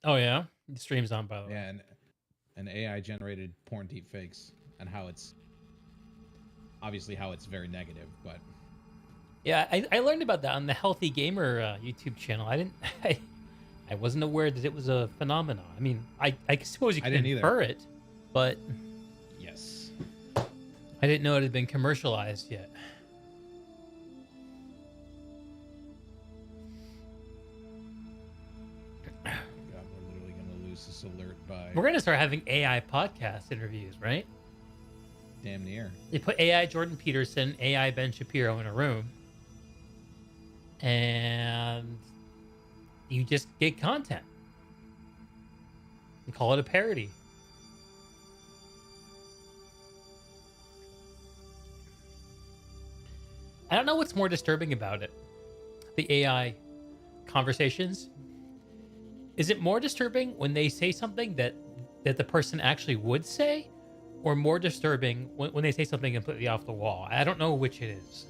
Oh yeah, the stream's on by the way. Yeah, and AI generated porn deep fakes, and how it's obviously how it's very negative, but Yeah, I learned about that on the Healthy Gamer YouTube channel. I didn't, I wasn't aware that it was a phenomenon. I mean, I suppose you I can didn't either. infer it, but yes. I didn't know it had been commercialized yet. God, we're literally gonna lose this alert by We're gonna start having AI podcast interviews, right? damn near. They put AI Jordan Peterson, AI Ben Shapiro in a room, and you just get content. You call it a parody. I don't know what's more disturbing about it. The AI conversations. Is it more disturbing when they say something that the person actually would say, or more disturbing when they say something completely off the wall? I don't know which it is.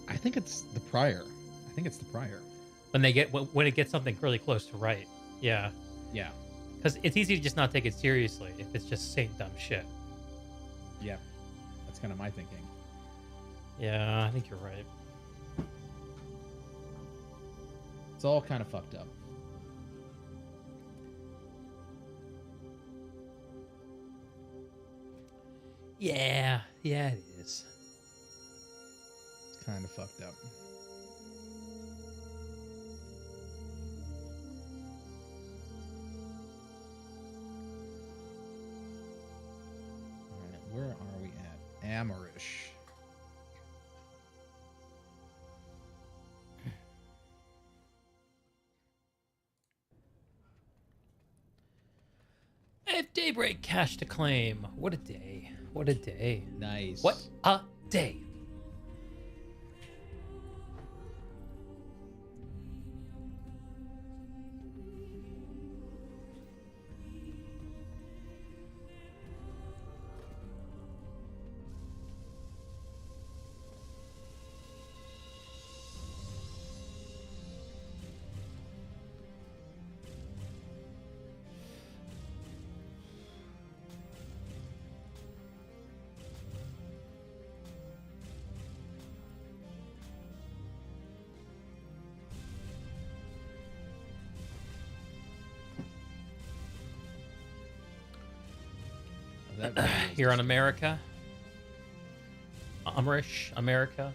I think it's the prior. I think it's the prior. When it gets something really close to right. Yeah. Yeah. Because it's easy to just not take it seriously if it's just saying dumb shit. Yeah. That's kind of my thinking. Yeah, I think you're right. It's all kind of fucked up. Yeah, it is. It's kind of fucked up. All right, where are we at? Amarish. If Daybreak cashed a claim, what a day. What a day. Nice. What a day. That really is Here on disturbing. America. Amrish, America.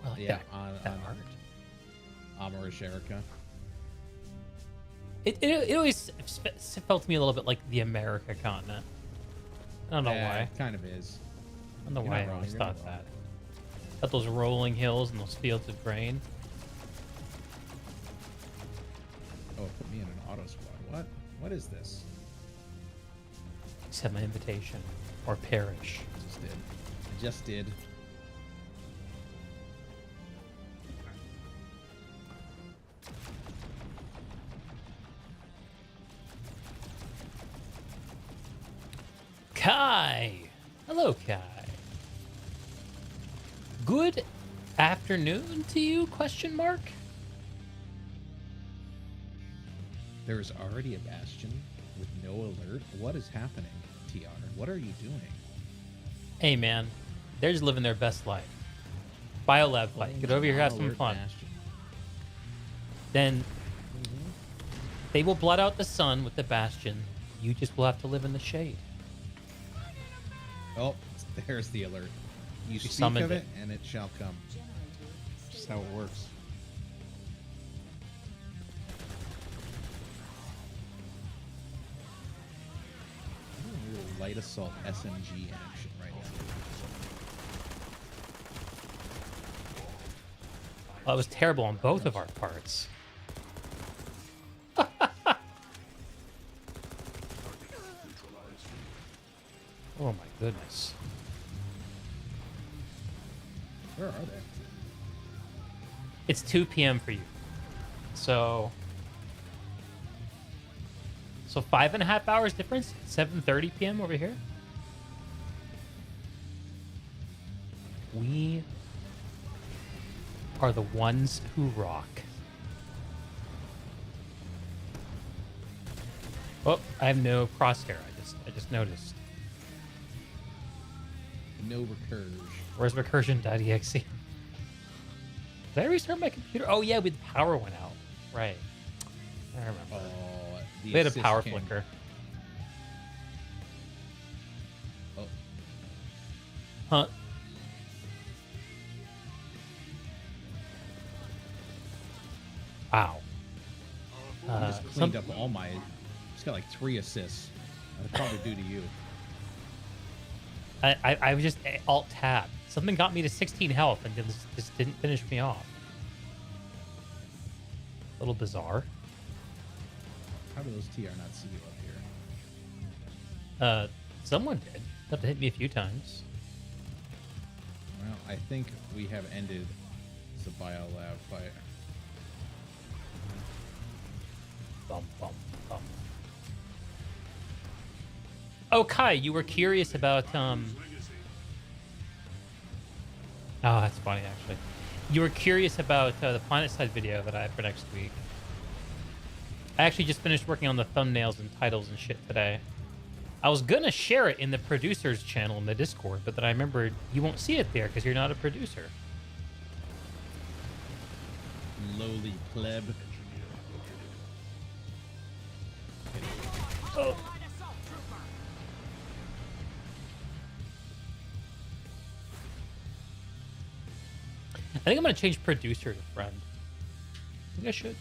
Well, I like Yeah, that art. Amarish Erica. It always felt to me a little bit like the America continent. I don't know Yeah, why. it kind of is. I don't know You're why not I wrong, always you're not thought wrong. that. Got those rolling hills and those fields of grain. Oh, it put me in an auto squad. What? What is this? Accept my invitation or perish. Just did. I just did. Kai! Hello, Kai. Good afternoon to you, question mark? There is already a bastion with no alert. What is happening, TR? What are you doing? Hey, man. They're just living their best life. Biolab life. Get over here, have some Non-alert fun. bastion. Then they will blot out the sun with the bastion. You just will have to live in the shade. Oh, there's the alert. You speak summoned of it, it. and it shall come. Just how it works. A little light assault SMG action right now. Well, it was terrible on both of our parts. Oh my goodness. Where are they? It's 2 p.m. for you. So 5.5 hours difference? 7:30 p.m. over here? We are the ones who rock. Oh, I have no crosshair. I just noticed. No recurge. Where's recursion.exe? Did I restart my computer? Oh yeah, the power went out. Right. I remember. Oh, the We had a assist power came- flicker. Oh, Huh. Wow. I just cleaned up all my. Just got like 3 assists. I'd probably do to you. I was just alt tab. Something got me to 16 health and just didn't finish me off. A little bizarre. How do those TR not see you up here? Someone did. Have to hit me a few times. Well, I think we have ended the biolab fight. Bum, bum, bum. Oh, Kai, you were curious about Oh, that's funny actually. You were curious about the PlanetSide video that I have for next week. I actually just finished working on the thumbnails and titles and shit today. I was gonna share it in the producers channel in the Discord, but then I remembered you won't see it there because you're not a producer. Lowly pleb. Oh. I think I'm gonna change producer to friend. I think I should.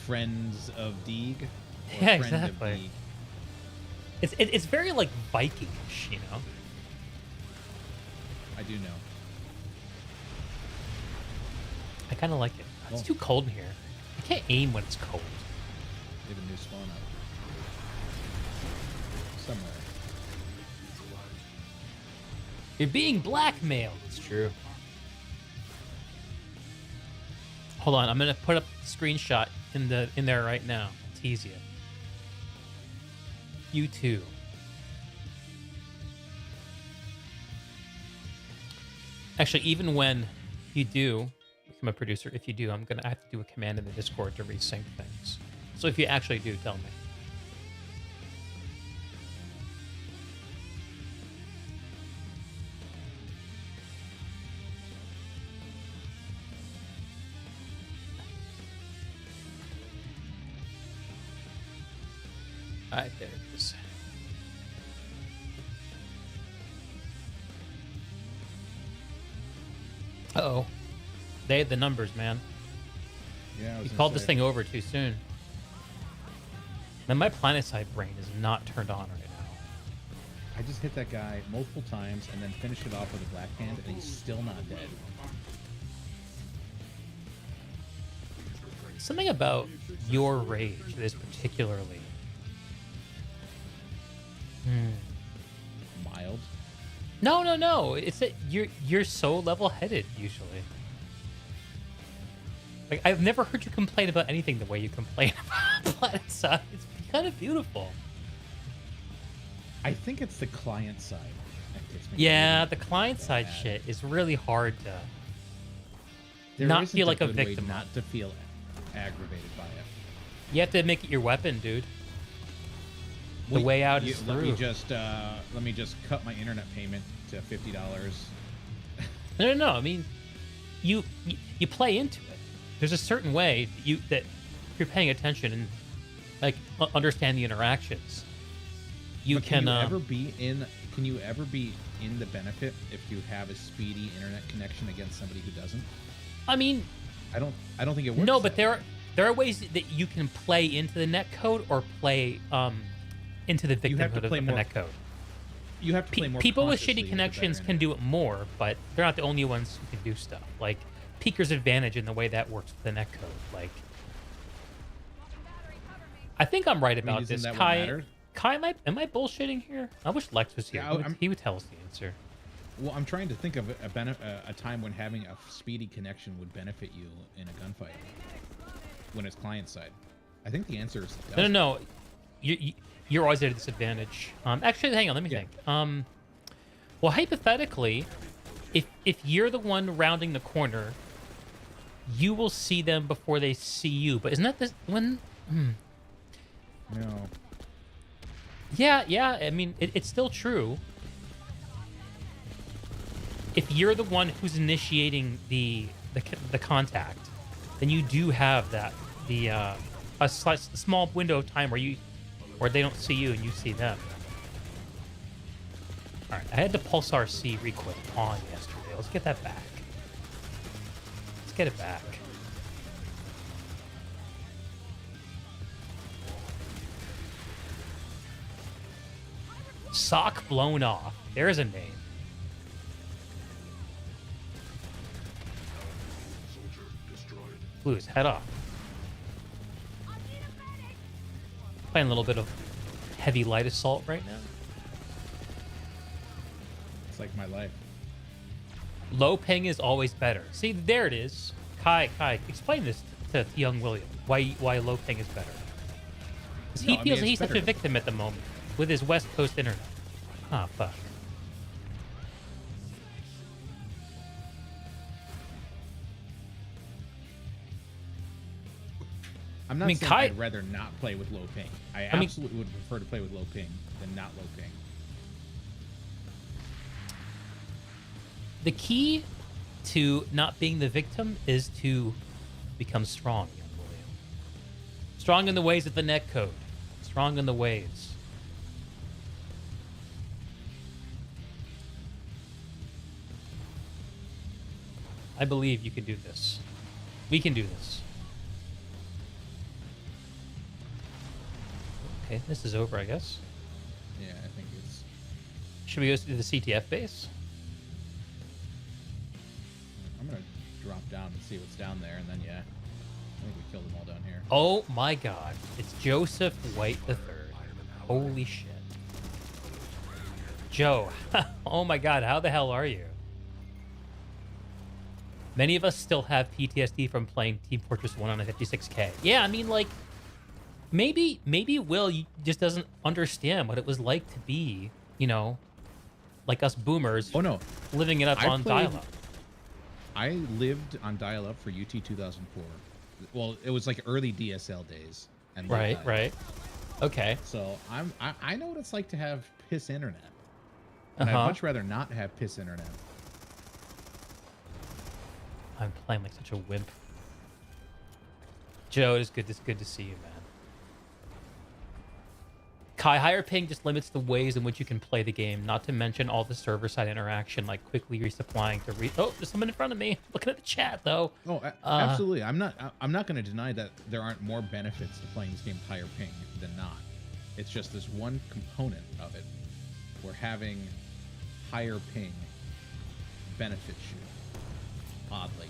Friends of Deeg. Or Yeah, friend of exactly. Deeg? It's very like Viking-ish, you know. I do know. I kind of like it. It's Well- too cold in here. I can't aim when it's cold. They have a new spawn out. Somewhere. You're being blackmailed. It's true. Hold on, I'm gonna put up the screenshot in there right now. Tease you. You too. Actually, even when you do become a producer, if you do, I have to do a command in the Discord to resync things. So if you actually do, tell me. Alright, there it is. Uh-oh. They had the numbers, man. Yeah, I was You gonna called this say. thing over too soon. Man, my PlanetSide brain is not turned on right now. I just hit that guy multiple times and then finished it off with a black hand, and he's still not dead. Something about your rage that is particularly... Mild. No. It's that you're so level-headed usually. Like I've never heard you complain about anything the way you complain about PlanetSide. It's kind of beautiful. I think it's the client side. that gets me Yeah, really the client-side mad. shit is really hard to There not isn't feel like a good way victim. not to feel aggravated by it. You have to make it your weapon, dude. The way out is Let through. me just cut my internet payment to $50. No. I mean, you play into it. There's a certain way that if you're paying attention and like understand the interactions. You But can. you ever be in? Can you ever be in the benefit if you have a speedy internet connection against somebody who doesn't? I mean, I don't think it works. no, but that way. there are ways that you can play into the netcode or play into the You have to victimhood of play the more netcode. You have to play more. People with consciously shitty a connections better can do it more, but they're not the only ones who can do stuff. Like Peeker's advantage in the way that works with the netcode. Like, I think I'm right about isn't this. that what Kai, mattered? am I bullshitting here? I wish Lex was here. Yeah, He would tell us the answer. Well, I'm trying to think of a time when having a speedy connection would benefit you in a gunfight. When it's client side, I think the answer is No. You're always at a disadvantage. Actually, hang on. Let me Yeah. think. Well, hypothetically, if you're the one rounding the corner, you will see them before they see you. But isn't that this when? No. Yeah. I mean, it's still true. If you're the one who's initiating the contact, then you do have a small window of time where they don't see you and you see them. All right, I had the Pulsar C requip on yesterday. Let's get that back. Let's get it back. Sock blown off. There's a name. Blew his head off. Playing a little bit of heavy light assault right now. It's like my life. Low ping is always better. See, there it is. Kai, explain this to young William. Why low ping is better? 'Cause he feels he's such a victim at the moment with his West Coast internet. Ah, fuck. I'm not saying I'd rather not play with low ping. I absolutely would prefer to play with low ping than not low ping. The key to not being the victim is to become strong, young William. Strong in the ways of the netcode. Strong in the ways. I believe you can do this. We can do this. Okay, this is over, I guess. Yeah, I think it's... Should we go to the CTF base? I'm going to drop down and see what's down there, and then, yeah. I think we killed them all down here. Oh my god. It's Joseph White III. Holy shit. Joe. Oh my god, how the hell are you? Many of us still have PTSD from playing Team Fortress 1 on a 56K. Yeah, I mean, like, maybe Will just doesn't understand what it was like to be, you know, like us boomers. Oh, no. Living it up on dial-up. I lived on dial-up for UT 2004. Well, it was like early DSL days. And right. Okay. So I know what it's like to have piss internet. And I'd much rather not have piss internet. I'm playing like such a wimp. Joe, it's good to see you, man. Kai, higher ping just limits the ways in which you can play the game, not to mention all the server-side interaction, like quickly resupplying to Oh, there's someone in front of me. Looking at the chat, though. Oh, absolutely. I'm not going to deny that there aren't more benefits to playing this game with higher ping than not. It's just this one component of it where having higher ping benefits you. Oddly.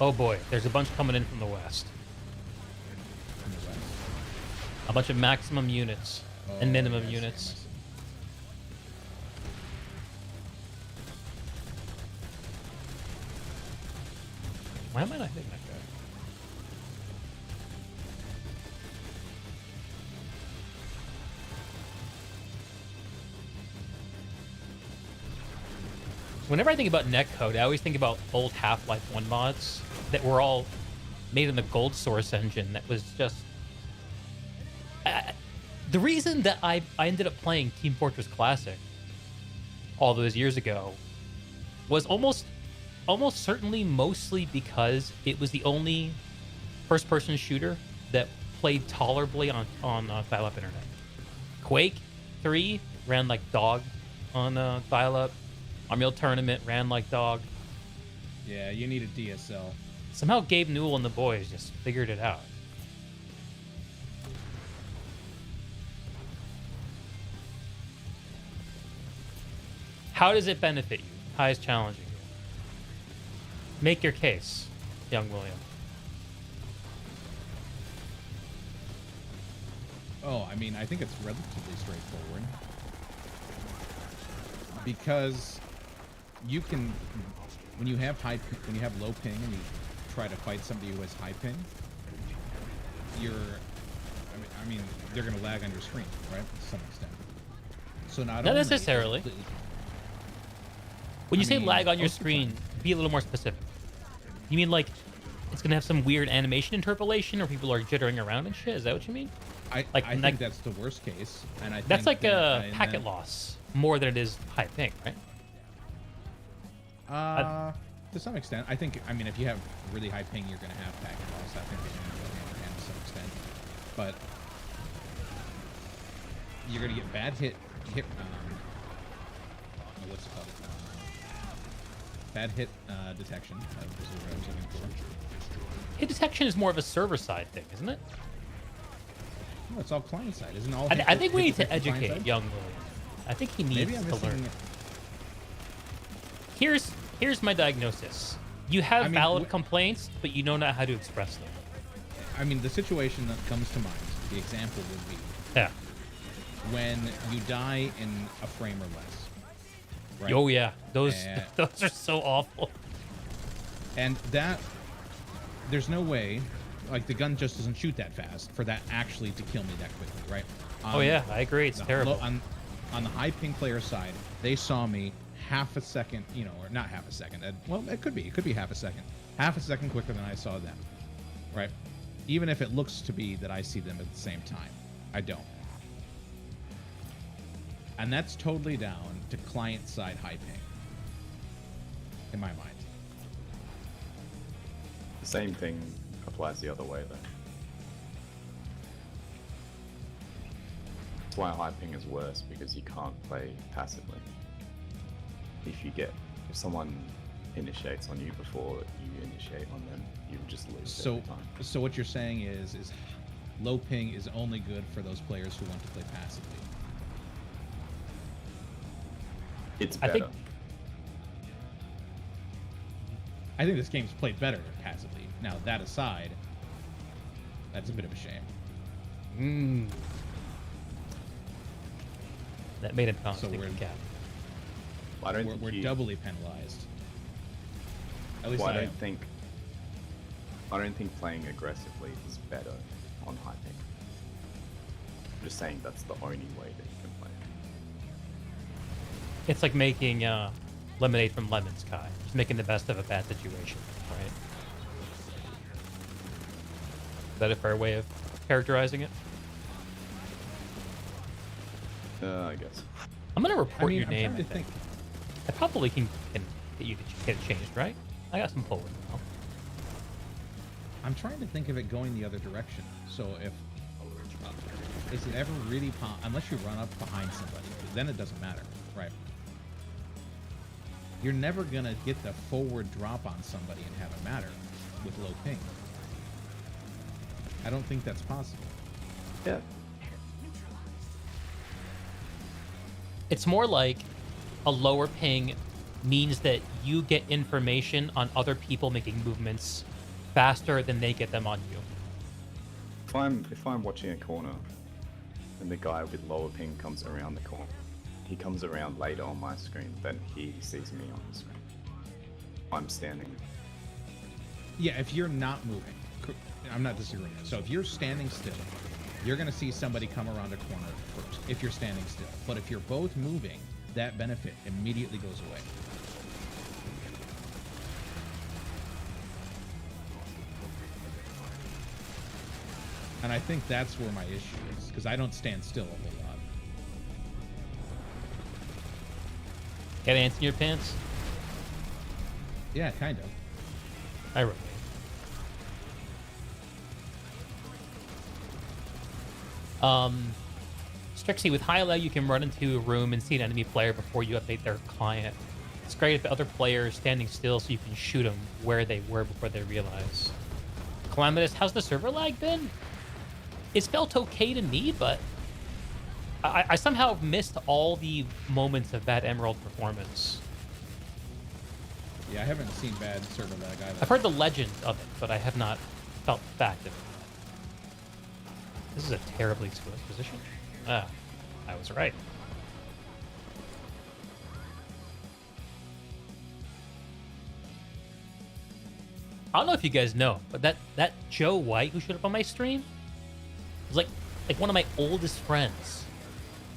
Oh boy, there's a bunch coming in from the west. A bunch of maximum units and minimum units. Why am I not hitting that guy? Whenever I think about netcode, I always think about old Half-Life 1 mods that were all made in the Gold Source engine. That was just... the reason that I ended up playing Team Fortress Classic all those years ago was almost certainly mostly because it was the only first-person shooter that played tolerably on dial-up internet. Quake 3 ran like dog on dial-up. Unreal Tournament ran like dog. Yeah, you need a DSL. Somehow Gabe Newell and the boys just figured it out. How does it benefit you? How is challenging you? Make your case, young William. Oh, I mean, I think it's relatively straightforward. Because you can, when you have low ping and you try to fight somebody who has high ping, I mean, they're going to lag on your screen, right, to some extent. So not necessarily. When you say lag on your screen, be a little more specific. You mean like it's gonna have some weird animation interpolation, or people are jittering around and shit. Is that what you mean? I think that's the worst case, and I think That's like that- a and packet then- loss more than it is high ping, right? To some extent, I think. I mean, if you have really high ping, you're going to have packet loss. I think they're going to go hand in hand to some extent, but you're going to get bad hit. What's it called? Bad hit detection. That was the word I was looking for. Hit detection is more of a server side thing, isn't it? No, it's all client side, isn't all? I think we need to hit detection client educate side? young William. I think he needs Maybe I'm to missing. learn. Here's my diagnosis. You have I mean, valid complaints, but you don't know how to express them. I mean, the situation that comes to mind, the example would be Yeah. when you die in a frame or less. Right? Oh yeah, those Eh. those are so awful. And that, there's no way, like the gun just doesn't shoot that fast for that actually to kill me that quickly, right? Oh yeah, I agree. It's the terrible. on the high ping player side, they saw me half a second, or not half a second. Well, it could be half a second quicker than I saw them, right? Even if it looks to be that I see them at the same time, I don't. And that's totally down to client side high ping, in my mind. The same thing applies the other way, though. That's why high ping is worse, because you can't play passively. If someone initiates on you before you initiate on them, you just lose every time. So what you're saying is low ping is only good for those players who want to play passively. It's I better. think- I think this game's played better passively. Now, that aside, that's a bit of a shame. That made him pound So stick we're- the cap. I don't We're, think we're you- doubly penalized. At least Well, I I am. don't think playing aggressively is better on high ping. I'm just saying that's the only way that you can play. It's like making lemonade from lemons, Kai. Just making the best of a bad situation, right? Is that a fair way of characterizing it? I guess. I'm gonna report I mean, your I'm name. trying I to think. think. I probably can get you to get it changed, right? I got some forward now. I'm trying to think of it going the other direction. So if is it ever really unless you run up behind somebody, then it doesn't matter, right? You're never gonna get the forward drop on somebody and have it matter with low ping. I don't think that's possible. Yeah. It's more like a lower ping means that you get information on other people making movements faster than they get them on you. If I'm watching a corner and the guy with lower ping comes around the corner, he comes around later on my screen than he sees me on the screen. I'm standing. Yeah, if you're not moving, I'm not disagreeing. So if you're standing still, you're going to see somebody come around a corner first, if you're standing still. But if you're both moving, that benefit immediately goes away. And I think that's where my issue is, because I don't stand still a whole lot. Got ants in your pants? Yeah, kind of. I relate. Strixie, with high allow, you can run into a room and see an enemy player before you update their client. It's great if the other player is standing still so you can shoot them where they were before they realize. Calamitous, how's the server lag been? It's felt okay to me, but I somehow missed all the moments of bad Emerald performance. Yeah, I haven't seen bad server lag either. I've heard the legend of it, but I have not felt the fact of it. This is a terribly exposed position. Ah, I was right. I don't know if you guys know, but that Joe White who showed up on my stream was like one of my oldest friends,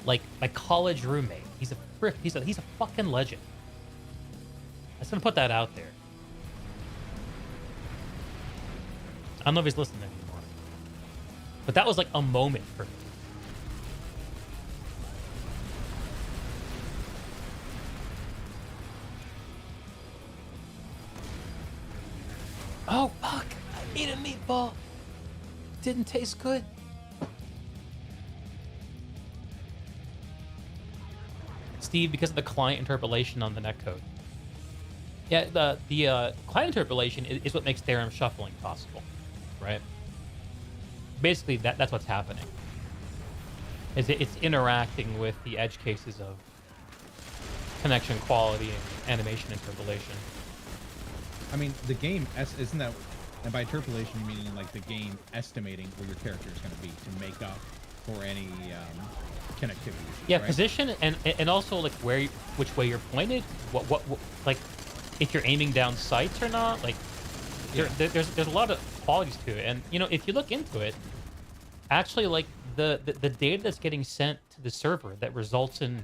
like my college roommate. He's a fucking legend. I just gonna put that out there. don't know if he's listening anymore. But that was like a moment for me. Oh, fuck. I ate a meatball. Didn't taste good. Steve, because of the client interpolation on the netcode. Yeah, the client interpolation is what makes theorem shuffling possible, right? Basically, that's what's happening. It's interacting with the edge cases of connection quality and animation interpolation. I mean, the game isn't that, and by interpolation, you mean like the game estimating where your character is going to be to make up for any connectivity issues, Yeah, right? position and also like which way you're pointed. What like if you're aiming down sights or not. Like there's a lot of qualities to it, and you know if you look into it, actually like the data that's getting sent to the server that results in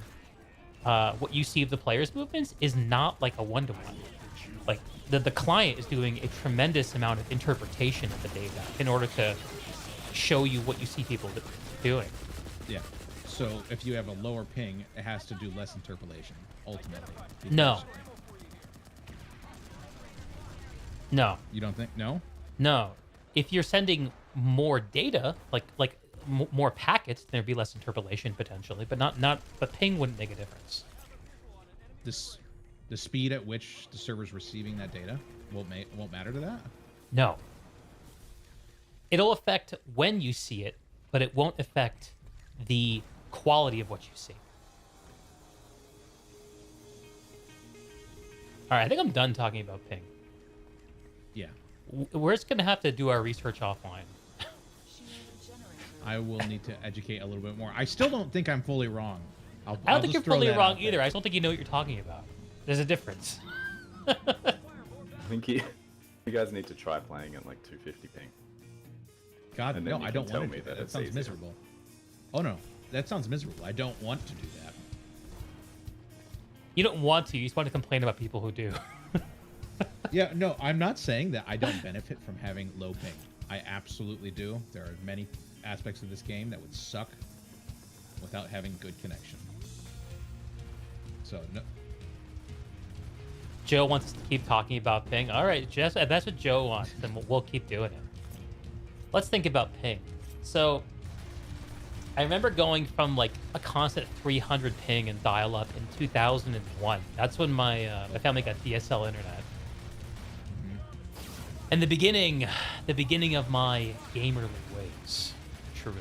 what you see of the player's movements is not like a one-to-one. Like the client is doing a tremendous amount of interpretation of the data in order to show you what you see people doing. Yeah. So if you have a lower ping, it has to do less interpolation, ultimately. No. No. You don't think? No? No. If you're sending more data, like more packets, there'd be less interpolation potentially, but but ping wouldn't make a difference. The speed at which the server's receiving that data won't matter to that? No. It'll affect when you see it, but it won't affect the quality of what you see. All right, I think I'm done talking about ping. Yeah. We're just going to have to do our research offline. I will need to educate a little bit more. I still don't think I'm fully wrong. I don't think you're fully wrong either. I just don't think you know what you're talking about. There's a difference. I think you guys need to try playing at like 250 ping. God, And then no, you I can don't tell want to me do that. that That it's sounds easier. miserable. Oh, no. That sounds miserable. I don't want to do that. You don't want to. You just want to complain about people who do. Yeah, no, I'm not saying that I don't benefit from having low ping. I absolutely do. There are many aspects of this game that would suck without having good connection. So, no. Joe wants us to keep talking about ping. All right, Jess, if that's what Joe wants, then we'll keep doing it. Let's think about ping. So, I remember going from like a constant 300 ping and dial-up in 2001. That's when my family got DSL internet. And the beginning of my gamerly ways, truly.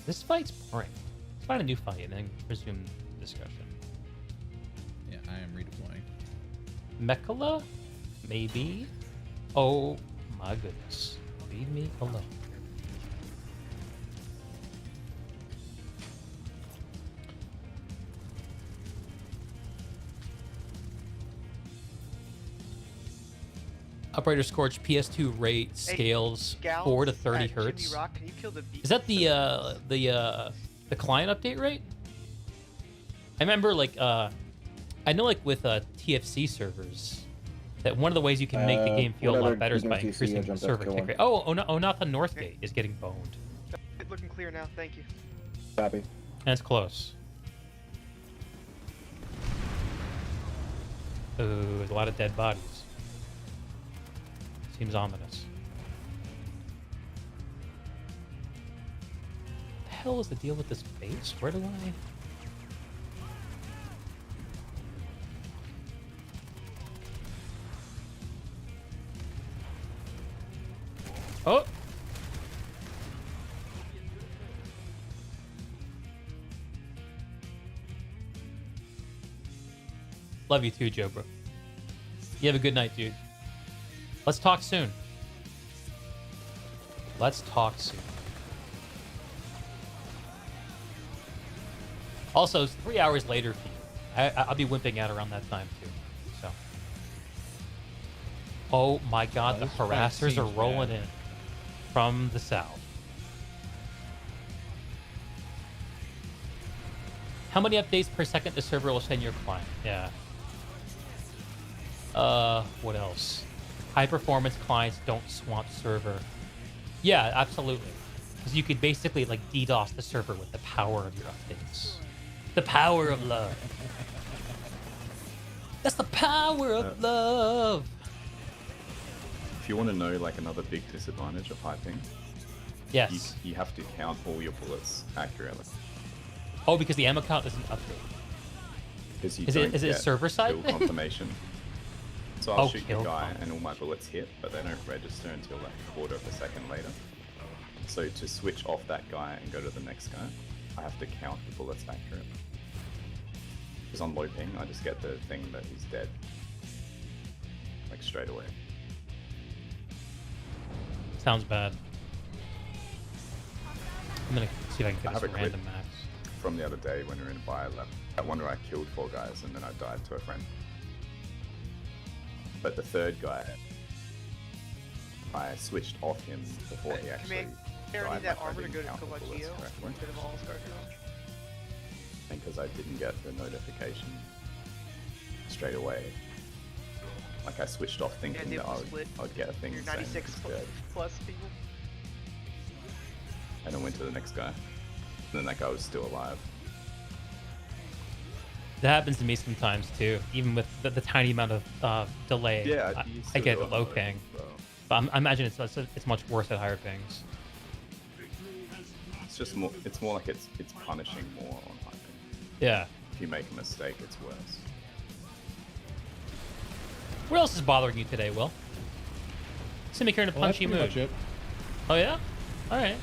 This fight's boring. Let's find a new fight and then resume discussion. Yeah, I am redeploying. Mekhala? Maybe? Oh my goodness. Leave me alone. Operator Scorch PS2 rate scales Gals 4 to 30 at hertz. Jimmy Rock, can you kill the beat? Is that the client update rate? I remember like I know like with TFC servers that one of the ways you can make the game feel a lot better is by increasing the server tick rate. Oh, Onatha Northgate is getting boned. Looking clear now, thank you. Copy. That's close. Ooh, there's a lot of dead bodies. Seems ominous. What the hell is the deal with this base? Where do I... Oh! Love you too, Joe, bro. You have a good night, dude. Let's talk soon. Let's talk soon. Also, it's 3 hours later for you. I'll be wimping out around that time too. So. Oh my God, the this fight harassers are seems rolling bad. in from the south. How many updates per second the server will send your client? Yeah. What else? high performance clients don't swamp server. Yeah, absolutely. Because you could basically like DDoS the server with the power of your updates. The power of love. That's the power of love. If you want to know like another big disadvantage of high ping, Yes. you have to count all your bullets accurately. Oh, because the ammo count isn't updated. Because you Is it- don't is it get server side kill thing? confirmation. So I'll Oh, shoot the kill guy confirmation. and all my bullets hit, but they don't register until like a quarter of a second later. So to switch off that guy and go to the next guy, I have to count the bullets accurately. Because on low ping, I just get the thing that he's dead. Like straight away. Sounds bad. I'm gonna see if I can I get have this a clip. random max. From the other day when we were in Bio Lab. That one where I killed 4 guys and then I died to a friend. But the third guy, I switched off him before he actually Command, I died. need that like, I armor to didn't go to count the bullets Kovachio correctly. instead of all scar charge. And because I didn't get the notification straight away, like I switched off thinking they that will I split. would get a thing You're saying 96 he's dead. plus people. And I went to the next guy. And then that guy was still alive. That happens to me sometimes too, even with the tiny amount of delay. Yeah, I get low ping, So but I imagine it's much worse at higher pings. it's just more. It's more like it's punishing more on high ping. Yeah. If you make a mistake, it's worse. What else is bothering you today, Will? Seem like you're in a Well, that's punchy pretty mood. much it. Oh yeah? All right.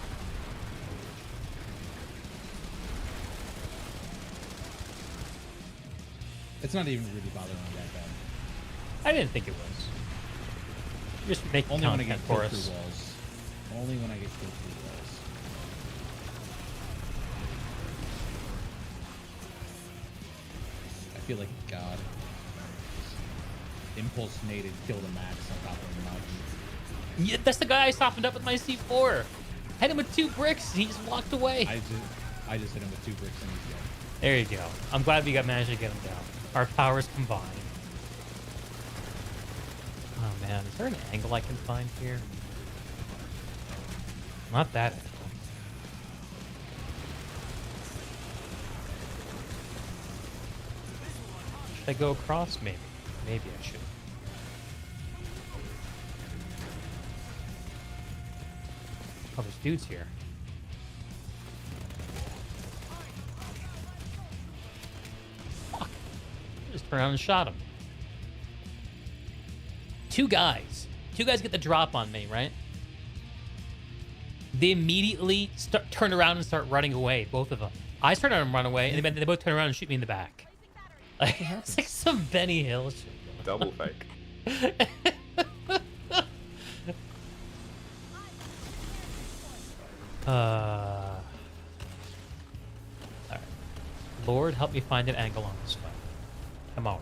It's not even really bothering me that bad. I didn't think it was. Just making Only when I content get for killed us. through walls. Only when I get killed through walls. I feel like a god. Impulse native killed a max on top of a mountain. Yeah, that's the guy I softened up with my C4. Hit him with 2 bricks. He just walked away. I just hit him with 2 bricks and he's dead. There you go. I'm glad we managed to get him down. Our powers combined. Oh man, is there an angle I can find here? Not that angle. Should I go across? Maybe. Maybe I should. Oh, there's dudes here. Fuck. I just turned around and shot him. 2 guys. 2 guys get the drop on me, right? They immediately turn around and start running away, both of them. I turn around and run away, and they both turn around and shoot me in the back. Like, it's like some Benny Hill shit. Double fake. Alright. Lord, help me find an angle on this fight. Come on.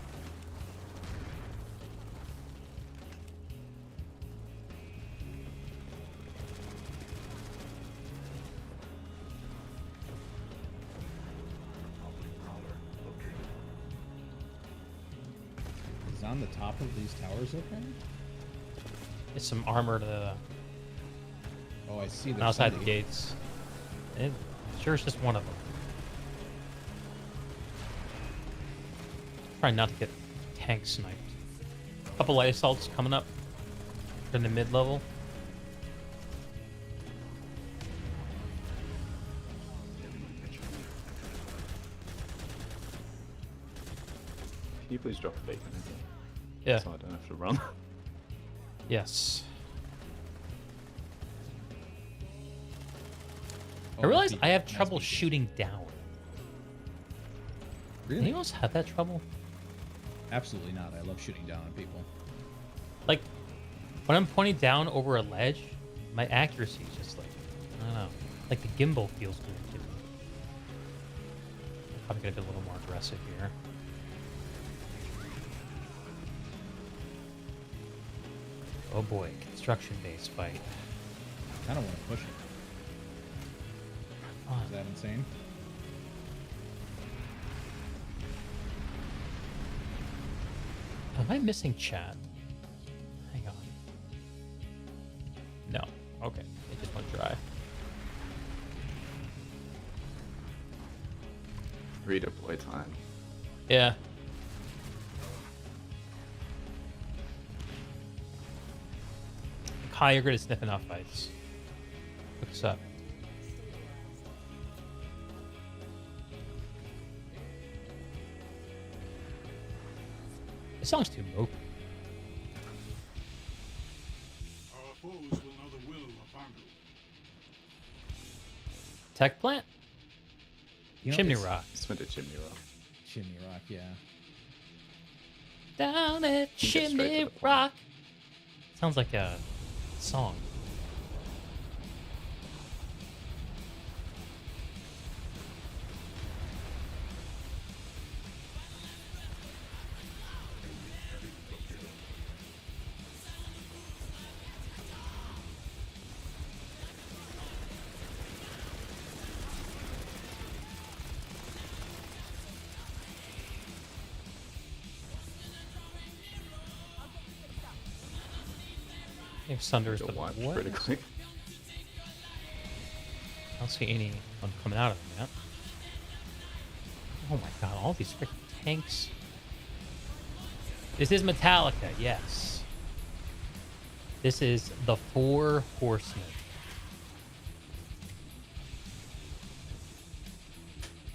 Is on the top of these towers open? It's some armor to Oh, I see. There's outside the somebody. gates. Sure, it's just one of them. Try not to get tank sniped. Couple light assaults coming up in the mid level. Can you please drop a beacon again? Yeah. So I don't have to run. Yes. Oh, I realize beacon. I have Nice trouble beacon. shooting down. Really? Anyone else have that trouble? Absolutely not. I love shooting down on people. Like, when I'm pointing down over a ledge, my accuracy is just like, I don't know. Like the gimbal feels weird to me. I'm probably gonna be a little more aggressive here. Oh boy, construction-based fight. I don't want to push it. Oh, Is that insane? am I missing chat? Hang on. Okay, it just went dry. Redeploy time. Yeah. Kai, you're good at sniffing out fights. What's up? This song's too mopey. Our foes will know the will of Andu. Tech plant? You know, Chimney it's- Rock. Just went to Chimney Rock. Chimney Rock, yeah. Down at Get straight to Chimney the point. Rock. Sounds like a song. If Sunder's Got the wiped what? critically. I don't see anyone coming out of them yet. Oh my god, all these freaking tanks. This is Metallica, yes. This is the Four Horsemen.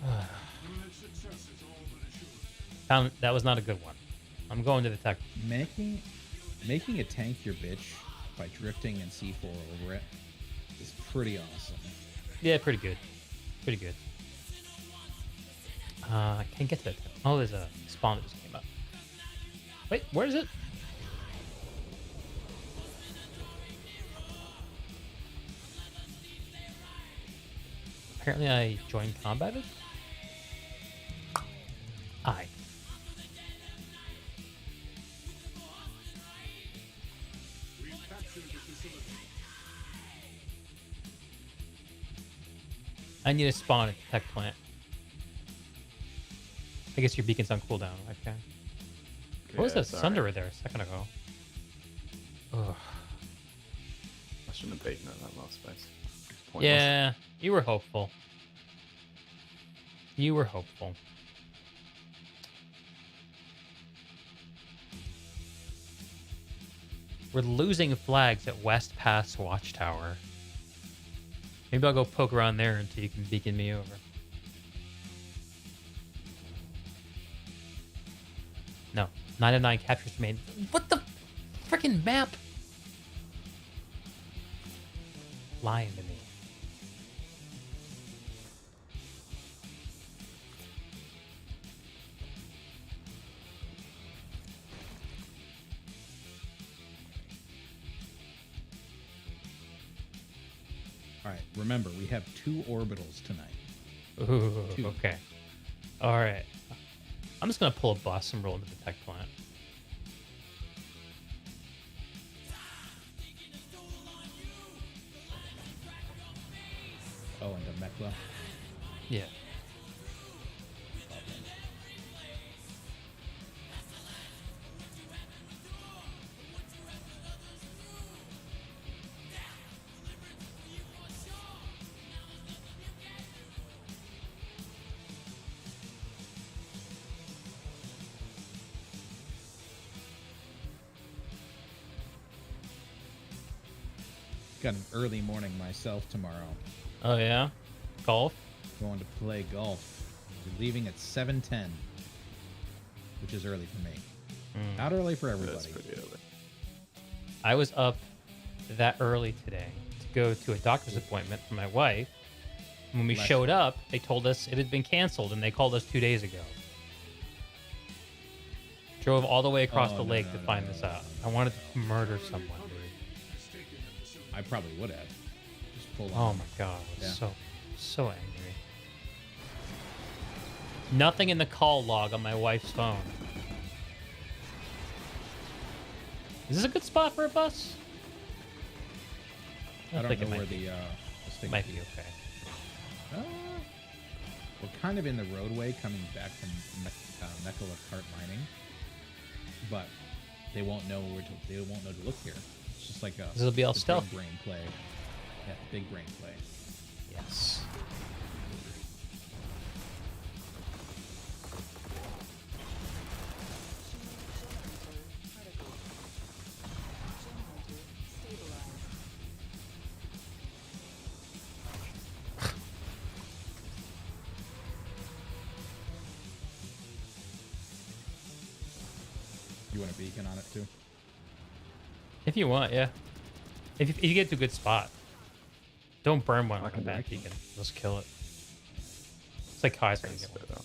Village success is all but assured. That was not a good one. I'm going to the tech. Making a tank your bitch by drifting and C4 over it is pretty awesome. Yeah, pretty good. Pretty good. I can't get to that. Oh, there's a spawn that just came up. Wait, where is it? Apparently I joined combated? Aye. We've captured the facility. I need to spawn at the tech plant. I guess your beacon's on cooldown. Okay. What was Yeah, that sorry. Sunderer there a second ago? Ugh. I shouldn't have beaten it that last space. Pointless. Yeah, you were hopeful. You were hopeful. We're losing flags at West Pass Watchtower. Maybe I'll go poke around there until you can beacon me over. No, 9 of 9 captures made. What the freaking map? Lying to me. All right, remember, we have 2 orbitals tonight. Ooh, 2. okay. All right. I'm just gonna pull a bus and roll into the tech plant. Oh, and the Mekla. Yeah. Got an early morning myself tomorrow. Oh yeah. Golf. Going to play golf. We're leaving at 7:10, which is early for me. Not early for everybody. That's pretty early. I was up that early today to go to a doctor's appointment for my wife. When we Bless showed up, they told us it had been canceled, and they called us 2 days ago. Drove all the way across Oh, the no, lake no, to no, find no, this no, out. no, I wanted to murder someone, dude. I probably would have. Just full Oh on. my god, I was Yeah. so angry. Nothing in the call log on my wife's phone. Is this a good spot for a bus? I don't think know it where might be. the stick Might be okay. We're kind of in the roadway coming back from Mekala Cart Mining, but they won't know to look here. It's just like a This will be all the big stealth. brain play. Yeah, big brain play. Yes. You want a beacon on it too? If you want, yeah. If you get to a good spot. Don't burn one I on can a bad do it. beacon. Just kill it. It's like Kai's gonna That's get one. better.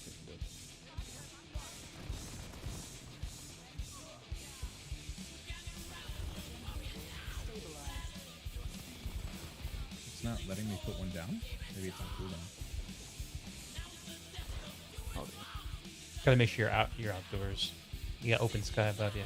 It's not letting me put one down. Maybe it's on cooldown. Oh, Gotta make sure you're outdoors. You got open sky above you.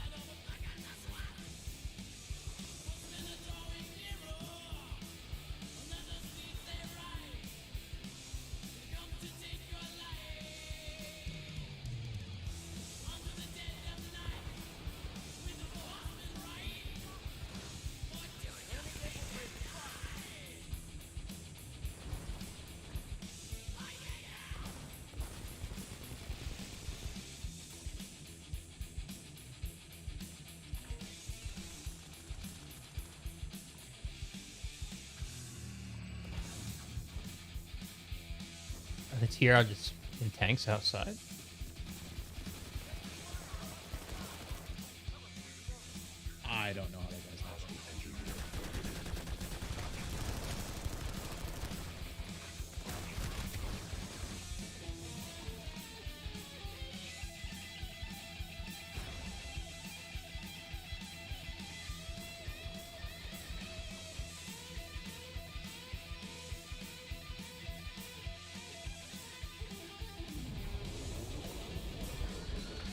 The TR just in tanks outside. I don't know how that guy's not speaking.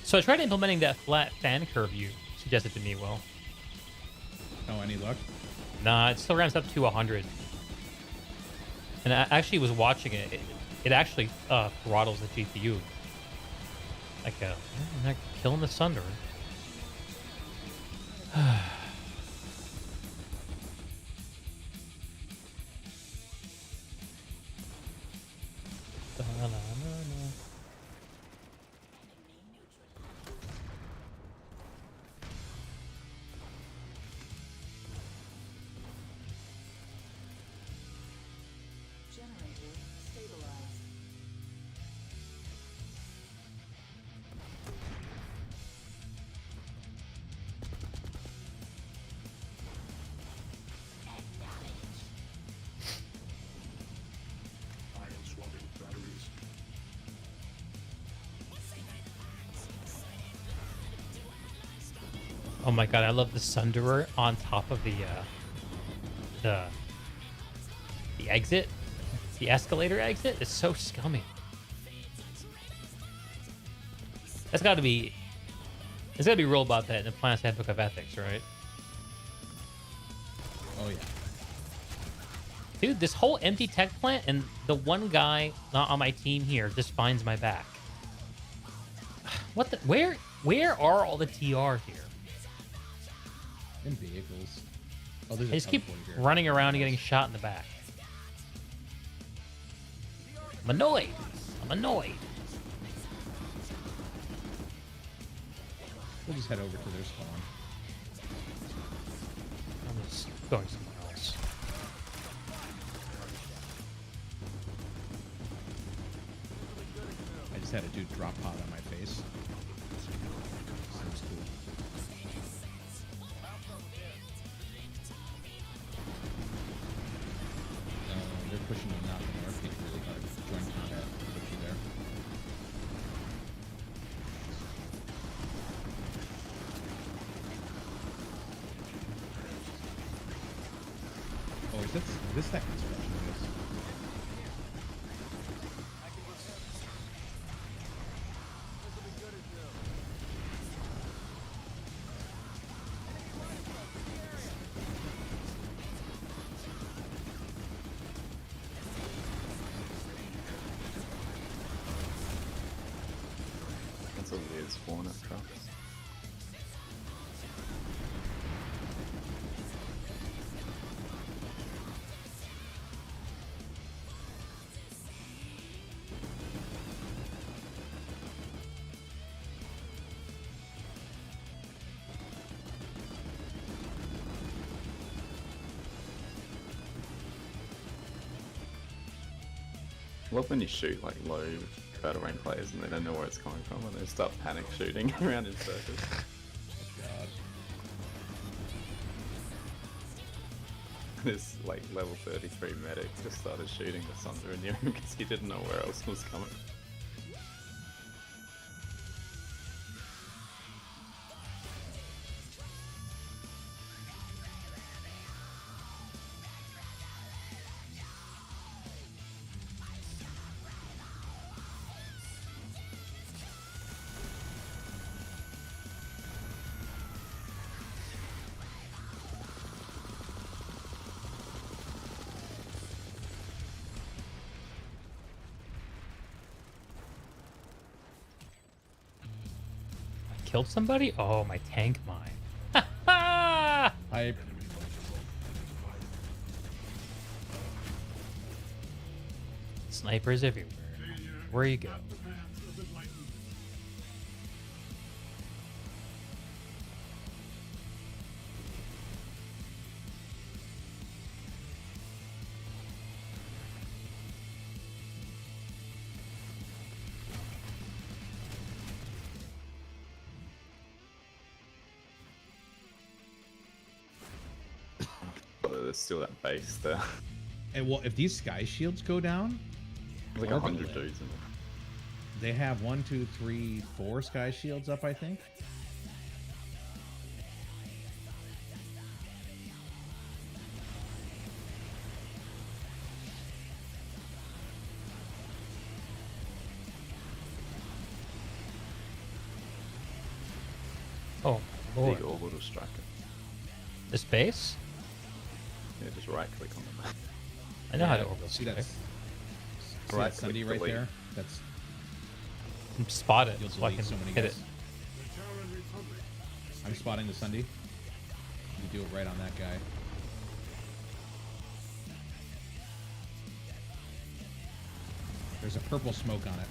So I tried implementing that flat fan curve you suggested to me, Will. Oh, any luck? Nah, it still ramps up to 100. And I actually was watching it. It actually throttles the GPU. Like they're killing the Sunder. Generator stabilized. Ion swapping batteries. Oh my god, I love the Sunderer on top of the exit. The escalator exit is so scummy. That's gotta be There's gotta be a rule about that in the Planet's Handbook of Ethics, right? Oh yeah. Dude, this whole empty tech plant and the one guy not on my team here just finds my back. What the where are all the TRs here? In vehicles. Oh, there's I a just keep teleporter here. running around and getting shot in the back. I'm annoyed. I'm annoyed. We'll just head over to their spawn. I'm just going somewhere else. I just had a dude drop pod on my face. Seems cool. They're pushing you not the north gate really hard. Join combat. Put you there. Oh, is this that construction is? That's a weird spawn at trucks. I love when you shoot like low battle rank players and they don't know where it's coming from and they start panic shooting around in circles. God. This like level 33 medic just started shooting the Sunder in him because he didn't know where else was coming. Killed somebody? Oh, my tank mine. Ha Hype. Snipers everywhere. Where you go? The path of enlightenment. But there's still that base there. And well, if these sky shields go down, There's like Orbital 100 it. dudes in there. they have 1, 2, 3, 4 sky shields up, I think. Oh, Lord. Big orbital striker. This base? Yeah, just right click on the map. I know how to orbital See strike. that? See that Right Sunday click right delete. there? That's Spot it you'll so I delete can so many hit guys. it. The Terran Republic. I'm spotting the Sunday. You do it right on that guy. There's a purple smoke on it.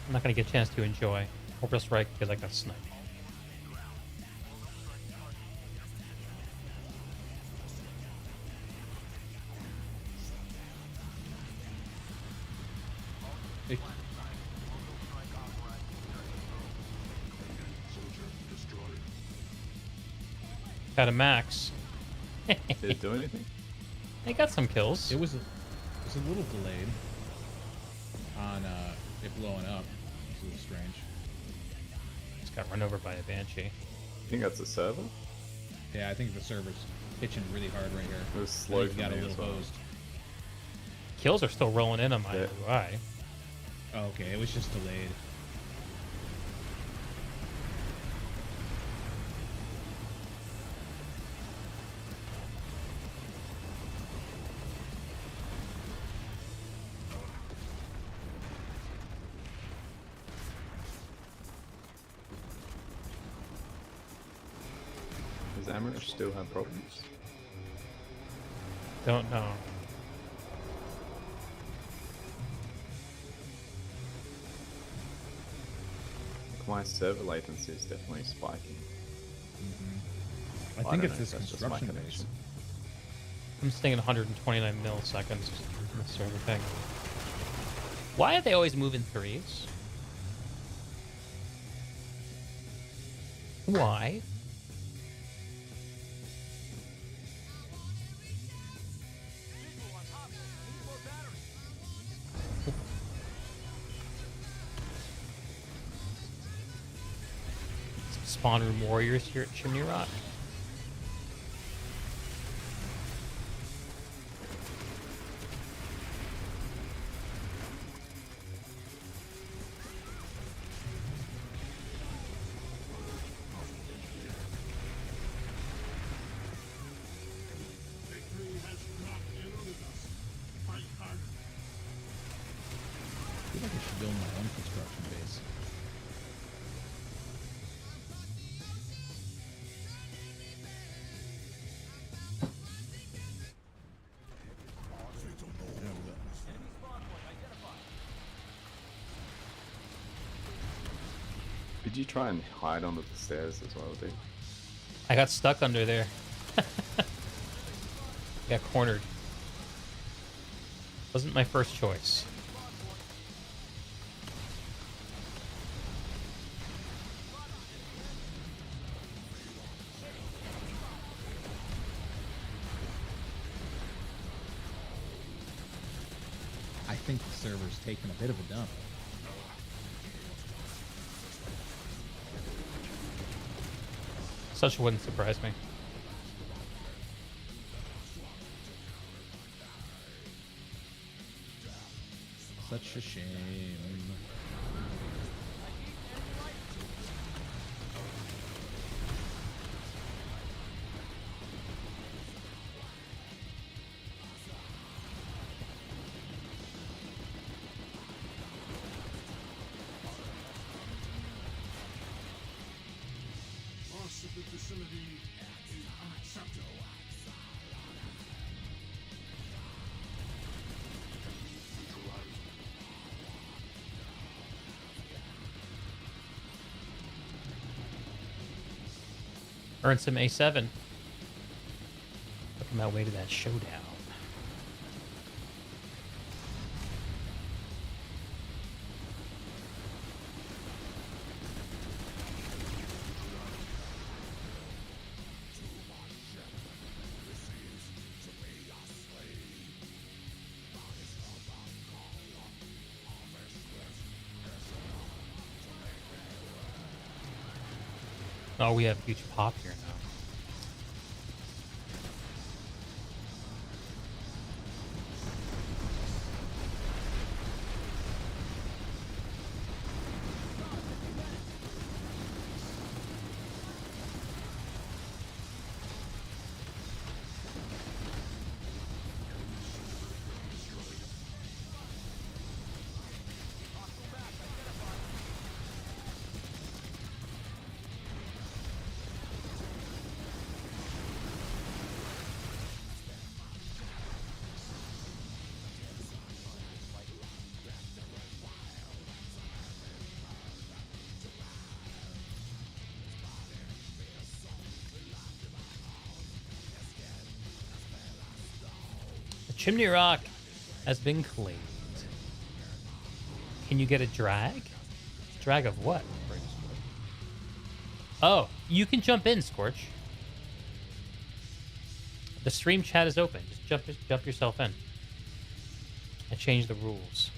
I'm not gonna get a chance to enjoy orbital strike because I got sniped. It, Got a max. Did it do anything? They got some kills. it was a little delayed on it blowing up. It's a little strange. Just got run over by a banshee. I think that's a server. Yeah, I think the server's pitching really hard right here. It was I slow think for he got a me little as well. hosed. Kills are still rolling in on my Yeah. UI. Oh, okay, it was just delayed. Does Amrish still have problems? Don't know. My server latency is definitely spiking. I I think don't it's know this if that's just my construction base. connection. I'm staying at 129 milliseconds in the server thing. Why are they always moving threes? Why? Some spawn room warriors here at Chimney Rock. Victory has dropped in with us. Fight hard. I feel like I should build my own construction base. Did you try and hide under the stairs as well, dude? I got stuck under there. Got cornered. Wasn't my first choice. I think the server's taken a bit of a dump. Such wouldn't surprise me. Such a shame. Loss of the facility is unacceptable. Earn some A7. Looking my way to that showdown. Oh, we have huge pop here now. Chimney Rock has been claimed. Can you get a drag? Drag of what? Oh, you can jump in, Scorch. The stream chat is open. Just jump yourself in. I changed the rules.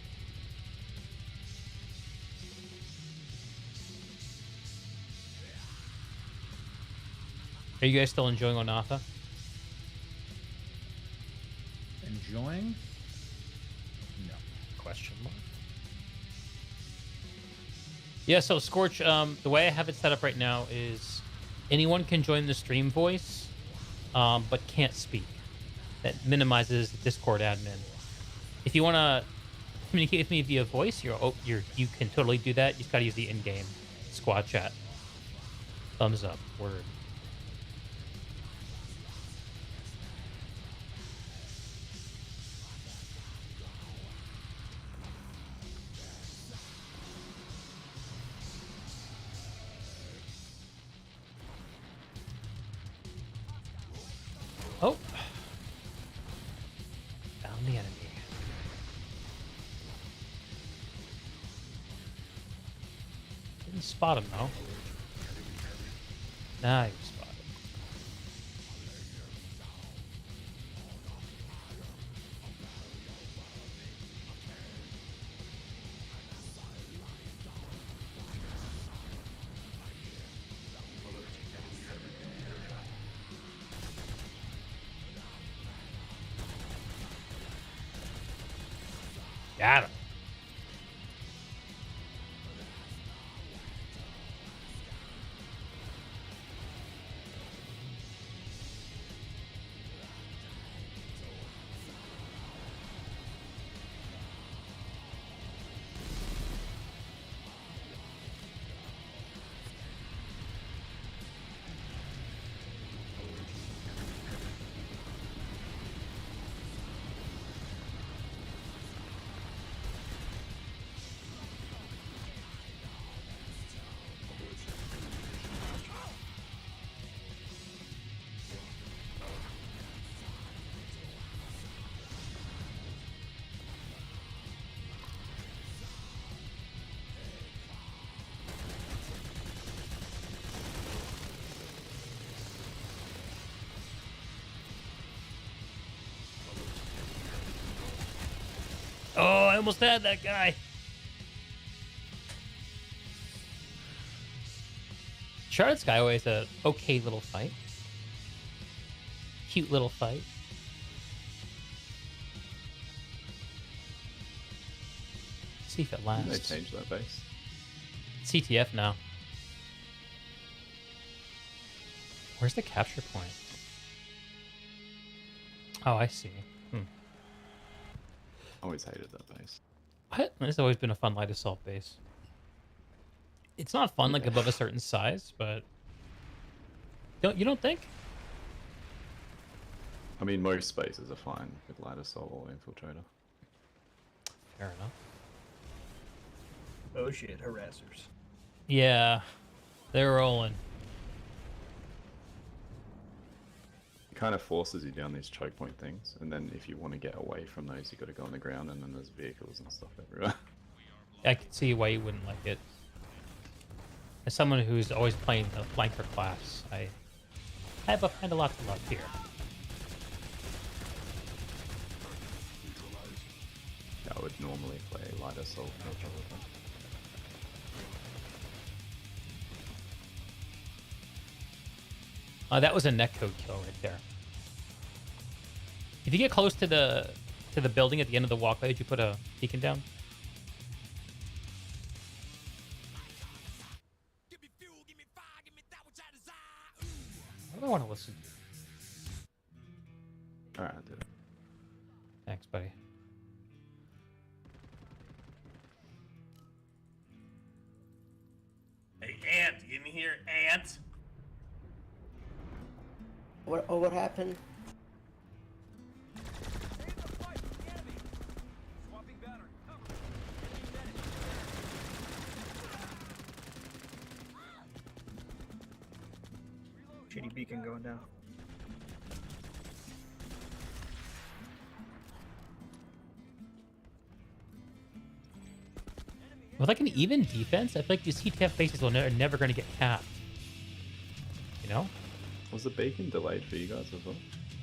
Are you guys still enjoying Onatha? Enjoying? No. Question mark. Yeah, so Scorch, the way I have it set up right now is anyone can join the stream voice, but can't speak. That minimizes the Discord admin. If you want to communicate with me via voice, you can totally do that. You just got to use the in-game squad chat. Thumbs up. Word. Oh. Found the enemy. Didn't spot him though. Nah, he was spotted. Got him. almost had that guy. Charlotte Skyway is a okay little fight. Cute little fight. See if it Didn't lasts. they change that base? CTF now. Where's the capture point? Oh, I see. Always hated that base. What? It's always been a fun light assault base. It's not fun like above a certain size, but you don't think? I mean, most bases are fine with light assault or infiltrator. Fair enough. Oh shit, harassers. Yeah, they're rolling. It kind of forces you down these choke point things, and then if you want to get away from those, you got to go on the ground, and then there's vehicles and stuff everywhere. I can see why you wouldn't like it. As someone who's always playing the flanker class, I have a kind of lot to love here. I would normally play light assault. No trouble with that. That was a netcode kill right there. If you get close to the building at the end of the walkway, did you put a beacon down? What do I want to listen to? Alright, I did it. Thanks, buddy. Hey, Ant, you in here, Ant? What happened? Shitty beacon going down. With like an even defense, I feel like these CTF bases are never going to get capped. You know? Was the beacon delayed for you guys as well?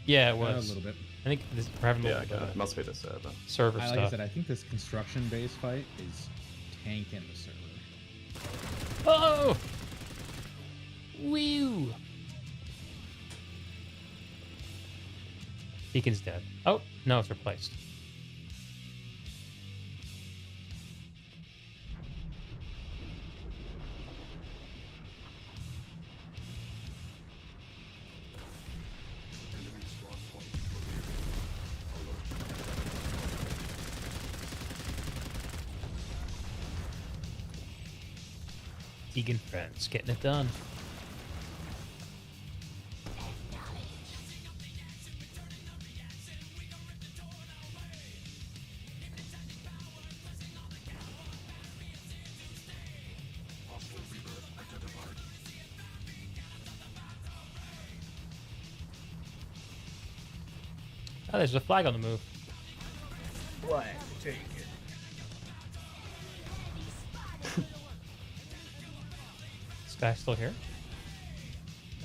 Yeah, it A was. little bit. I think this, we're having a Yeah, little bit okay. It of must be the server. server Like I stuff. said, I think this construction base fight is tanking the server. Oh! Woo! Beacon's dead. Oh, no, it's replaced. Deegan friends getting it done. Oh, there's a flag on the move. Flag, take it. This guy's still here?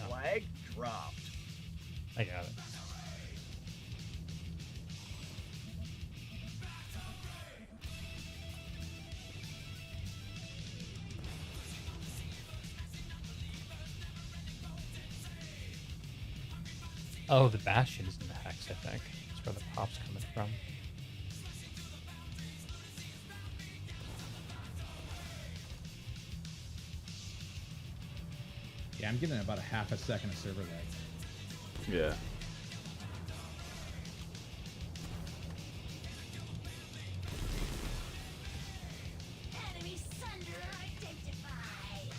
Flag dropped. I got it. Oh, the Bastion is in the hex, I think. That's where the pop's coming from. Yeah, I'm getting about a half a second of server lag. Yeah. Enemy Sunder identified.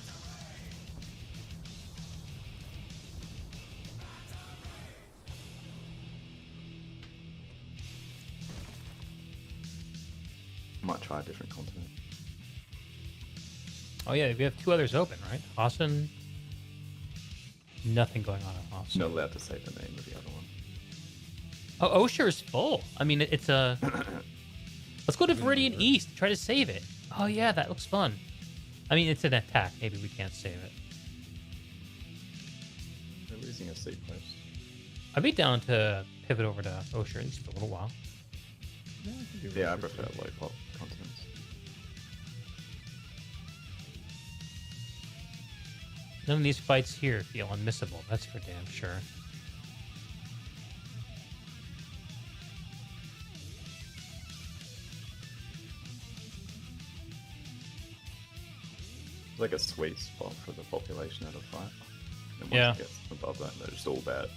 Might try a different continent. Oh yeah, we have two others open, right? Austin. Nothing going on in Austin. Not allowed to say the name of the other one. Oh, Osher is full. I mean, it's a. Let's go to Viridian East. Try to save it. Oh yeah, that looks fun. I mean, it's an attack. Maybe we can't save it. They're losing a seat post. I'd be down to pivot over to Osher at least for a little while. No, I can do Yeah, I research prefer too. low pop continents. None of these fights here feel unmissable. That's for damn sure. It's like a sweet spot for the population at a fight. And once Yeah. it gets above that, they're just all bad.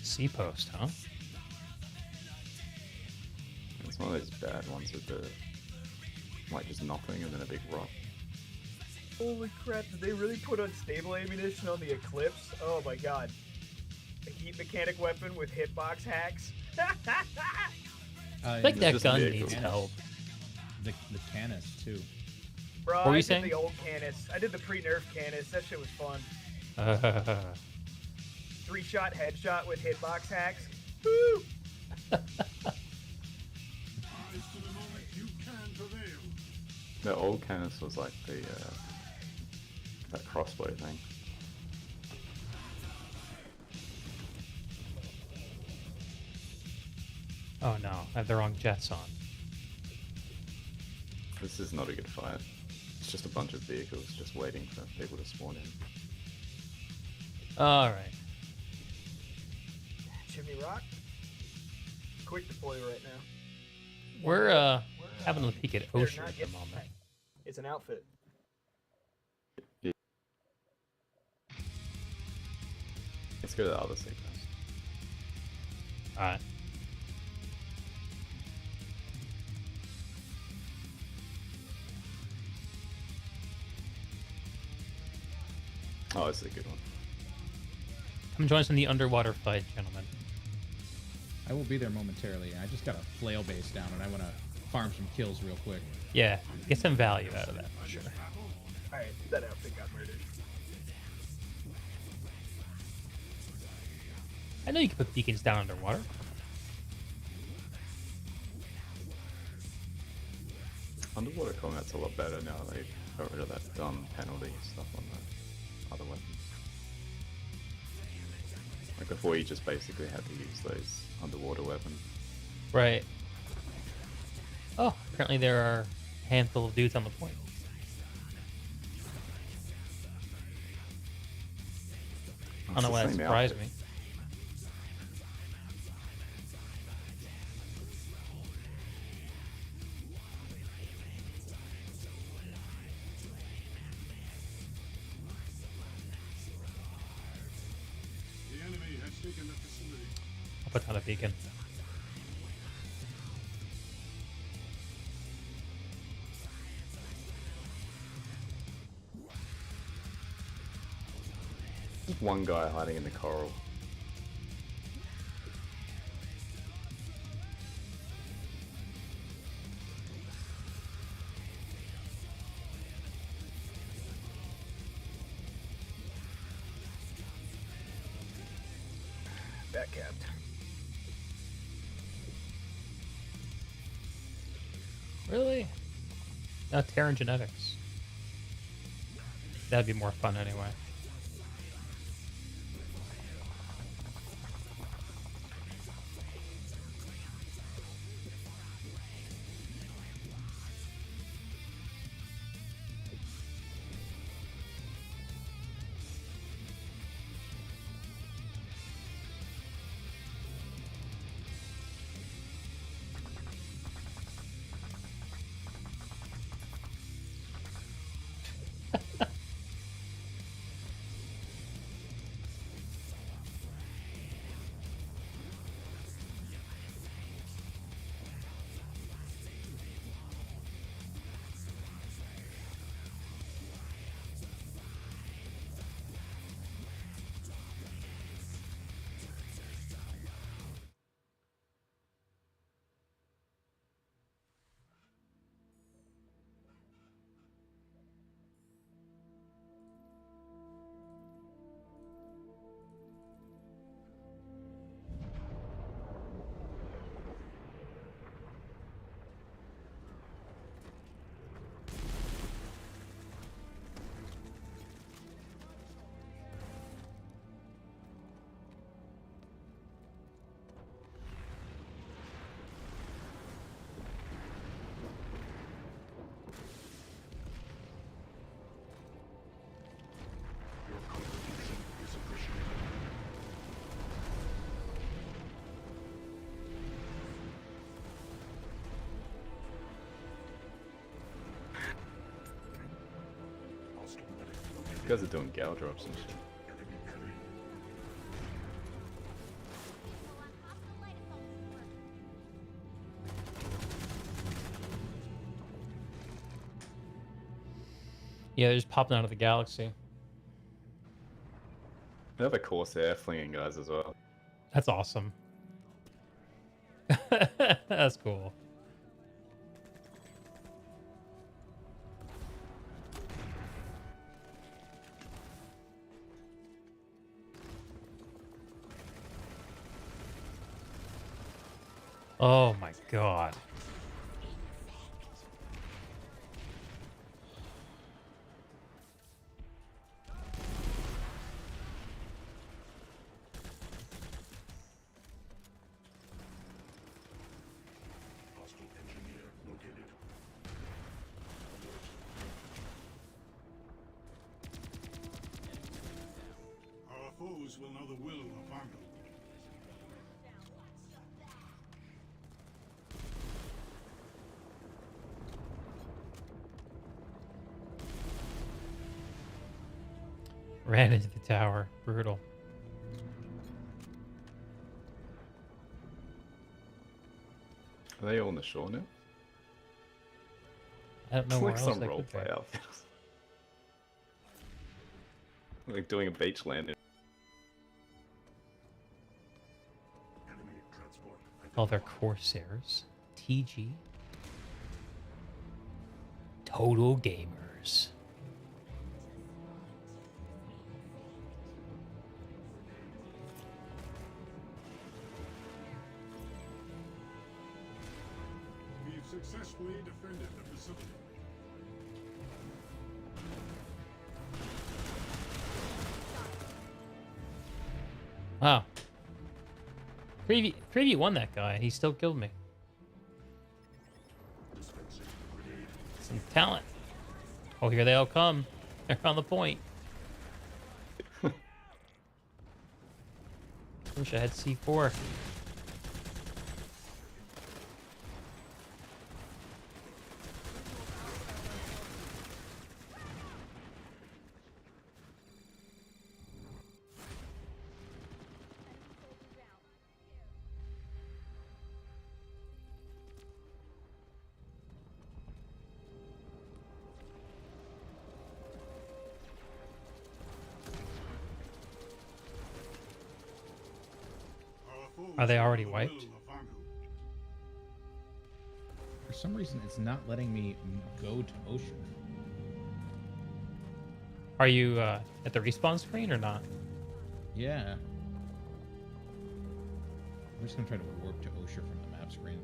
C post, huh? It's one of those bad ones with the like just nothing and then a big rock. Holy crap, did they really put unstable ammunition on the Eclipse? Oh my god. A heat mechanic weapon with hitbox hacks? I think it's that just gun vehicles. needs help. The Canis too. Bro, What were I you did saying? the old Canis. I did the pre-nerf Canis. That shit was fun. 3-shot headshot with hitbox hacks. Woo! Rise to the moment you can prevail. The old Canis was like the that crossbow thing. Oh no, I have the wrong jets on. This is not a good fight. It's just a bunch of vehicles just waiting for people to spawn in. All right. Chimney Rock? Quick deploy right now. We're having a peek at They're Ocean not at the getting- moment. It's an outfit. Let's go to the other sequence. All right. Oh, this is a good one. Come join us in the underwater fight, gentlemen. I will be there momentarily. I just got a flail base down, and I want to farm some kills real quick. Yeah, get some value out of that for sure. Alright, that outfit got murdered. I know you can put beacons down underwater. Underwater combat's a lot better now. They got rid of that dumb penalty stuff on the other weapons. Like before, you just basically had to use those underwater weapons. Right. Oh, apparently there are a handful of dudes on the point. I don't know why that surprised me. The enemy has taken the facility. I'll put down a beacon. There's one guy hiding in the coral. Back capped. Really? No, Terran Genetics. That'd be more fun anyway. guys are doing gal drops and shit. Yeah, they're just popping out of the galaxy. They have a Corsair flinging guys as well. That's awesome. That's cool. Oh my god. Our foes will know the will of Andu. Ran into the tower. Brutal. Are they all on the shore now? I don't know It's where like else some they role could play be. outfit. Like doing a beach landing. Oh, they're Corsairs. TG. Total Gamers. We've successfully defended the facility. Wow. Preview won that guy. He still killed me. Some talent. Oh, here they all come. They're on the point. Wish I had C4. Our foes Are they will already know the wiped? will of Andu. For some reason, it's not letting me go to Ocean. Are you at the respawn screen or not? Yeah. I'm just gonna try to warp to Osher from the map screen.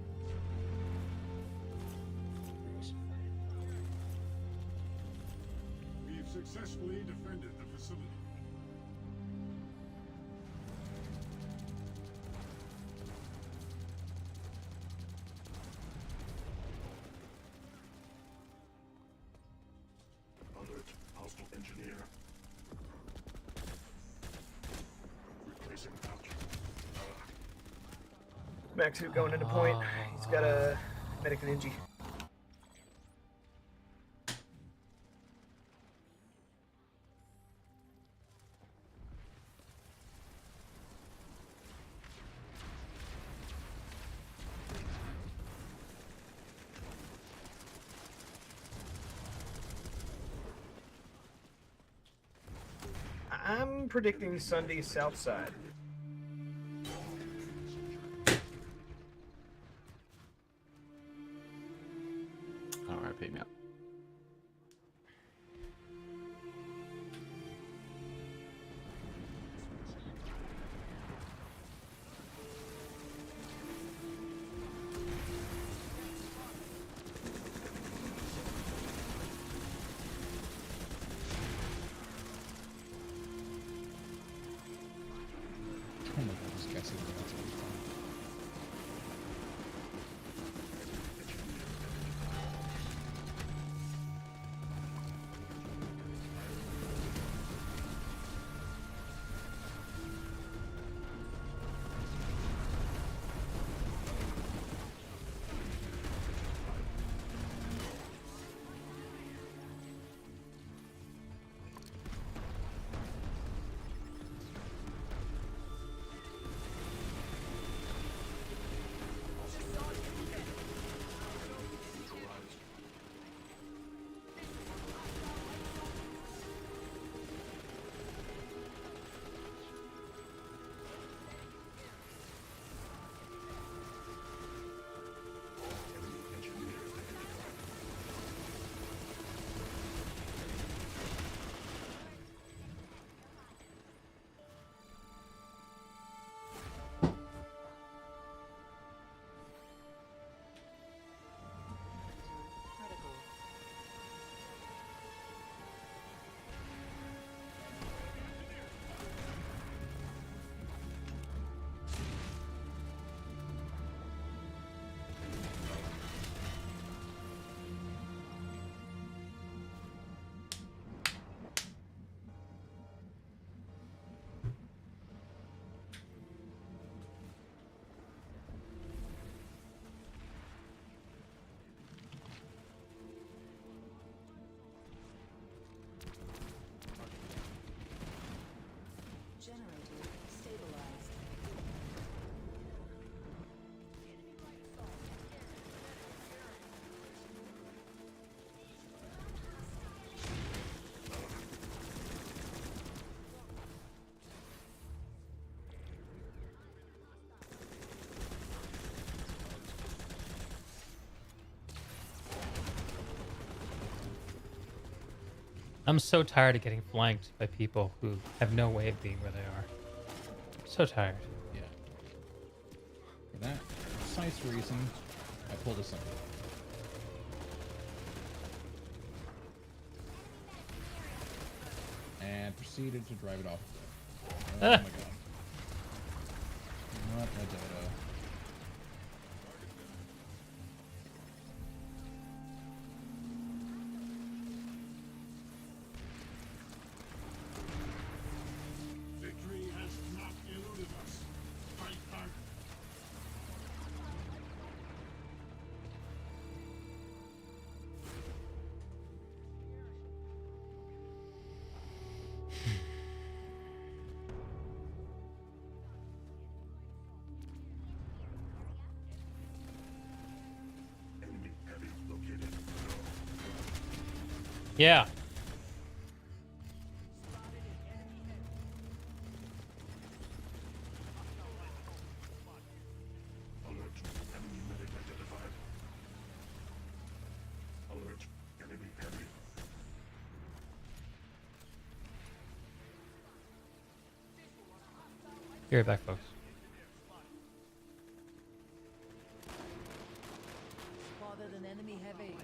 We've successfully defended the facility. Alert, hostile engineer. Replacing Valkyrie. Max Hoot going into point. He's got a medic ninja. I'm predicting Sunday South Side. R.I.P. Matt. Oh my god, this guy's so good. That's really fun. I'm so tired of getting flanked by people who have no way of being where they are. So tired. Yeah. For that precise reason, I pulled a sniper. And proceeded to drive it off the cliff. Oh my god. What a dodo. Victory has not eluded us. Fight harder. Enemy heavy located. Yeah. Alert. Enemy medic identified. Alert. Enemy heavy. Be right back, folks. Spotted an enemy heavy.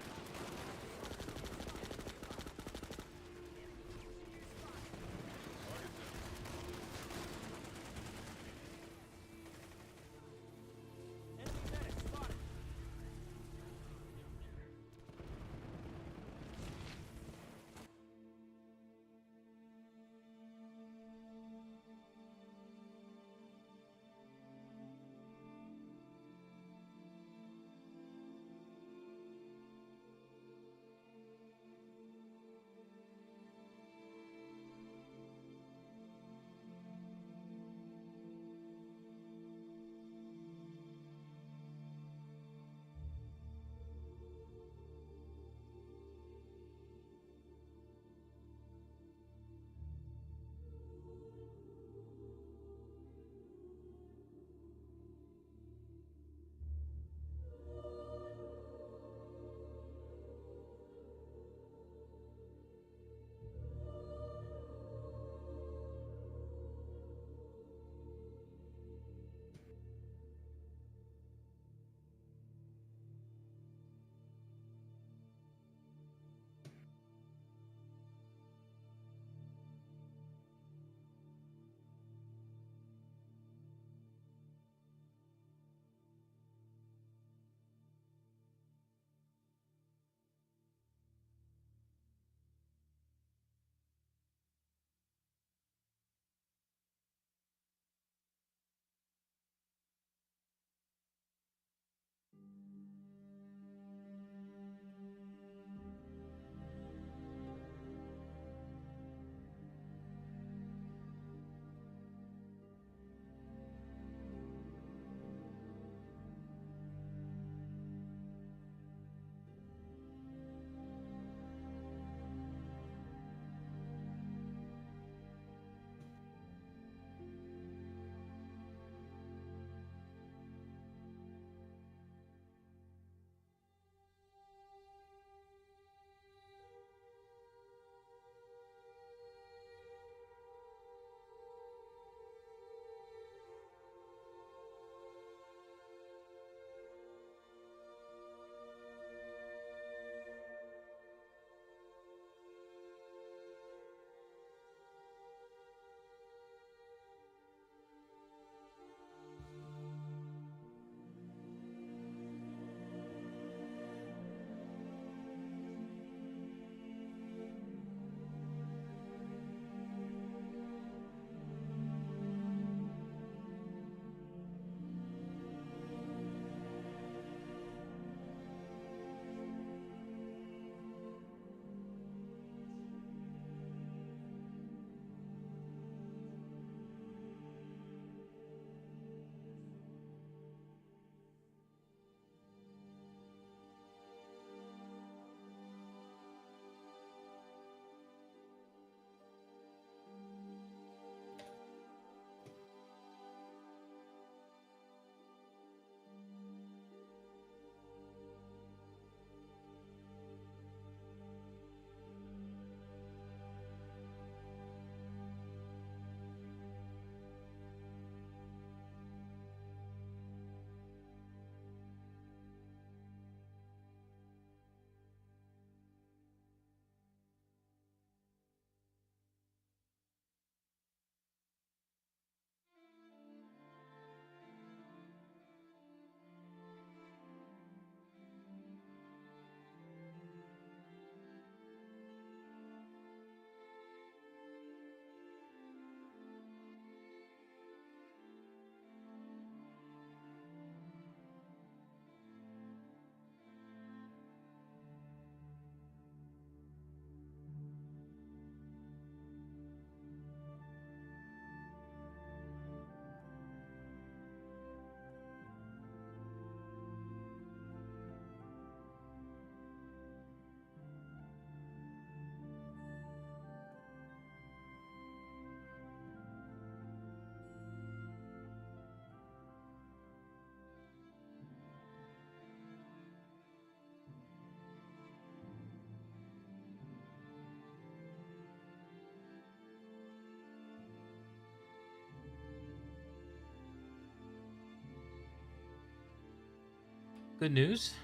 good news.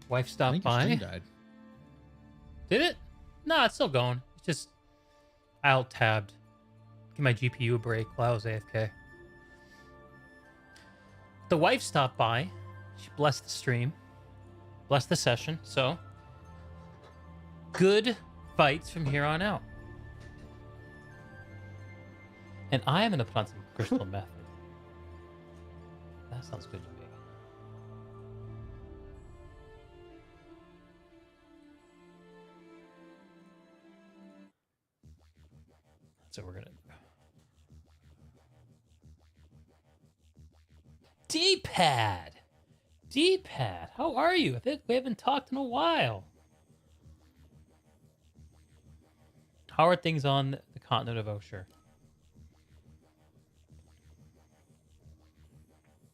Wife I stopped think your by. stream died. Did it? No, it's still going. It's just I alt-tabbed. Give my GPU a break while I was AFK. The wife stopped by. She blessed the stream. Blessed the session. So, good fights from here on out. And I am going to put on some Crystal Method. That sounds good to me. That's what we're going to do. D-pad. D-pad. How are you? I think we haven't talked in a while. How are things on the continent of Osher?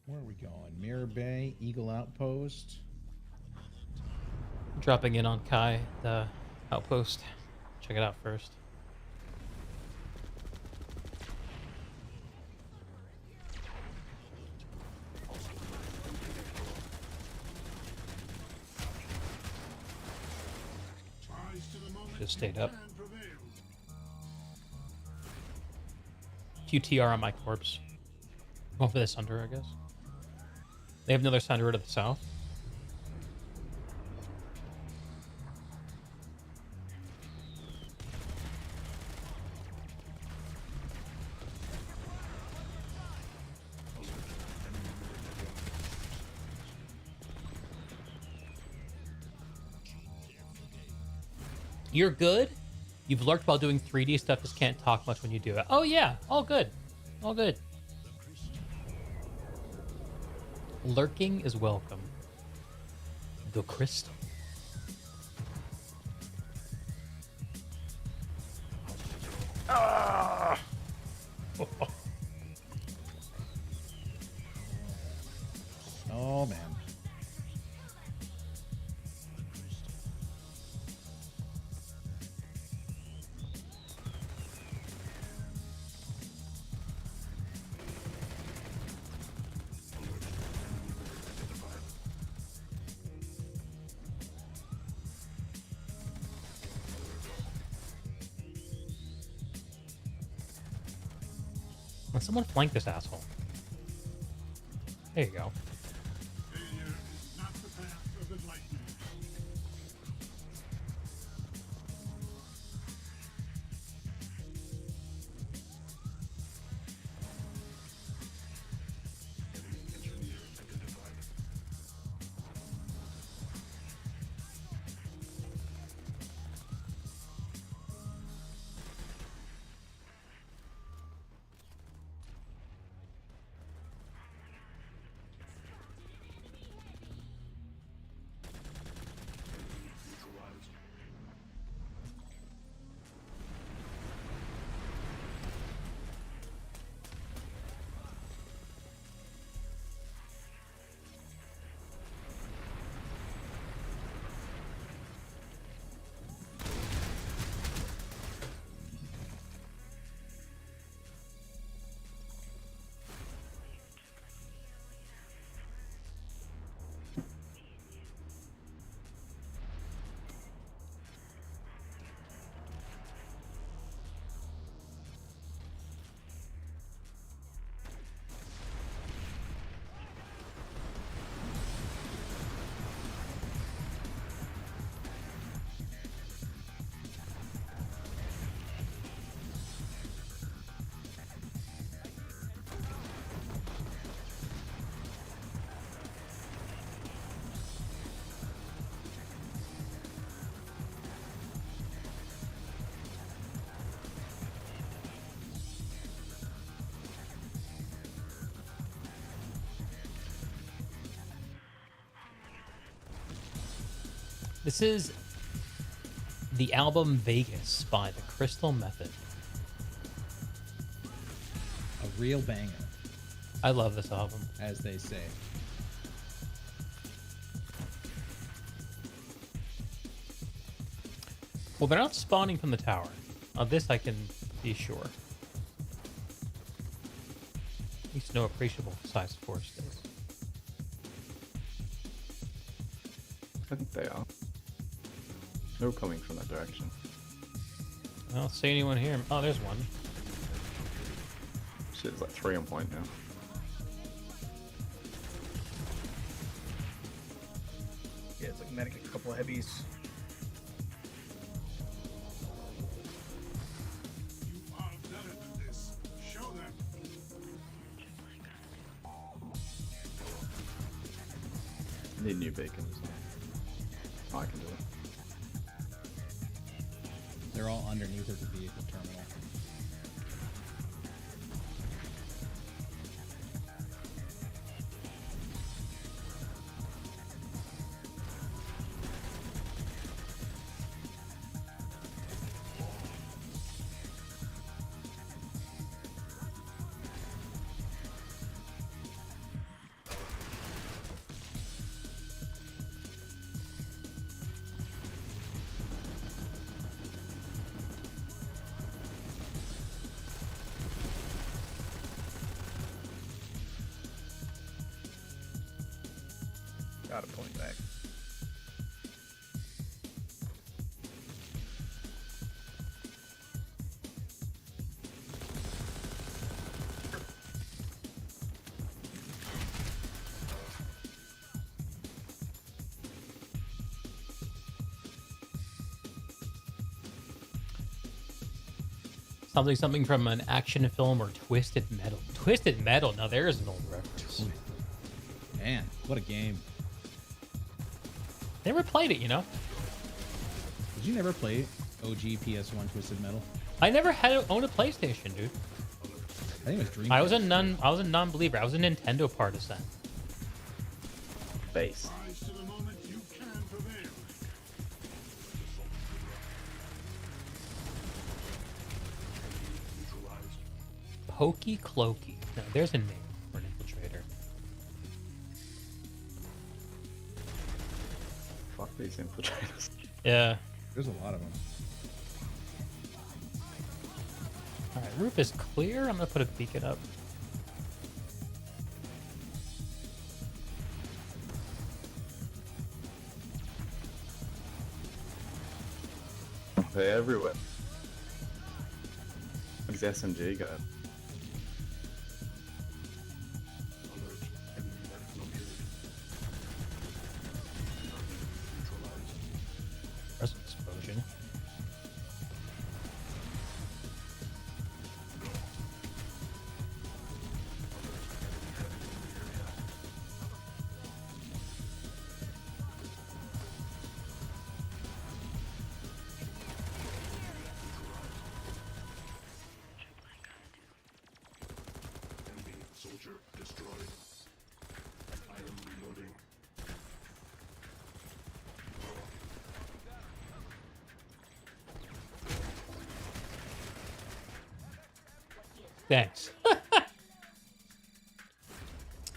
Where are we going? Mirror Bay, Eagle Outpost. Dropping in on Kai, the outpost. Check it out first. Rise to the moment Just stayed up. and prevail. QTR on my corpse. Going for the Sunder, I guess. They have another Sunder to the south. You're good? You've lurked while doing 3D stuff, just can't talk much when you do it. Oh yeah, all good. All good. Lurking is welcome. The crystal. Oh man. Let someone flank this asshole. There you go. Failure is not the path of enlightenment. This is the album Vegas by the Crystal Method. A real banger, I love this album. as they say. Well, they're not spawning from the tower. Of this I can be sure. At least no appreciable size force is. I think they are. They're all coming from that direction. I don't see anyone here. Oh, there's one. Shit, it's like 3 on point now. Yeah, it's like medic a couple of heavies. You are better than this. Show them. I need new beacons. I can do it. They're all underneath of the vehicle terminal. Got a point back. Something from an action film or Twisted Metal. Twisted Metal. Now there's an old reference. Man, what a game. Never played it, you know. Did you never play OG PS1 Twisted Metal? I never had owned a PlayStation, dude. I think it was Dreamcast. I was a non-believer. I was a Nintendo partisan. Base. Rise to the moment you can prevail. Pokey Clokey. Now there's a name for an infiltrator. Fuck these infiltrators. Yeah. There's a lot of them. All right, roof is clear. I'm gonna put a beacon up. They're everywhere. Where's the SMG go? There's an explosion. Enemy soldier destroyed. I am reloading. Thanks.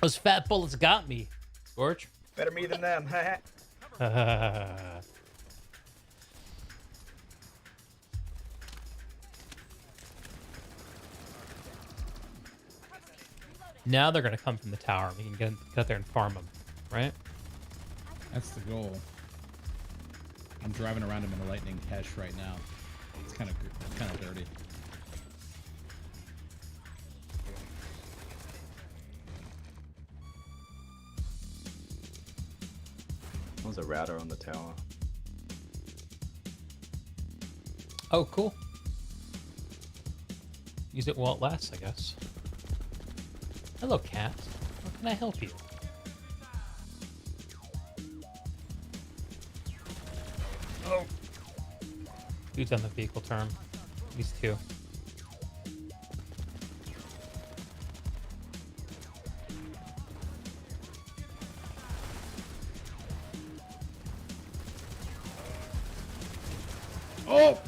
Those fat bullets got me. Scorch. Better me than them. Haha. Now they're gonna come from the tower. We can get out there and farm them, right? That's the goal. I'm driving around him in a lightning cache right now. It's kind of dirty. There's a router on the tower. Oh, cool. Use it while it lasts, I guess. Hello, cat. How can I help you? Oh, Dude's on the vehicle term. These two. Oh!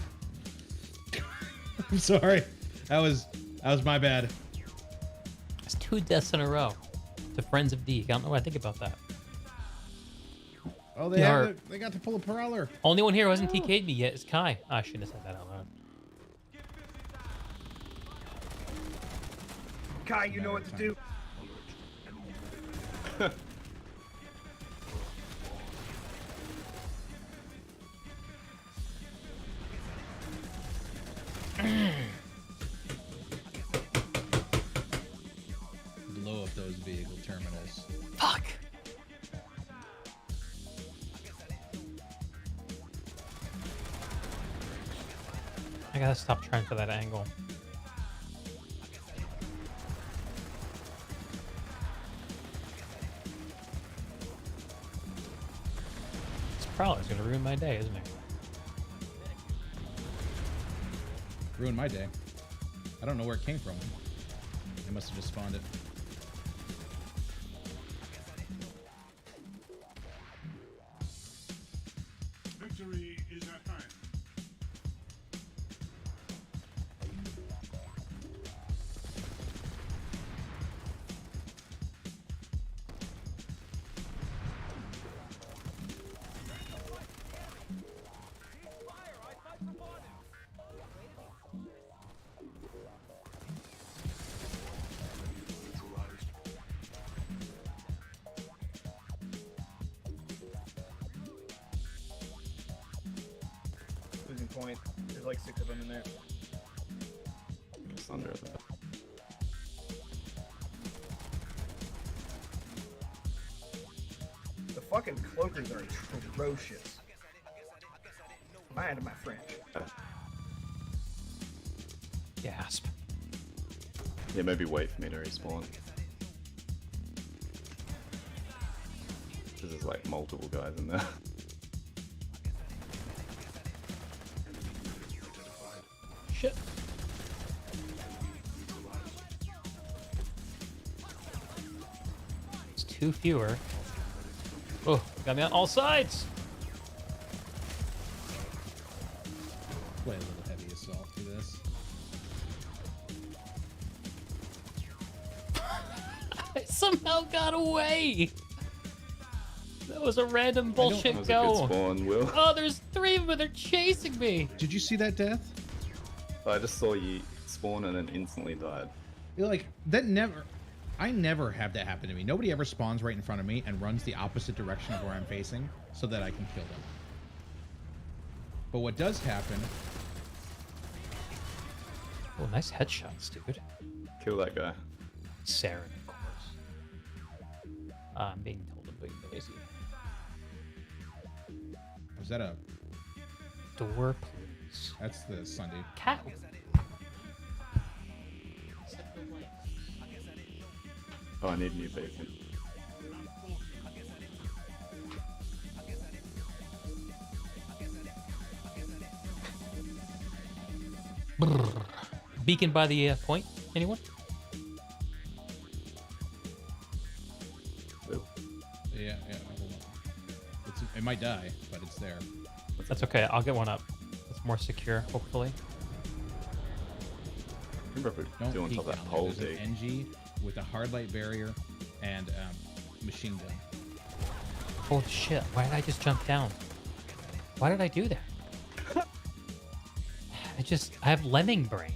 I'm sorry. That was my bad. That's 2 deaths in a row to Friends of D. I don't know what I think about that. Oh, they Yeah, they got to pull a Prowler. Only one here who hasn't TK'd me yet is Kai. I shouldn't have said that out loud. Kai, you know what to do. terminals. Fuck! I gotta stop trying for that angle. This Prowler's gonna ruin my day, isn't it? Ruined my day. I don't know where it came from. They must have just spawned it. Victory is at hand. Losing point. There's like 6 of them in there. Just under it. The fucking cloakers are atrocious. My French. Gasp. Yeah, maybe wait for me to respawn. Because there's like multiple guys in there. Shit. It's 2 fewer. Oh, got me on all sides. Play a little heavy assault for this. I somehow got away. That was a random That bullshit was a good go. spawn, Will. Oh, there's 3 of them. They're chasing me. Did you see that death? I just saw you spawn and then instantly died. You're like, that never... I never have that happen to me. Nobody ever spawns right in front of me and runs the opposite direction of where I'm facing so that I can kill them. But what does happen... Oh, nice headshots, dude. Kill that guy. Saren, of course. I'm being told I'm being noisy. Was that a... Door, please. That's the Sunday. Cat. Oh, I need new bacon. Brrr. Beacon by the point. Anyone? Will. Yeah, hold on. It might die, but it's there. That's okay. I'll get one up. It's more secure, hopefully. Remember if Don't we do on peek top of that down pole there. There's dig. an NG with a hard light barrier and machine gun. Holy shit. Why did I just jump down? Why did I do that? I have lemming brain.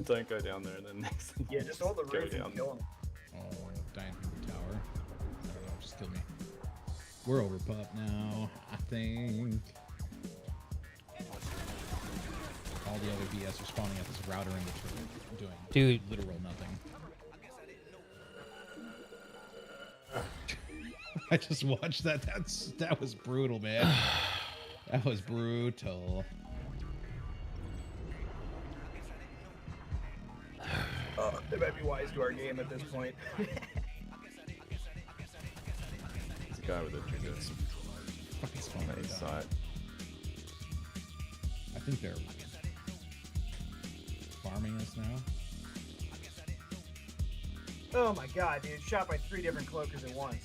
Don't go down there and then next thing Yeah, just hold the go roof down. and kill him. Oh, dying from the tower. I don't know, just kill me. We're over pup now, I think. All the other BS are spawning at this router in which we're doing Dude. literal nothing. I just watched that. That was brutal, man. That was brutal. They might be wise to our game at this point. There's a guy with a triggers Fucking spawn on right the east down. side. I think they're farming us now. Oh my god, dude. Shot by 3 different cloakers at once.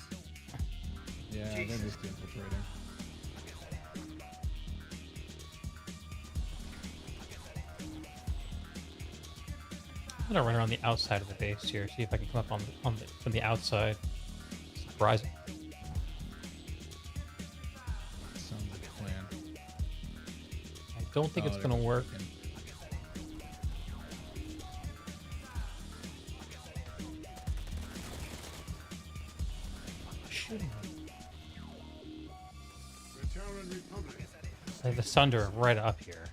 Yeah, Jesus. they're just infiltrating. I'm gonna run around the outside of the base here, see if I can come up from the outside. Surprising. Sounds like a plan. I don't think Oh, it's they're gonna work. fucking- Shooting me. The Terran Republic. I have the Sunder right up here.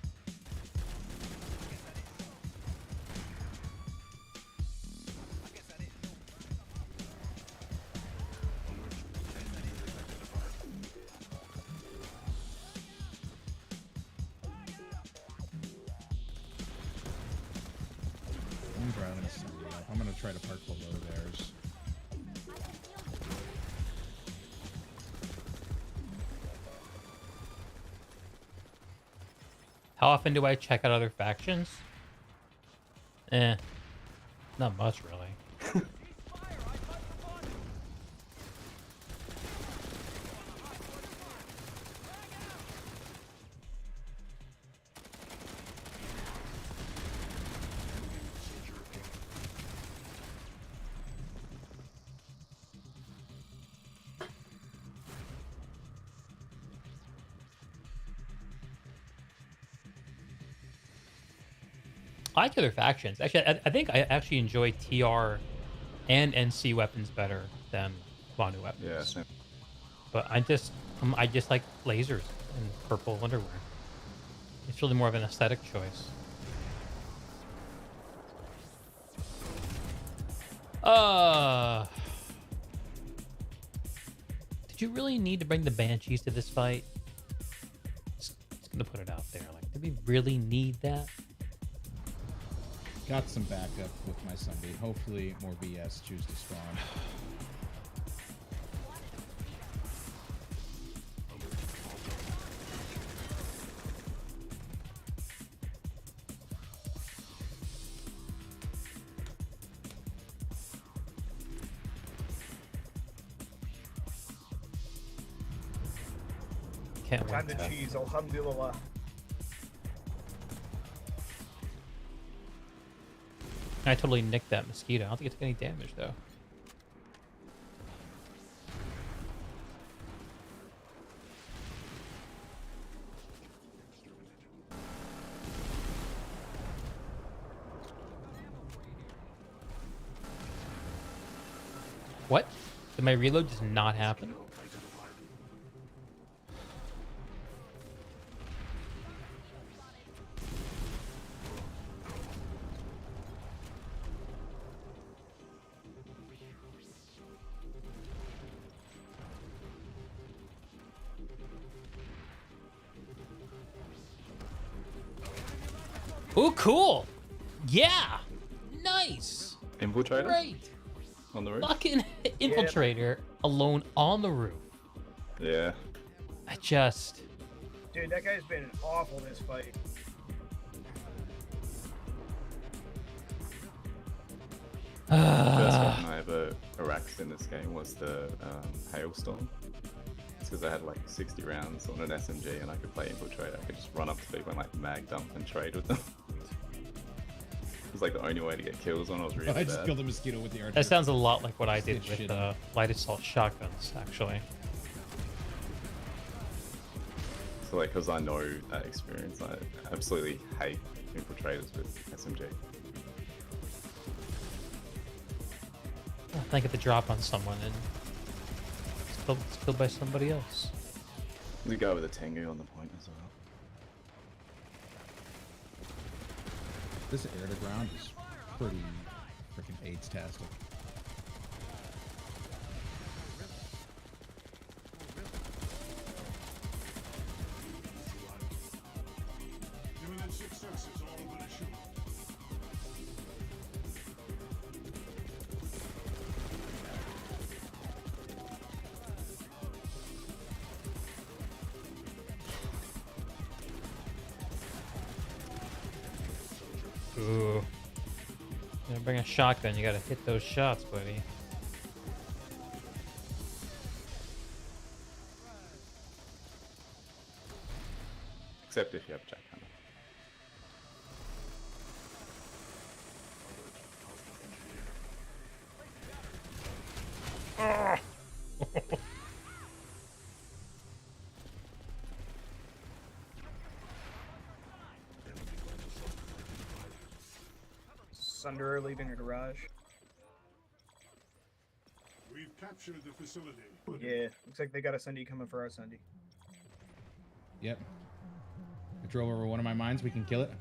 I'm gonna try to park below theirs. How often do I check out other factions? Not much really. I like other factions. Actually, I think I actually enjoy TR and NC weapons better than Vanu weapons. Yeah, same. But I just like lasers and purple underwear. It's really more of an aesthetic choice. Did you really need to bring the Banshees to this fight? Just gonna put it out there. Like, did we really need that? Got some backup with my Sunday. Hopefully more BS choose to spawn. Can't Time wait to to... cheese, alhamdulillah. I totally nicked that mosquito. I don't think it took any damage though. What? Did my reload just not happen? Ooh, cool. Yeah. Nice. Infiltrator Great. on the roof. Fucking infiltrator alone on the roof. Yeah. I just... Dude, that guy's been awful this fight. First weapon I ever Araxed in this game was the Hailstorm. It's because I had like 60 rounds on an SMG and I could play Infiltrator. I could just run up to people and like mag dump and trade with them. It was like the only way to get kills when I was really I just bad. killed a mosquito with the archer. That sounds a lot like what I did Stick shit with on. light assault shotguns, actually. So like, because I know that experience, I absolutely hate Infiltrators with SMG. I think get the drop on someone and it's killed by somebody else. We go with a Tengu on the point as well. This air to ground is pretty freaking AIDS-tastic. Imminent success is all but assured. Ooh. You bring a shotgun, you gotta hit those shots, buddy. Except if you have Jackhammer. Sunderer leaving a garage. We've captured the facility. Yeah, looks like they got a Sunday coming for our Sunday. Yep. I drove over one of my mines. We can kill it.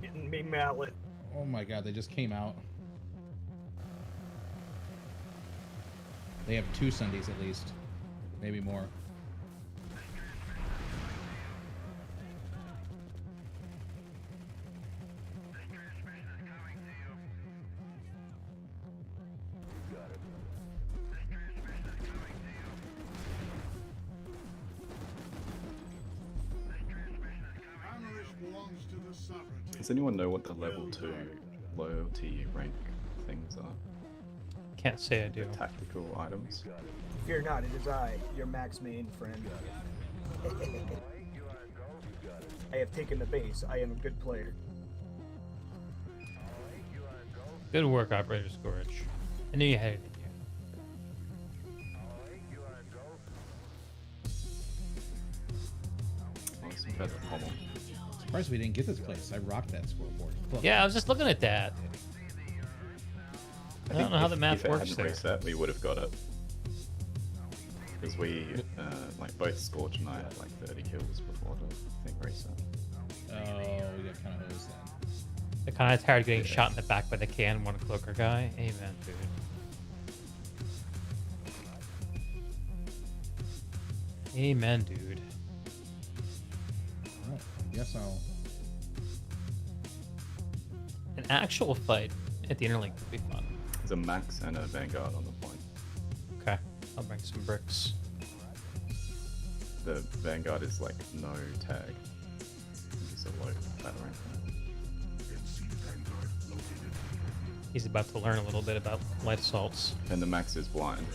Getting me mallet. Oh my god, they just came out. They have 2 Sundays at least. Maybe more. Does anyone know what the level 2 loyalty rank things are? Can't say I The do. tactical items? Fear not, it is I, your Max main friend. I have taken the base. I am a good player. Good work, Operator Scourge. I knew you had it in you. Awesome, better pommel. Surprised we didn't get this place. I rocked that scoreboard. Look, Yeah, I was just looking at that. I don't know how the math if it works hadn't there. reset, we would have got it. Because we, like both Scorch and I had like 30 kills before the thing reset. Oh, we got kind of hosed then. I'm kind of tired of getting shot in the back by the K1 cloaker guy. Amen, dude. Amen, dude. Well, I guess I'll. An actual fight at the interlink would be fun. There's a Max and a Vanguard on the point. Okay, I'll bring some bricks. The Vanguard is like no tag. I think it's a low battle rank. He's about to learn a little bit about light assaults. And the Max is blind.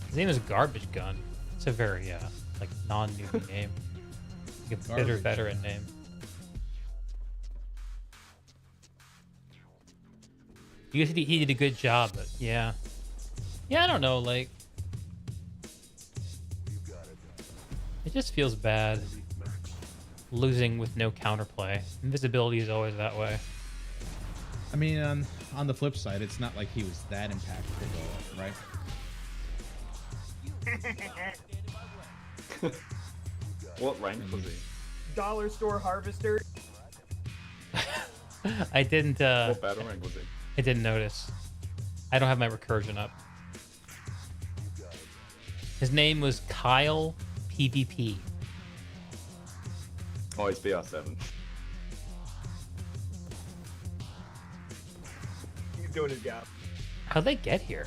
His name is Garbage Gun. It's a very like non-newbie name. Like a bitter Garbage veteran name. You said he did a good job, but yeah. Yeah, I don't know, like it just feels bad losing with no counterplay. Invisibility is always that way. I mean, on the flip side, it's not like he was that impactful, though, right? What rank was he? Dollar store harvester. I didn't What battle rank was he? I didn't notice. I don't have my recursion up. His name was Kyle PvP. Oh, he's BR7. He's doing his job. How'd they get here?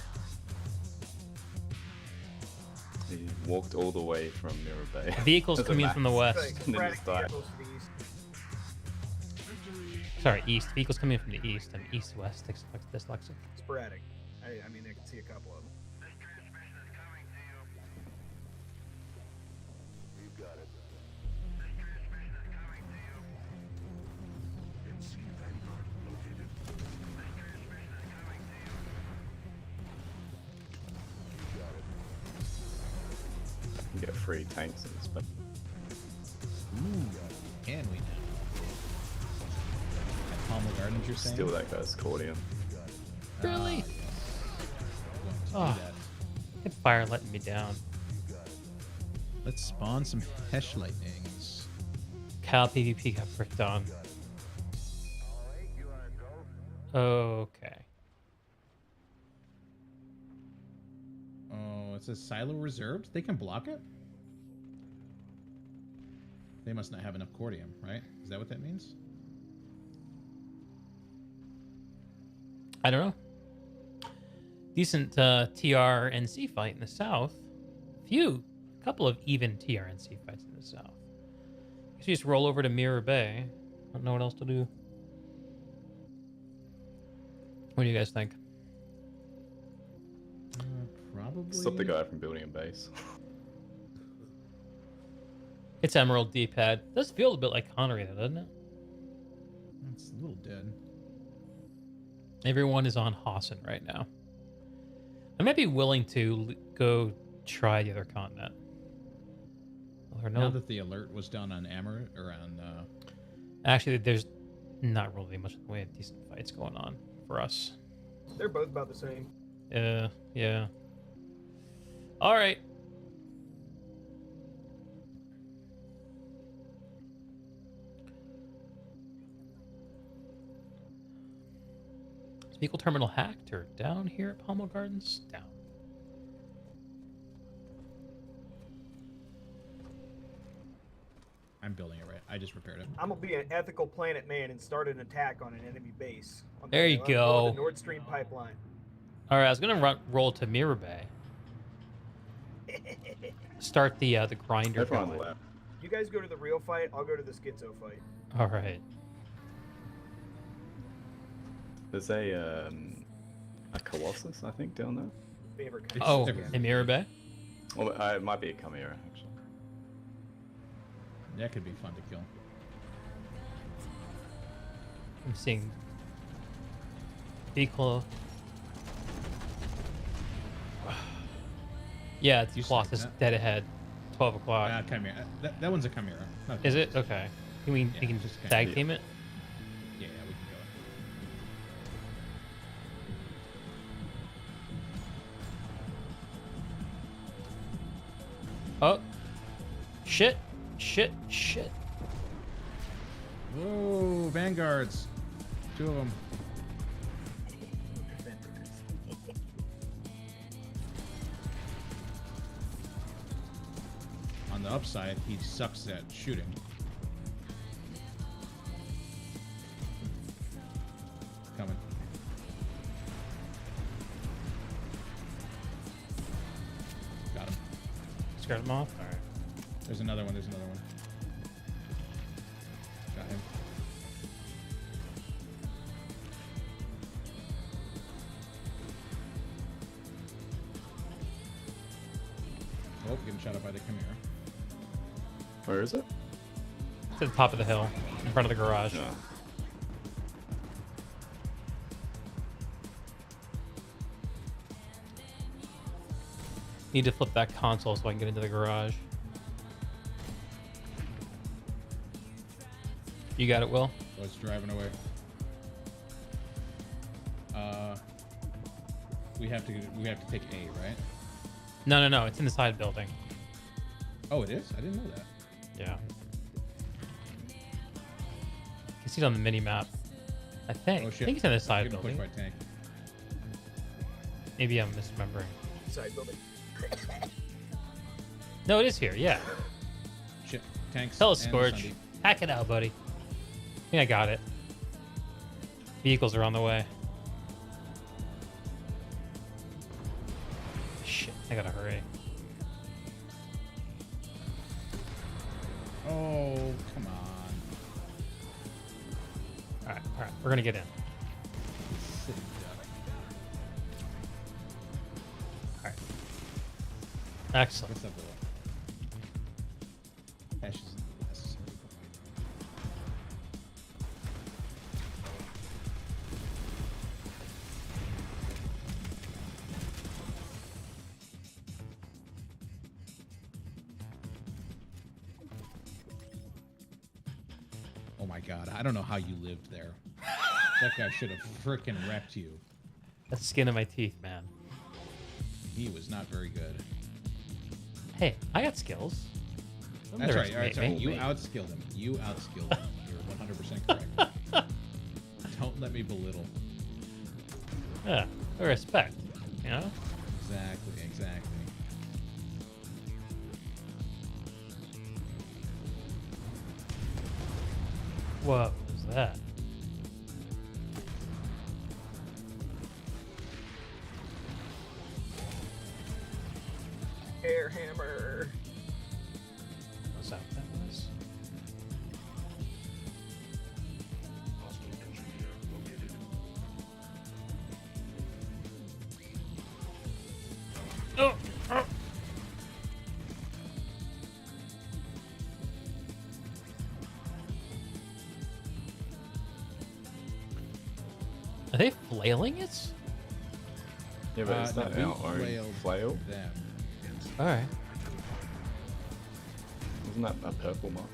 He walked all the way from Mirror Bay. Vehicles As a coming from the Max. west. Like, And then sporadic just died. vehicles to the east. Sorry, east. Vehicles coming from the east. I'm east-west dyslexic. Sporadic. I mean, I can see a couple of them. You get free tanks in this, but Ooh, can we now? At Palmer Gardens, you're saying? steal that guy's Cordium. Really? Yes. Going to do Oh. that. Get fire letting me down. Let's spawn some Hesh Lightnings. Kyle PvP got bricked on. Okay. Oh, it says silo reserved. They can block it? They must not have enough cordium, right? Is that what that means? I don't know. Decent TRNC fight in the south. Couple of even TRNC fights in the south. Guess you just roll over to Mirror Bay. I don't know what else to do. What do you guys think? Probably. Stop the guy from building a base. It's Emerald D-pad. Does feel a bit like Connery, though, doesn't it? It's a little dead. Everyone is on Hassan right now. I might be willing to go try the other continent. Or Now no, that the alert was done on Amaret or on actually, there's not really much in the way of decent fights going on for us. They're both about the same. Yeah. All right. Is Vehicle Terminal hacked or down here at Palmo Gardens? Down. I'm building it right. I just repaired it. I'm gonna be an ethical planet man and start an attack on an enemy base. There you on go. The Nord Stream pipeline. All right, I was gonna roll to Mirror Bay. Start the grinder Everyone going. left. You guys go to the real fight. I'll go to the schizo fight. All right. There's a Colossus, I think, down there. Favorite It's Oh, everywhere. Emira Bay? Or it might be a Chimera, actually. That could be fun to kill. I'm seeing vehicle. Yeah, it's You sniped Colossus that? dead ahead. 12 o'clock. Chimera. That one's a Chimera. Not Is Colossus. it? Okay. Can we, Yeah, we can just tag kinda- team it? Yeah, we can go. Oh. Shit. Shit. Shit. Whoa, Vanguards. 2 of them. On the upside, he sucks at shooting. Coming. Got him. Scared him off? Alright. There's another one. There's another one. Got him. Oh, getting shot up by the Chimera. Where is it? It's at the top of the hill, in front of the garage. Yeah. Need to flip that console so I can get into the garage. You got it, Will? Oh, it's driving away. We have to take A, right? No, no, no. It's in the side building. Oh, it is? I didn't know that. Yeah. You can see it on the mini map. I think. Oh I shit. think it's in the side Getting pushed building. by tank. Maybe I'm misremembering. Side building. No, it is here. Yeah. Shit. Tanks. Tell us, and Scourge. Sundeep. Hack it out, buddy. I think I got it. Vehicles are on the way. Shit. I gotta hurry. Oh, come on. Alright, alright. We're gonna get in. He's sitting duck. Alright. Excellent. What's up, Willow? Ash is necessary. Oh my god, I don't know how you lived there. That guy should have frickin' wrecked you. That's the skin of my teeth, man. He was not very good. Hey, I got skills. Don't That's right. underestimate That's right. me. You outskilled him. You outskilled him. You're 100% correct. Don't let me belittle. Yeah, respect. You know? Exactly. Exactly. What was that? Air hammer. Was that what that was? Hostile engineer located. Oh! Oh! Are they flailing it? Yeah, but is no, that we our own flailed flail? them. Alright. Isn't that a purple mark?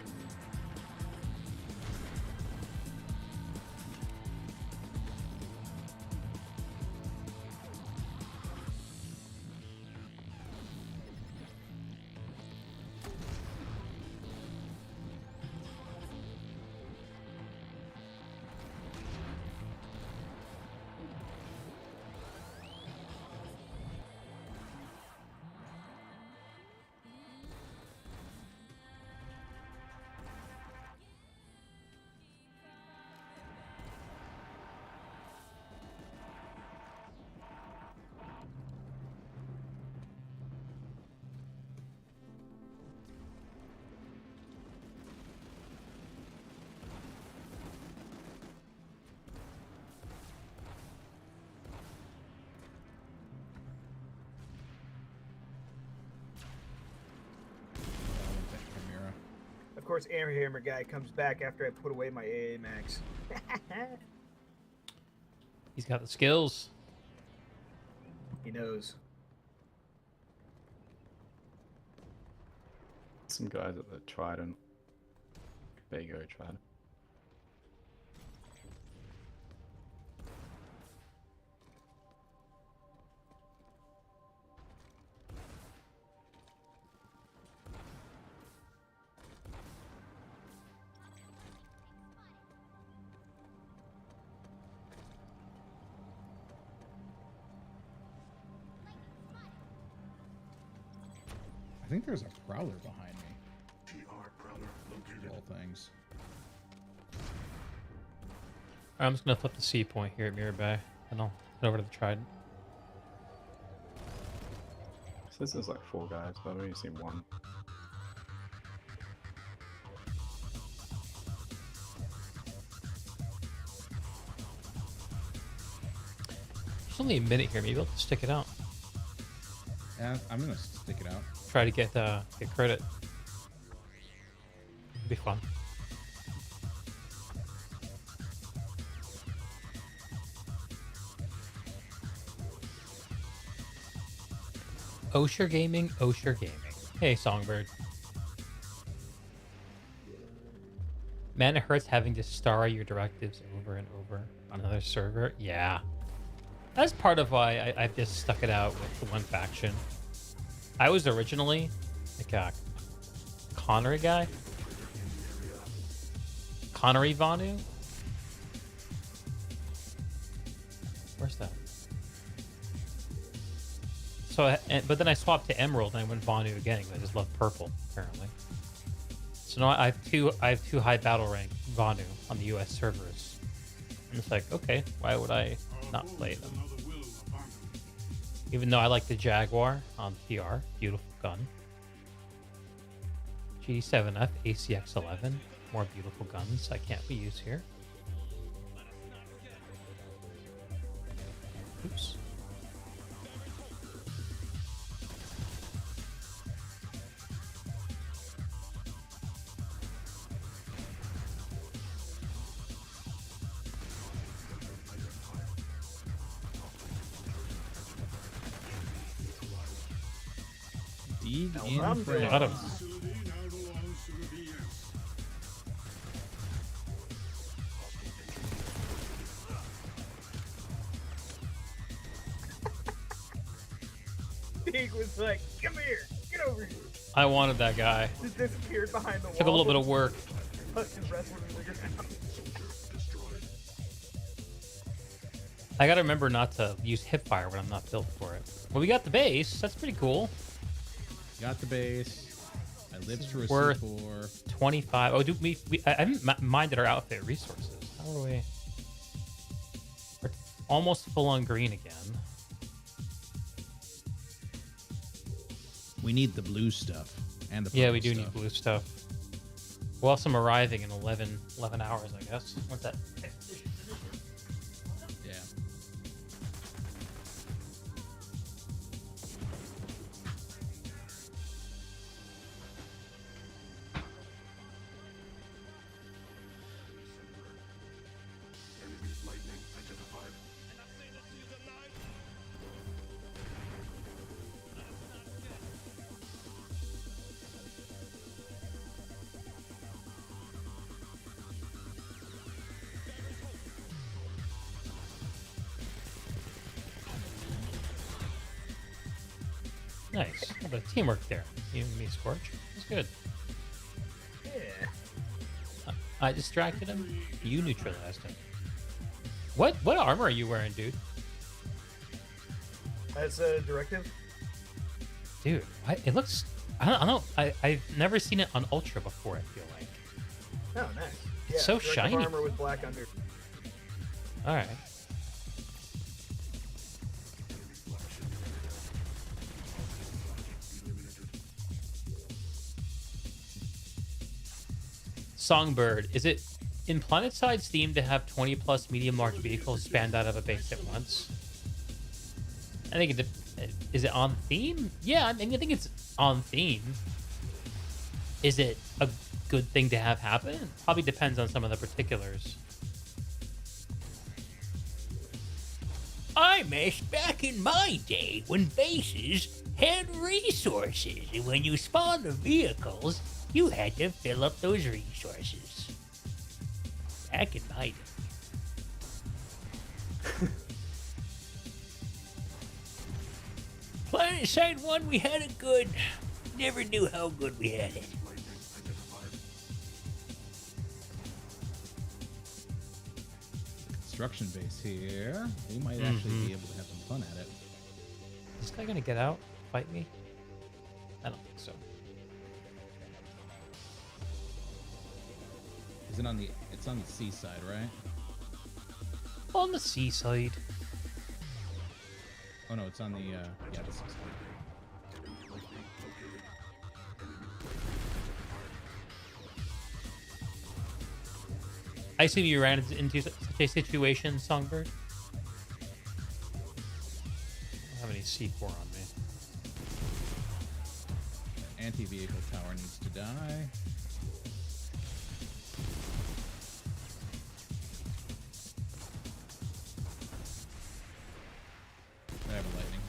course, Hammer guy comes back after I put away my AA max. He's got the skills. He knows. Some guys at the Trident. There you go, Trident. I think there's a prowler behind me. TR Prowler located. Of all things. I'm just gonna flip the C point here at Mirror Bay, and I'll head over to the Trident. Says there's like 4 guys, but I've only seen 1. There's only a minute here. Maybe I'll just stick it out. Yeah, I'm gonna stick it out. Try to get credit. It'd be fun. Osher Gaming, Osher Gaming. Hey, Songbird. Man, it hurts having to star your directives over and over on another server. Yeah. That's part of why I've just stuck it out with the one faction. I was originally like a Connery guy. Connery Vanu? Where's that? So, but then I swapped to Emerald and I went Vanu again because I just love purple, apparently. So now I have two high battle rank Vanu on the US servers. And it's like, okay, why would I not play them? Even though I like the Jaguar on TR, beautiful gun. GD7F, ACX11, more beautiful guns I can't be used here. Oops. Deed No in problem. France. Got him. Facility now belongs to the BS. Deeg was like, come here, get over here. I wanted that guy. Just disappeared behind the wall. Took a little bit of work. Just wrestling with the ground. I gotta remember not to use hipfire when I'm not built for it. Well, we got the base. That's pretty cool. Got the base. I lived through a Worth C4. 25. Oh, I haven't minded our outfit resources. How are we? We're almost full on green again. We need the blue stuff and the Yeah, purple we do stuff. need blue stuff. We'll have some arriving in 11 hours, I guess. What's that? Yeah. Enemy lightning identified. Nice. A little bit of teamwork there. You and me, Scorch. That's good. Yeah. I distracted him. You neutralized him. What armor are you wearing, dude? That's a directive. Dude, it looks... I don't know. I've never seen it on Ultra before, I feel like. Oh, nice. It's so directive shiny. Armor with black under. All right. Songbird, is it in Planetside theme to have 20 plus medium large vehicles spanned out of a base at once? I think is it on theme? Yeah, I mean, I think it's on theme. Is it a good thing to have happen. It probably depends on some of the particulars. I miss back in my day when bases had resources, and when you spawned the vehicles, you had to fill up those resources. Back in my day. Planet Side 1, we had it good. Never knew how good we had it. Construction base here. We might actually be able to have some fun at it. Is this guy gonna get out? Fight me? I don't think so. Is it on the? It's on the seaside, right? On the seaside. Oh no, it's on the yeah, the seaside. I assume you ran into such a situation, Songbird. I don't have any C4 on me. Anti-vehicle tower needs to die. I have a lightning.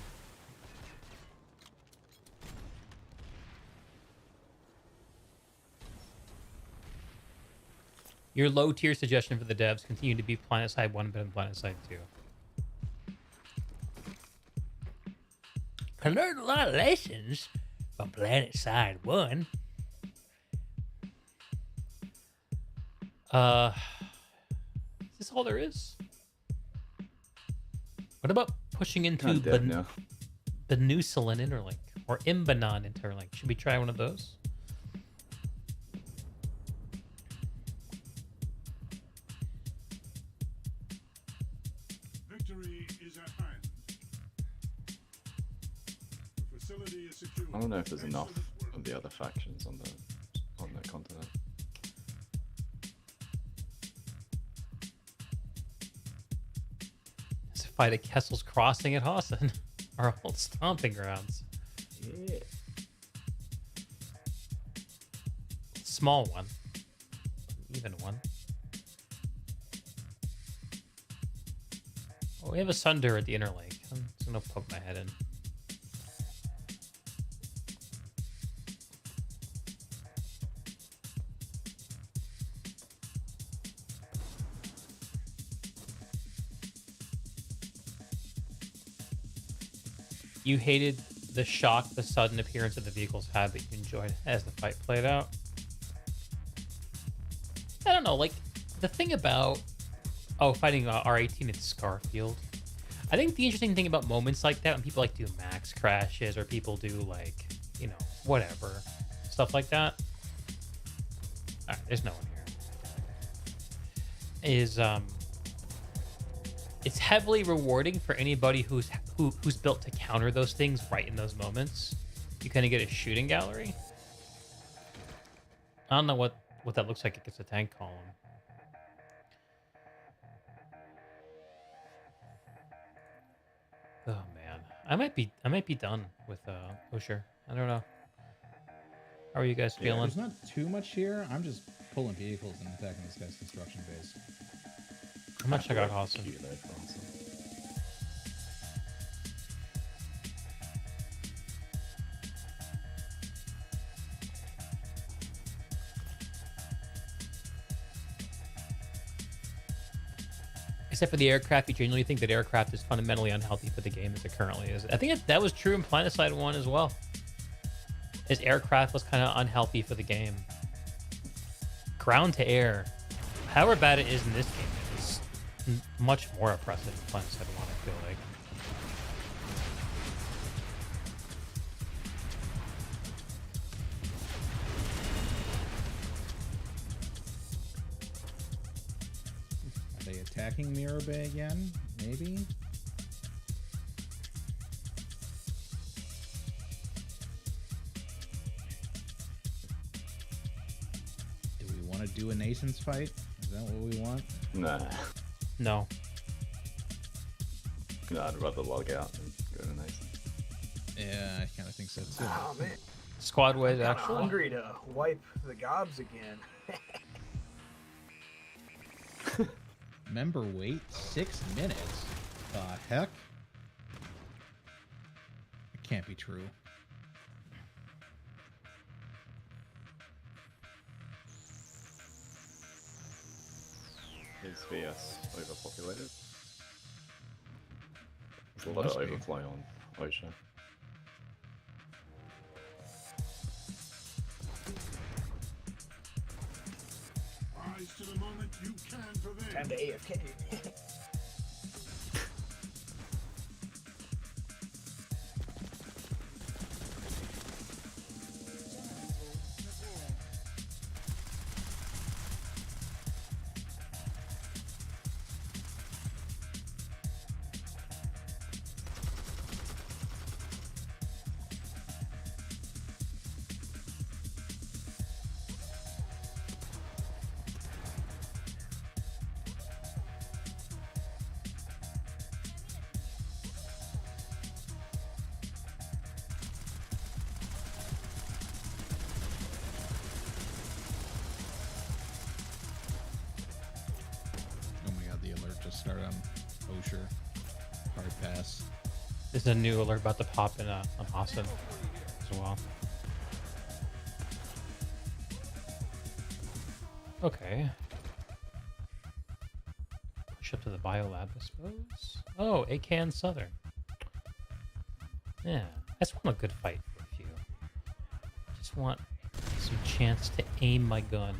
Your low tier suggestion for the devs continue to be Planet Side 1 but Planet Side 2. I learned a lot of lessons from Planet Side 1. Is this all there is? What about pushing into Kind of dead now. Benusilin Interlink or Imbanon Interlink? Should we try one of those? Victory is at hand. The facility is secure. I don't know if there's enough Excellent work. of the other factions on the continent. Let's fight at Kessel's Crossing at Hassan, our old stomping grounds. Yeah. Small one, even one. Oh, we have a Sunder at the Interlake. I'm just gonna poke my head in. You hated the shock the sudden appearance of the vehicles had, but you enjoyed as the fight played out. I don't know, like, the thing about, fighting R18 at Scarfield. I think the interesting thing about moments like that, when people, like, do max crashes, or people do, like, you know, whatever, stuff like that. Alright, there's no one here. Is, it's heavily rewarding for anybody who's built to counter those things right in those moments. You kind of get a shooting gallery. I don't know what that looks like against a tank column. Oh man, I might be done with Osher. I don't know. How are you guys feeling? There's not too much here. I'm just pulling vehicles and attacking this guy's construction base. I'm gonna check out Austin. Cute, that's awesome. Except for the aircraft, you genuinely think that aircraft is fundamentally unhealthy for the game as it currently is. I think that was true in Planetside 1 as well. As aircraft was kind of unhealthy for the game. Ground to air, however bad it is in this game, is much more oppressive than Planetside 1, I feel like. Are they attacking Mirror Bay again? Maybe? Do we want to do a Nason's fight? Is that what we want? Nah. No. No, I'd rather log out and go to Nathan. Yeah, I kind of think so too. Oh man. Squad wave I'm actually. hungry to wipe the gobs again. Member wait 6 minutes. The heck? It can't be true. Is VS overpopulated? There's a lot Must of be. overflow on OSHA. Rise to the moment you can prevail. Time to AFK. Oh my god, the alert just started on Osher. Hard pass. There's a new alert about to pop in on Awesome as well. Okay. Push up to the biolab, I suppose. Oh, ACAN Southern. Yeah, I just want a good fight for a few. Just want some chance to aim my gun.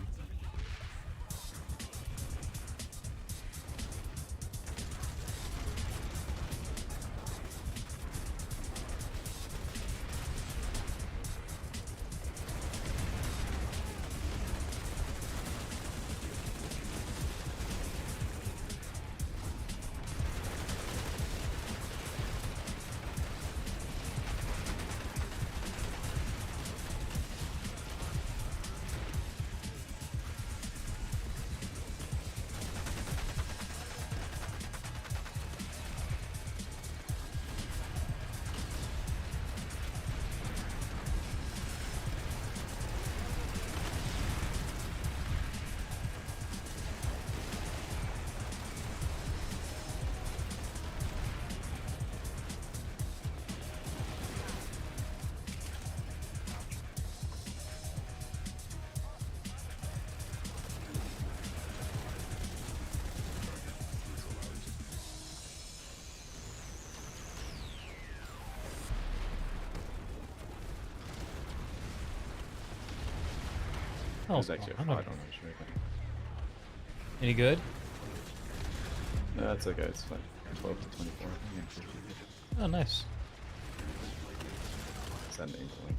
There's actually a I'm fight not- on OSHA. Any good? No, that's okay. It's like 12 to 24. Oh, nice. Send an interlink.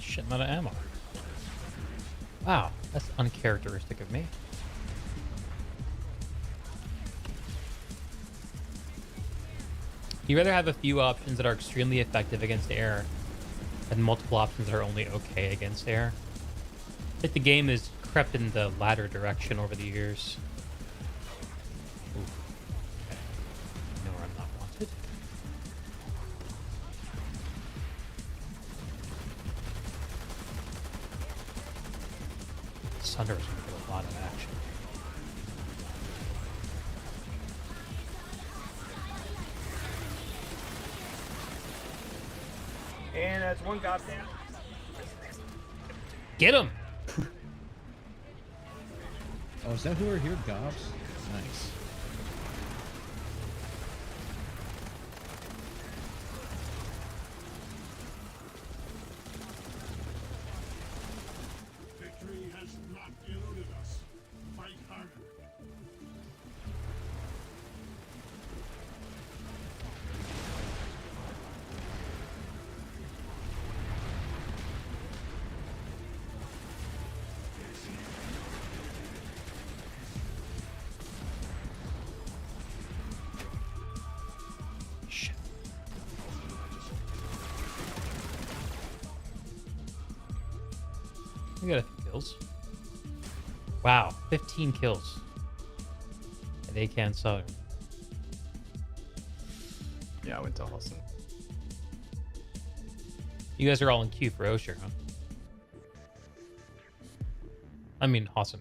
Shit amount of ammo. Wow, that's uncharacteristic of me. You rather have a few options that are extremely effective against air than multiple options that are only okay against air. I think the game has crept in the latter direction over the years. Ooh. Okay. I know where I'm not wanted. Sunder is going to get a lot of action. And that's one gob down. Get him! Oh, is that who are here? Gobs? Nice. We got a few kills. Wow, 15 kills. And Akan Southern. Yeah, I went to Hossen. You guys are all in queue for Osher, huh? I mean, Hassan,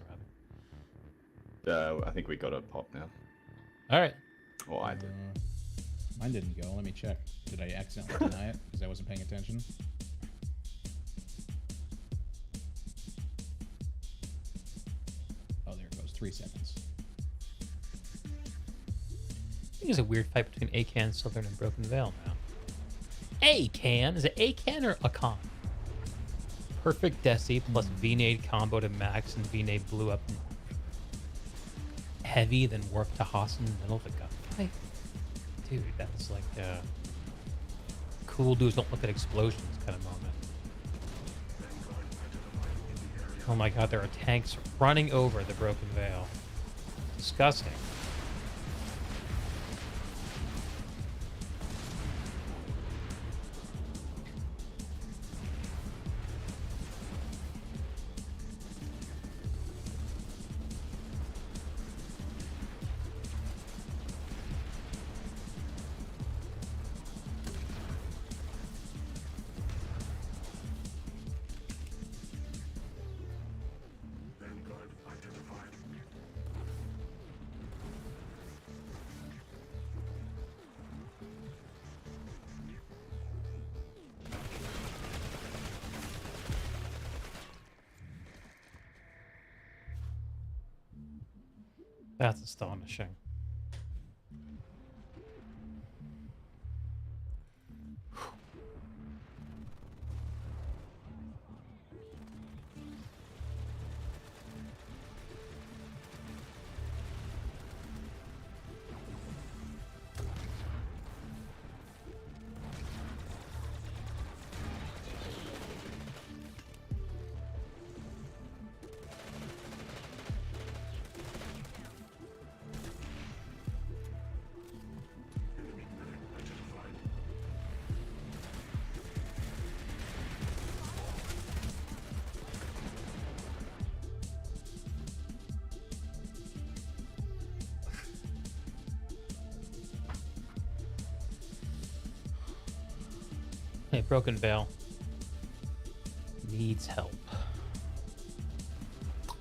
rather. I think we got a pop now. All right. Well, I did. Mine didn't go. Let me check. Did I accidentally deny it because I wasn't paying attention? Oh, there it goes. 3 seconds. I think there's a weird fight between Akan, Southern, and Broken Veil now. Akan? Is it Akan or Akan? Perfect Desi plus V-Nade combo to Max, and V-Nade blew up heavy, then worked to Haas in the middle of the gunfight. Dude, that's like cool dudes don't look at explosions kind of moment. Oh my god, there are tanks running over the Broken Veil. Disgusting. Vanguard identified. That's astonishing. Hey, Broken Veil needs help.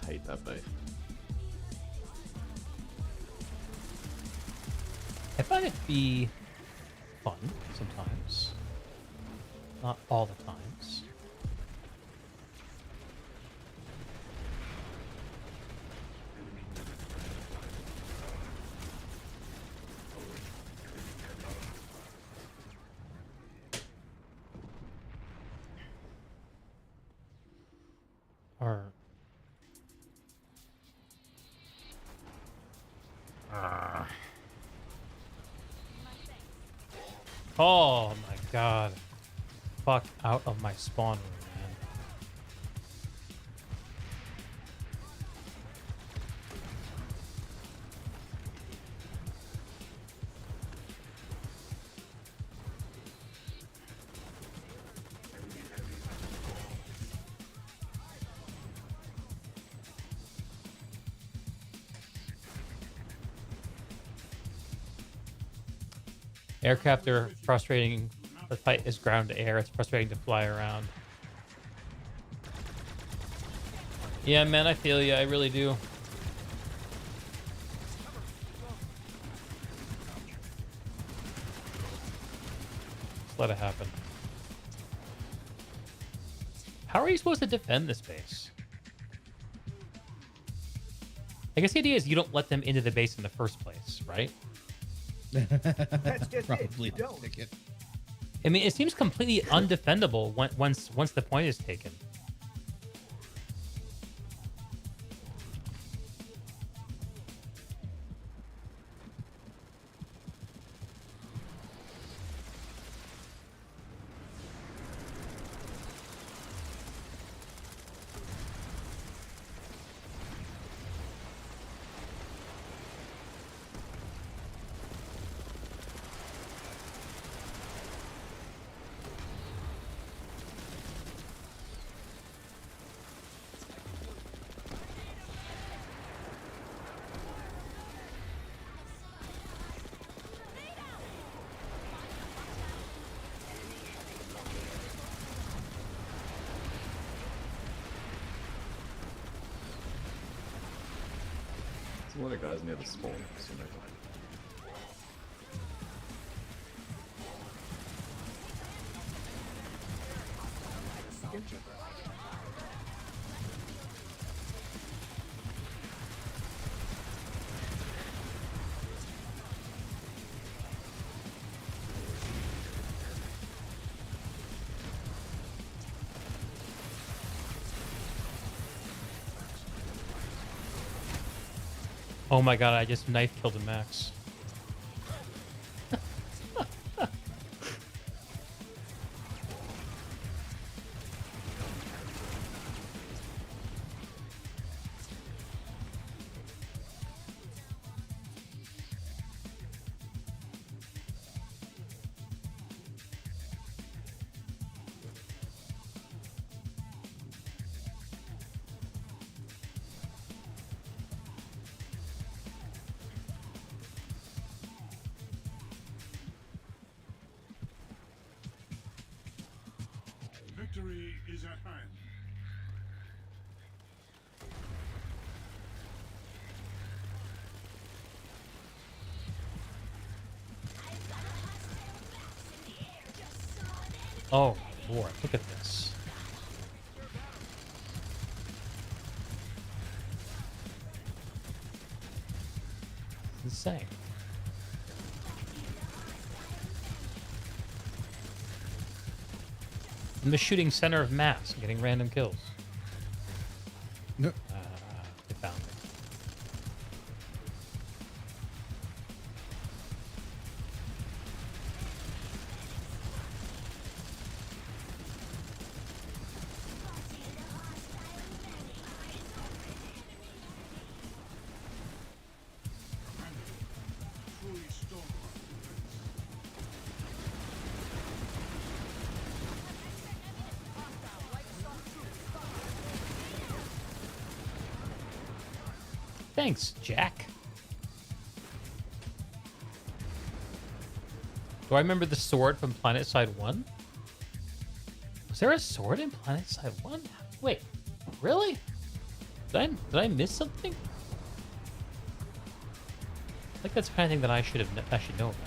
Hate that beef. I find it to be fun sometimes. Not all the times. Or oh my god. Fuck out of my spawn room, man. Aircraft are frustrating. The fight is ground to air. It's frustrating to fly around. Yeah, man, I feel you. I really do. Just let it happen. How are you supposed to defend this base? I guess the idea is you don't let them into the base in the first place, right? That's just Probably it. You don't. ticket. I mean, it seems completely undefendable once the point is taken. a lot of guys near the spawn. So maybe. Oh my god, I just knife killed a Max. Victory is at hand. Oh Lord, look at this. It's insane. I'm the shooting center of mass, and getting random kills. No. They found me. Truly storm. Thanks, Jack. Do I remember the sword from PlanetSide 1? Was there a sword in PlanetSide 1? Wait, really? Did I miss something? I think that's the kind of thing that I should know about.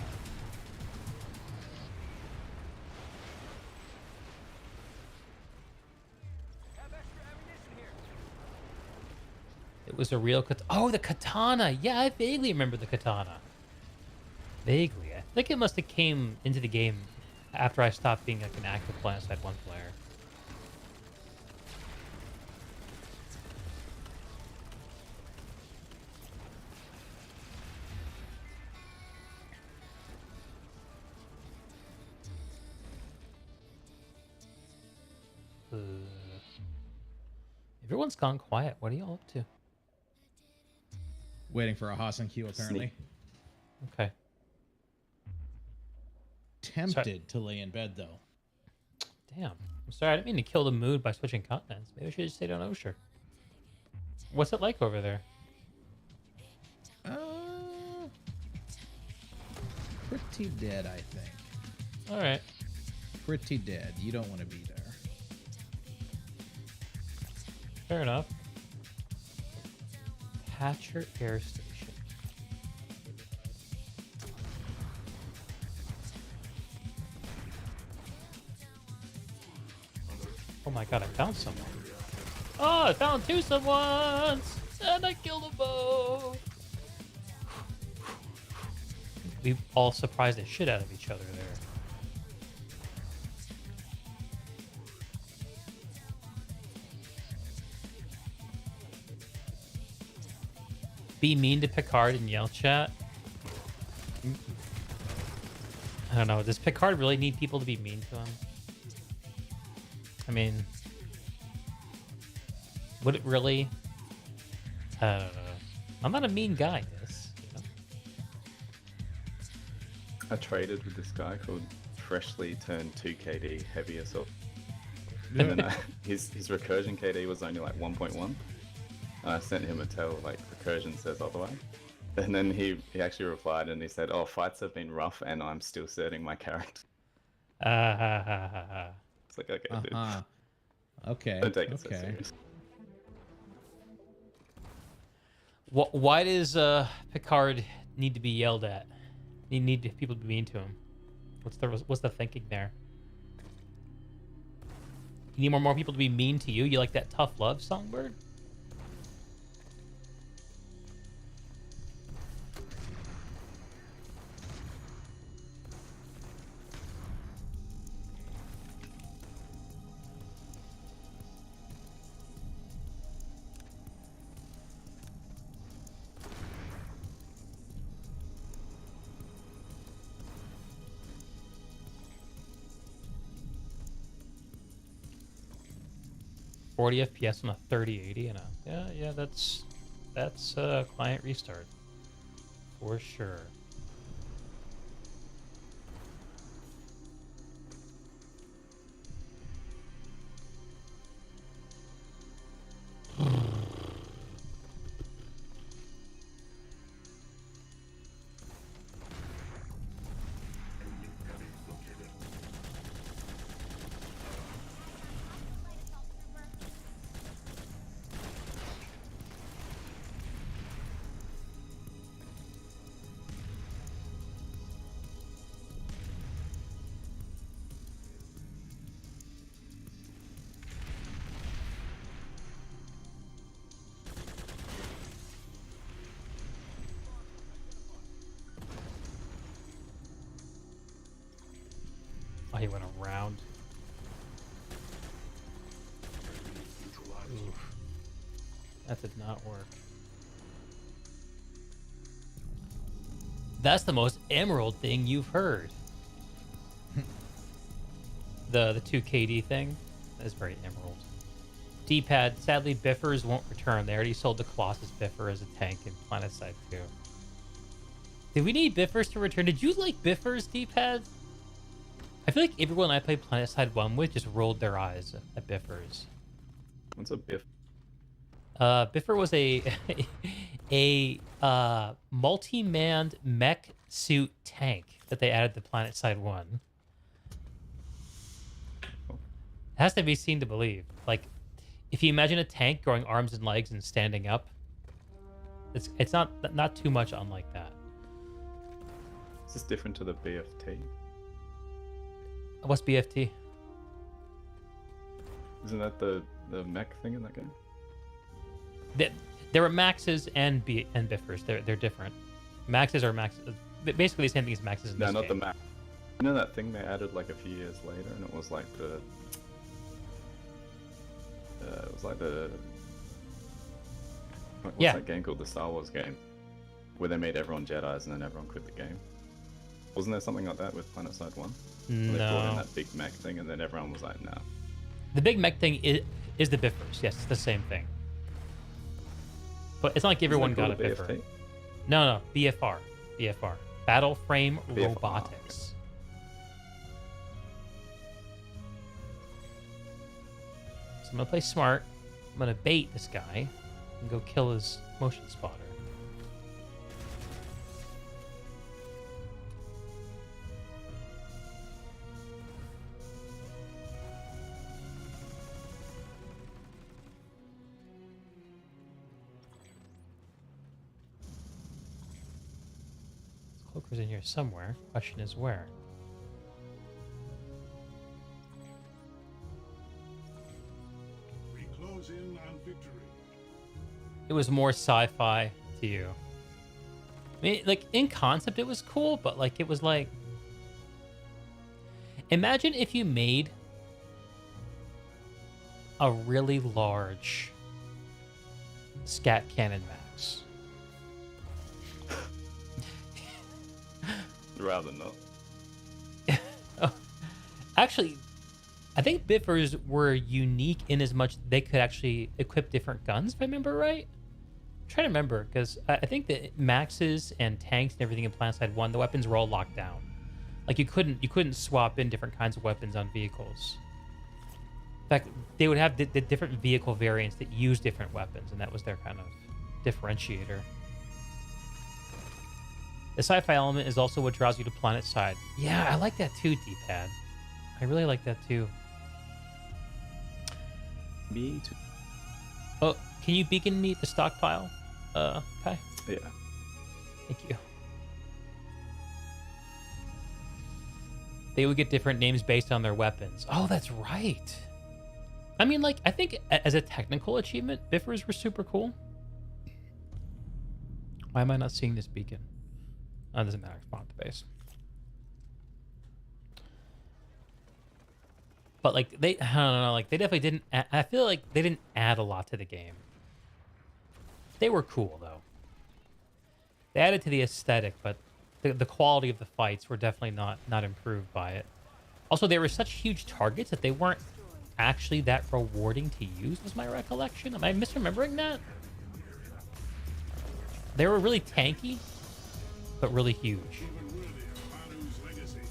It was a real oh, the katana. Yeah, I vaguely remember the katana. Vaguely. I think it must have came into the game after I stopped being like an active PlanetSide 1 player. Everyone's gone quiet. What are y'all up to? Waiting for a Hassan Q, apparently. Okay. Tempted to lay in bed, though. Damn. I'm sorry, I didn't mean to kill the mood by switching continents. Maybe I should have stayed on Osher. What's it like over there? Pretty dead, I think. Alright. Pretty dead. You don't want to be there. Fair enough. Hatcher Air Station. Oh my god, I found someone. Oh, I found two someones! And I killed them both! We all surprised the shit out of each other there. Be mean to Picard in Yell chat. I don't know. Does Picard really need people to be mean to him? I mean, would it really? I don't know. I'm not a mean guy, yes. You know? I traded with this guy called Freshly Turned 2 KD Heavy Assault. And then his recursion KD was only like 1.1. I sent him a tell like recursion says otherwise. And then he actually replied and he said, "Oh, fights have been rough and I'm still setting my character." It's like, okay, dude. Okay. Don't take it so serious. Why does Picard need to be yelled at? Need people to be mean to him? What's the thinking there? You need more people to be mean to you? You like that tough love, Songbird? .40 FPS on a 3080 and yeah, that's client restart for sure. Oh, he went around. Oof. That did not work. That's the most emerald thing you've heard. The 2KD thing. That's very emerald. D-pad, sadly Biffers won't return. They already sold the Colossus Biffer as a tank in PlanetSide 2. Did we need Biffers to return? Did you like Biffers, D-pad? I feel like everyone I played PlanetSide 1 with just rolled their eyes at Biffers. What's a biff? Biffer was a multi-manned mech suit tank that they added to PlanetSide 1. It has to be seen to believe. Like, if you imagine a tank growing arms and legs and standing up, it's not too much unlike that. Is this different to the BFT? What's BFT? Isn't that the mech thing in that game? There are Maxes and Biffers. They're different. Maxes are Maxes. Basically the same thing as Maxes in this No, not game. the Mac. You know that thing they added like a few years later, and it was like the what's Yeah. that game called? The Star Wars game, where they made everyone Jedis and then everyone quit the game. Wasn't there something like that with PlanetSide 1? They brought in No. that big mech thing, and then everyone was like, "Nah." The big mech thing is the Biffers. Yes, it's the same thing. But it's not like everyone Isn't got a that called Biffer. BFT? No, BFR. BFR. Battle Frame BFR. Robotics. So I'm gonna play smart. I'm gonna bait this guy and go kill his motion spotter. Cloaker's in here somewhere. Question is where? We close in on victory. It was more sci-fi to you. I mean, like, in concept, it was cool, but, like, it was like... Imagine if you made a really large Scat Cannon Max. Rather not. Actually, I think Biffers were unique in as much they could actually equip different guns, if I remember right. I'm trying to remember, because I think that Maxes and tanks and everything in PlanetSide 1, the weapons were all locked down. Like, you couldn't swap in different kinds of weapons on vehicles. In fact, they would have the different vehicle variants that use different weapons, and that was their kind of differentiator. The sci-fi element is also what draws you to PlanetSide. Yeah, I like that too, D-pad. I really like that too. Me too. Oh, can you beacon me at the stockpile? Okay. Yeah. Thank you. They would get different names based on their weapons. Oh, that's right. I mean, like, I think as a technical achievement, Biffers were super cool. Why am I not seeing this beacon? Oh, it doesn't matter. Spawn at the base. But like I don't know, like they definitely didn't. I feel like they didn't add a lot to the game. They were cool though. They added to the aesthetic, but the quality of the fights were definitely not improved by it. Also, they were such huge targets that they weren't actually that rewarding to use, was my recollection. Am I misremembering that? They were really tanky, but really huge.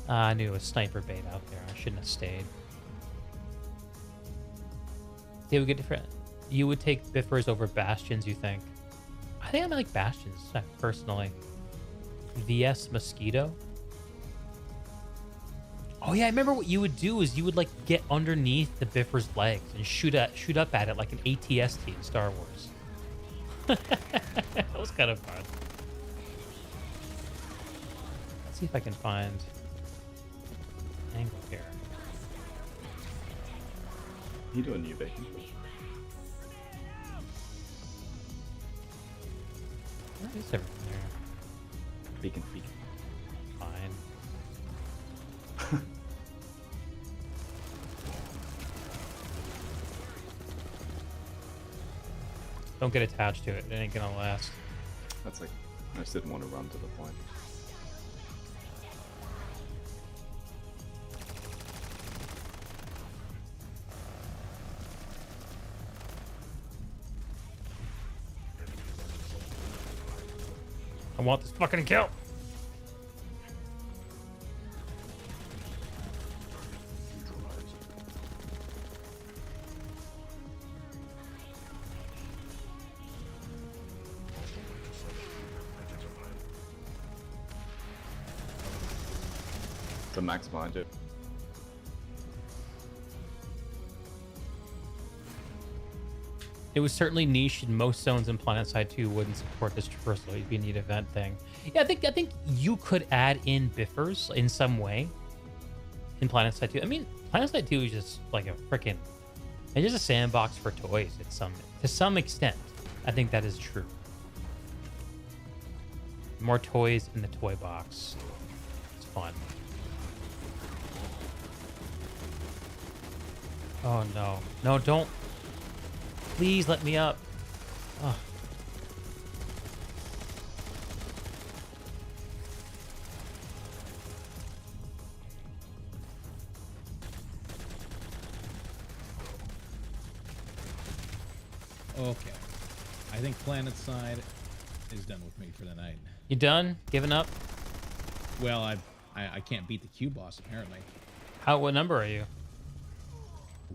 I knew it was sniper bait out there. I shouldn't have stayed. They would get different. You would take Biffers over Bastions, you think? I think I like Bastions, personally. VS Mosquito. Oh yeah, I remember what you would do is you would like get underneath the Biffer's legs and shoot up at it like an ATST in Star Wars. That was kind of fun. Let's see if I can find an angle here. You do a new beacon. Where is everything there? Beacon. Fine. Don't get attached to it. It ain't gonna last. That's like, I just didn't want to run to the point. I want this fucking kill. The max behind it. It was certainly niche, and most zones in PlanetSide 2 wouldn't support this traversal. It'd be a neat event thing. Yeah, I think you could add in Biffers in some way in PlanetSide 2. I mean, PlanetSide 2 is just like a freaking, it's just a sandbox for toys to some extent. I think that is true. More toys in the toy box. It's fun. Oh no. No, don't. Please let me up. Oh. Okay. I think PlanetSide is done with me for the night. You done? Giving up? Well, I can't beat the Q boss apparently. What number are you?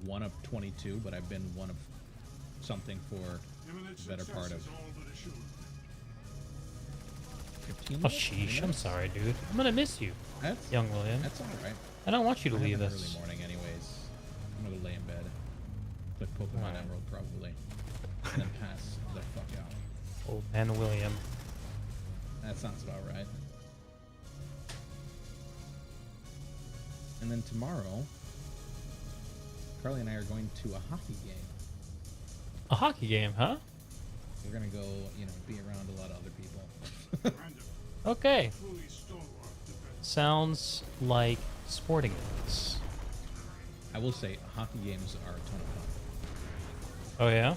1 of 22, but I've been 1 of something for the better part of 15 Oh minutes, sheesh, 20 I'm minutes. sorry, dude. I'm gonna miss you, That's young William. That's all right. I don't want you to I have leave an us. early morning anyways. I'm gonna lay in bed, play Pokemon Alright. Emerald probably, and then pass the fuck out. Old man William. That sounds about right. And then tomorrow, Carly and I are going to a hockey game. A hockey game, huh? We're gonna go, be around a lot of other people. Okay. Fully stalwart defense. Sounds like sporting events. I will say, hockey games are a ton of fun. Oh yeah?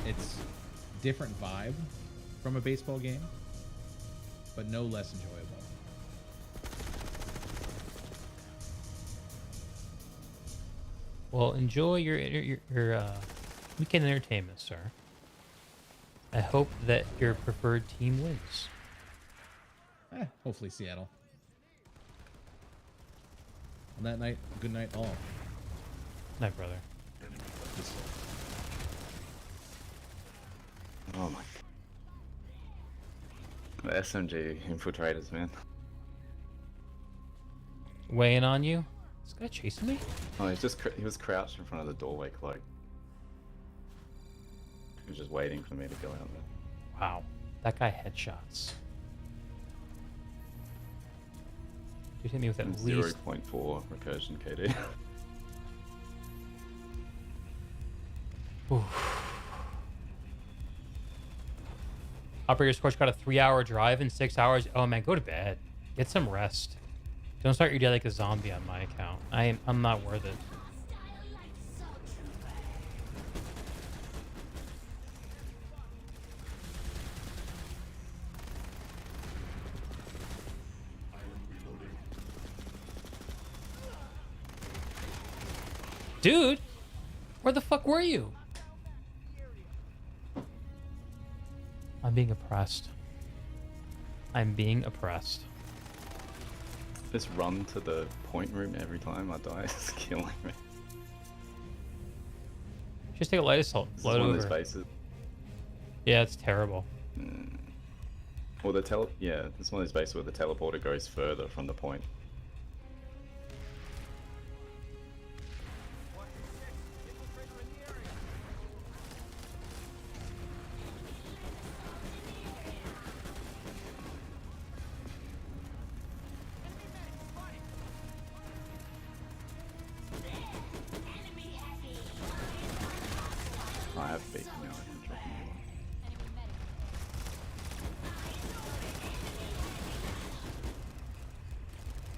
It's different vibe from a baseball game, but no less enjoyable. Well, enjoy your weekend entertainment, sir. I hope that your preferred team wins. Hopefully Seattle. On that night, good night all. Night, brother. Oh my. The SMG infiltrators, man. Weighing on you? This guy chasing me? Oh, he was crouched in front of the doorway cloak. He was just waiting for me to go out there. Wow. That guy headshots. You hit me with at And least 0.4 recursion KD. Operator Scorch got a 3-hour drive in 6 hours. Oh man, go to bed. Get some rest. Don't start your day like a zombie on my account. I'm not worth it. Dude, where the fuck were you? I'm being oppressed. I'm being oppressed. This run to the point room every time I die is killing me. Just take a light assault. This is Float one of over. those bases. Yeah, it's terrible. Well, yeah, it's one of those bases where the teleporter goes further from the point. I have beaten now. I can drop you one.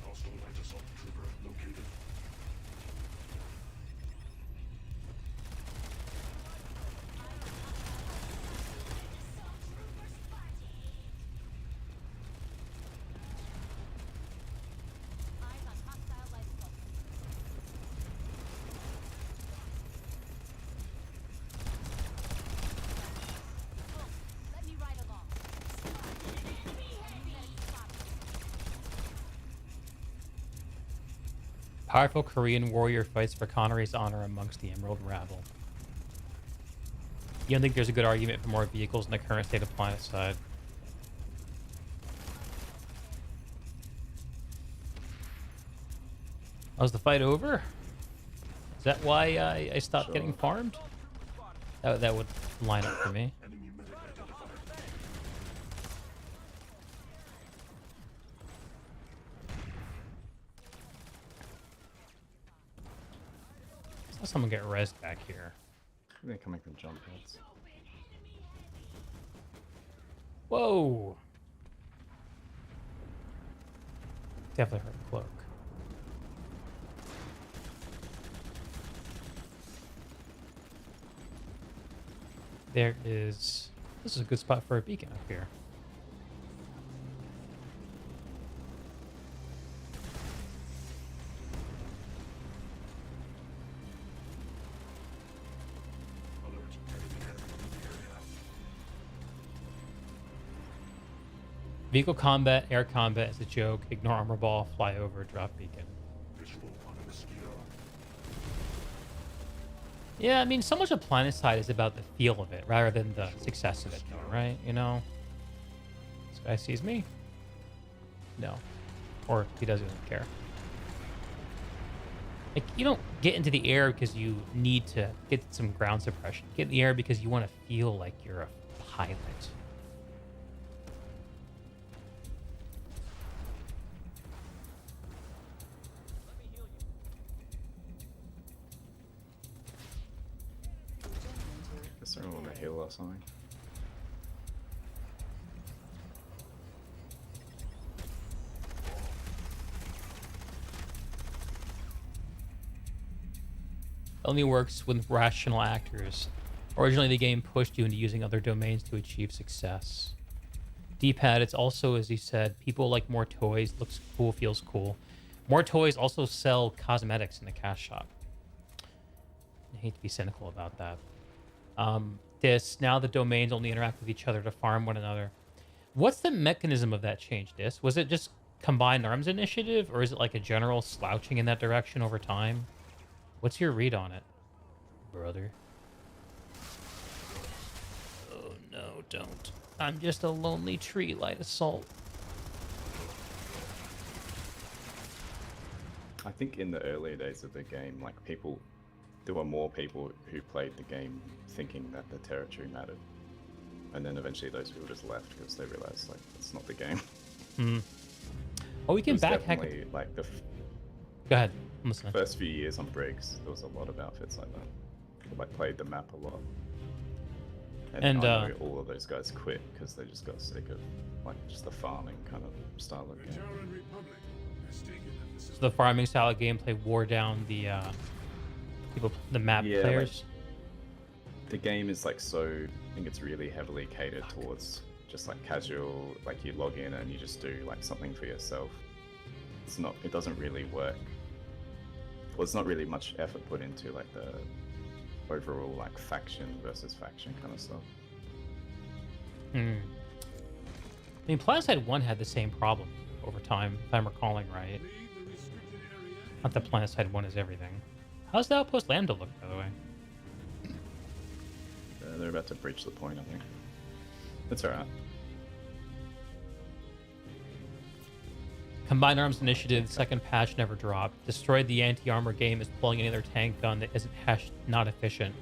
Hostile light assault trooper located. Powerful Korean warrior fights for Connery's honor amongst the Emerald Rabble. You don't think there's a good argument for more vehicles in the current state of planet side? Oh, is the fight over? Is that why I stopped Sure. getting farmed? That would line up for me. Enemy medic identified. I saw someone get rezzed back here. They're coming from jump pads. Whoa! Definitely heard a cloak. There is... This is a good spot for a beacon up here. Alert. Enemy heavy in the area. Vehicle combat, air combat is a joke. Ignore armor ball, fly over, drop beacon. Visual on a mosquito. Yeah, I mean, so much of Planetside is about the feel of it rather than the success of it, though, right? You know? This guy sees me? No. Or he doesn't care. Like, you don't get into the air because you need to get some ground suppression. You get in the air because you want to feel like you're a pilot. Guess they're on a hill or something. Only works with rational actors. Originally, the game pushed you into using other domains to achieve success. D-pad, it's also, as he said, people like more toys, looks cool, feels cool. More toys also sell cosmetics in the cash shop. I hate to be cynical about that. Now the domains only interact with each other to farm one another. What's the mechanism of that change, Was it just combined arms initiative, or is it like a general slouching in that direction over time? What's your read on it, brother? Oh no, don't. I'm just a lonely tree, light assault. I think in the earlier days of the game, like people there were more people who played the game thinking that the territory mattered, and then eventually those people just left because they realized like it's not the game. Oh, we It can was backhack. definitely like the Go ahead. I'm listening. first few years on Briggs, there was a lot of outfits like that. People, like played the map a lot, And, I know all of those guys quit because they just got sick of like just the farming kind of style of The game. Terran Republic has taken that this is So the farming style of gameplay wore down the the map Yeah, like- players. The game is like so, I think it's really heavily catered towards just like casual, like you log in and you just do like something for yourself. It's not, it doesn't really work. Well, there's not really much effort put into like the overall like faction versus faction kind of stuff. I mean, PlanetSide 1 had the same problem over time, if I'm recalling right. leave the restricted area. Not that PlanetSide 1 is everything. How's the Outpost Lambda look, by the way? They're about to breach the point, I think. It's alright. Combined Arms Initiative, second patch never dropped. Destroyed the anti-armor game is pulling any other tank gun that isn't hash not efficient.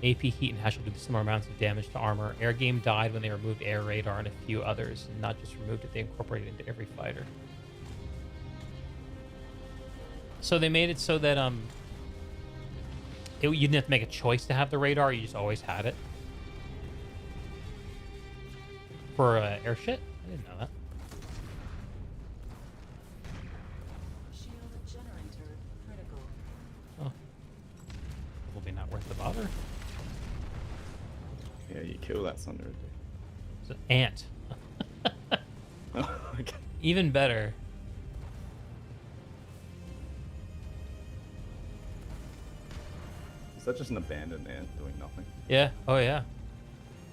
AP heat and hash will do similar amounts of damage to armor. Air game died when they removed air radar and a few others, and not just removed it, they incorporated it into every fighter. So they made it so that you didn't have to make a choice to have the radar, you just always had it. For air shit? I didn't know that. Shield generator critical. Oh. Will be not worth the bother. Yeah, you kill that Thunder. It's an ant. Okay. Even better. Is that just an abandoned ant doing nothing? Yeah. Oh, yeah.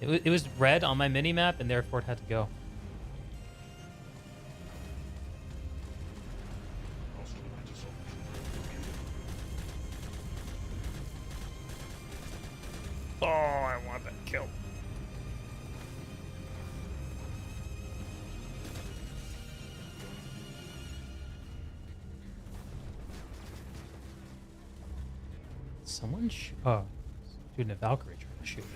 It was red on my mini-map, and therefore it had to go. Hostile light assault trooper located. Oh, I want that kill. Someone oh, dude, a Valkyrie trying to shoot me.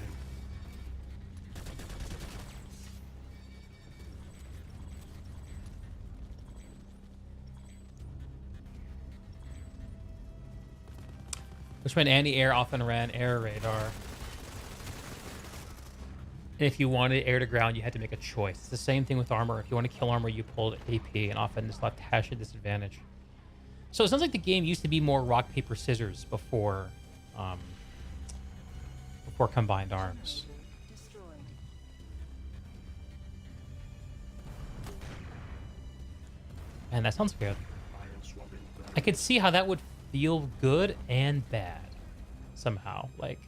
Which meant anti-air often ran air radar. And if you wanted air to ground, you had to make a choice. It's the same thing with armor. If you want to kill armor, you pulled AP, and often this left hash at disadvantage. So it sounds like the game used to be more rock, paper, scissors before combined arms. Destroyed. And that sounds good. Ion swapping ground. I could see how that would feel good and bad somehow. Like,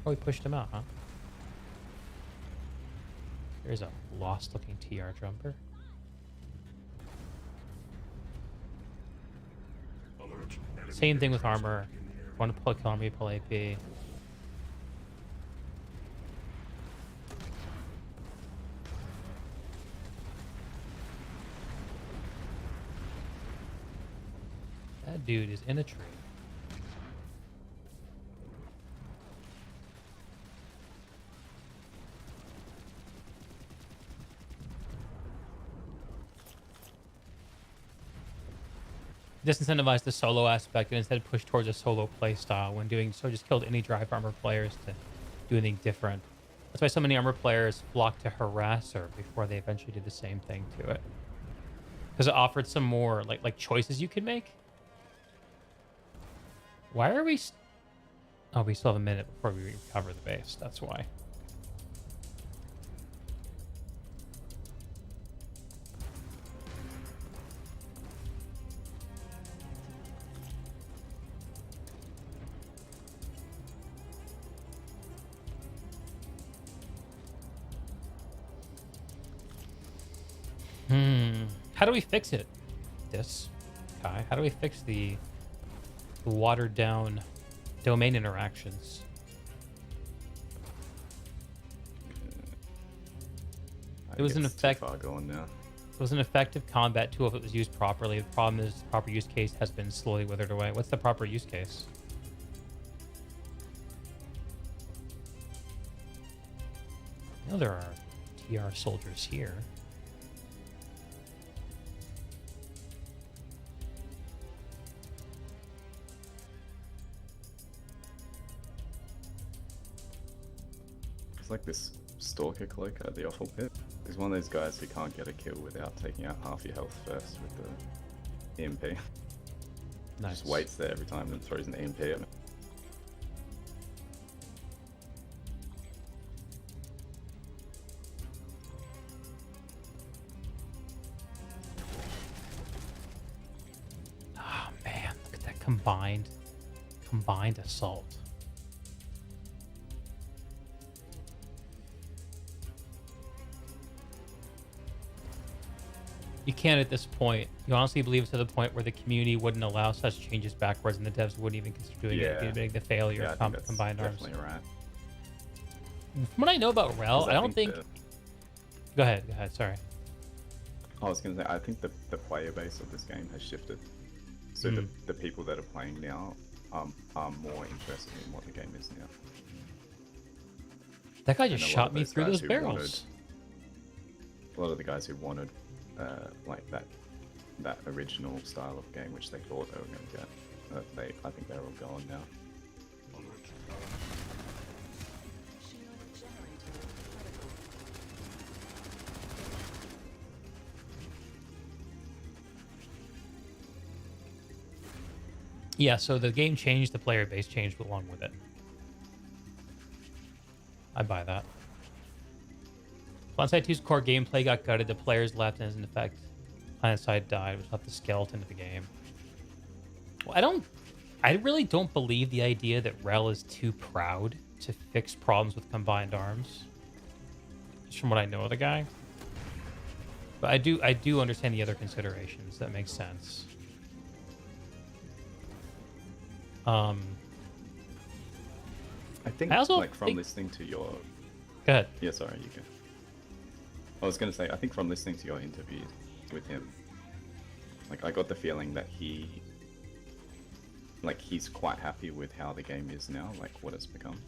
oh, we pushed him out, huh? There's a lost-looking TR jumper. Alert. Enemy Same thing with air armor. transport in the area. Want to pull kill armor, you pull AP. That dude is in a tree. Disincentivize the solo aspect and instead push towards a solo playstyle. When doing so, just killed any drive armor players to do anything different. That's why so many armor players flocked to Harasser before they eventually did the same thing to it. Because it offered some more like choices you could make. Why are we? Oh, we still have a minute before we recover the base. That's why. How do we fix it? This guy. How do we fix the watered down domain interactions? I It was think in it's effect- Too far gone now. was an effective combat tool if it was used properly. The problem is proper use case has been slowly withered away. What's the proper use case? I know there are TR soldiers here. It's like this Stalker Cloaker at the Offal Pit. He's one of those guys who can't get a kill without taking out half your health first with the EMP. Nice. Just waits there every time and throws an EMP at me. Oh man, look at that combined assault. You can't at this point. You honestly believe it's to the point where the community wouldn't allow such changes backwards, and the devs wouldn't even consider doing it. It'd be the failure Yeah, I of think that's combined arms. definitely right. From what I know about Rel, 'Cause I don't think. the- Go ahead. Sorry. I was going to say, I think the player base of this game has shifted. So the people that are playing now are more interested in what the game is now. That guy And just a lot shot of me those through guys those who barrels. A lot of the guys who wanted like that original style of game, which they thought they were going to get, I think they're all gone now. Alert. Shield generator critical. Yeah, so the game changed, the player base changed along with it. I buy that. PlanetSide 2's core gameplay got gutted, the players left, and as an effect, PlanetSide died, which left the skeleton of the game. Well, I really don't believe the idea that Rel is too proud to fix problems with combined arms. Just from what I know of the guy. But I do understand the other considerations. That makes sense. I think, I also like, from think- listening to your... Go ahead. Yeah, sorry, you go. I was going to say, I think from listening to your interview with him, like, I got the feeling that he's quite happy with how the game is now, like, what it's become.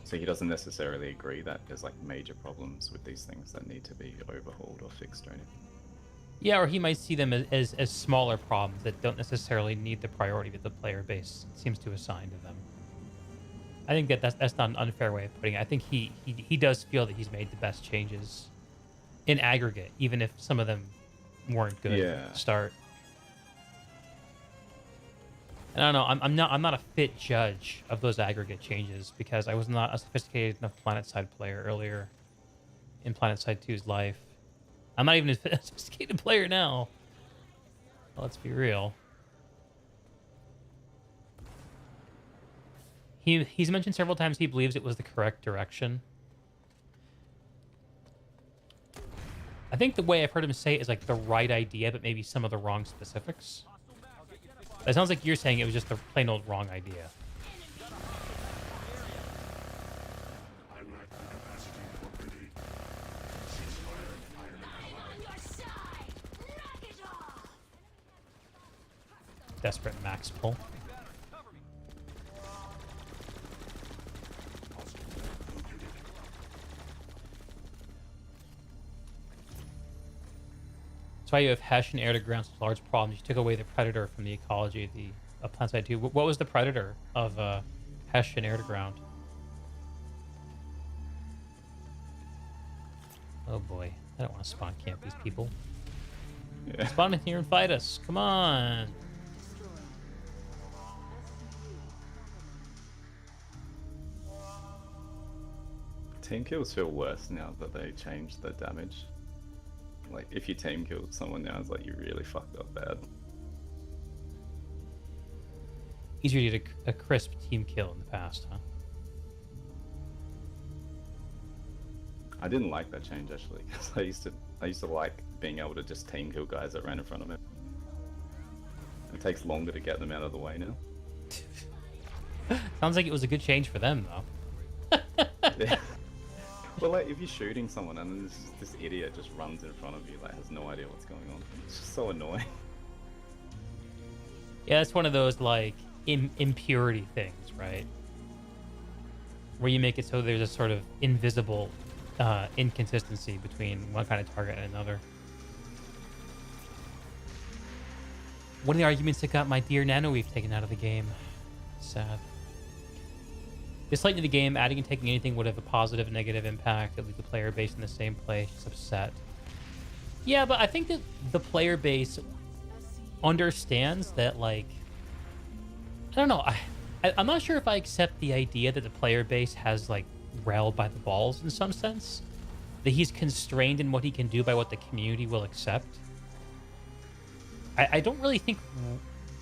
So he doesn't necessarily agree that there's, like, major problems with these things that need to be overhauled or fixed or anything. Yeah, or he might see them as smaller problems that don't necessarily need the priority that the player base seems to assign to them. I think that's not an unfair way of putting it. I think he does feel that he's made the best changes in aggregate, even if some of them weren't good at the start. And I don't know, I'm not a fit judge of those aggregate changes because I was not a sophisticated enough PlanetSide player earlier in PlanetSide 2's life. I'm not even a sophisticated player now. Let's be real. He's mentioned several times he believes it was the correct direction. I think the way I've heard him say it is like the right idea, but maybe some of the wrong specifics. It sounds like you're saying it was just the plain old wrong idea. I'm at the capacity already. Ceasefire and fire now. Desperate max pull. That's why you have Hesh and air to ground such large problems. You took away the predator from the ecology of PlanetSide 2. What was the predator of Hesh and air to ground? Oh boy, I don't want to spawn camp these people. Yeah. Spawn in here and fight us. Come on. Team kills feel worse now that they changed the damage. Like, if you team killed someone now, it's like you really fucked up bad. Easier to get a crisp team kill in the past, huh? I didn't like that change actually, because I used to like being able to just team kill guys that ran in front of me. It takes longer to get them out of the way now. Sounds like it was a good change for them, though. Yeah. Well, like if you're shooting someone and then this idiot just runs in front of you, like has no idea what's going on. It's just so annoying. Yeah, it's one of those like impurity things, right? Where you make it so there's a sort of invisible inconsistency between one kind of target and another. One of the arguments that got my dear Nanoweave taken out of the game. Sad. Disliking the game, adding and taking anything would have a positive and negative impact. It leaves the player base in the same place. Just upset. Yeah, but I think that the player base understands that, like, I don't know. I'm not sure if I accept the idea that the player base has, like, Rel by the balls in some sense. That he's constrained in what he can do by what the community will accept. I don't really think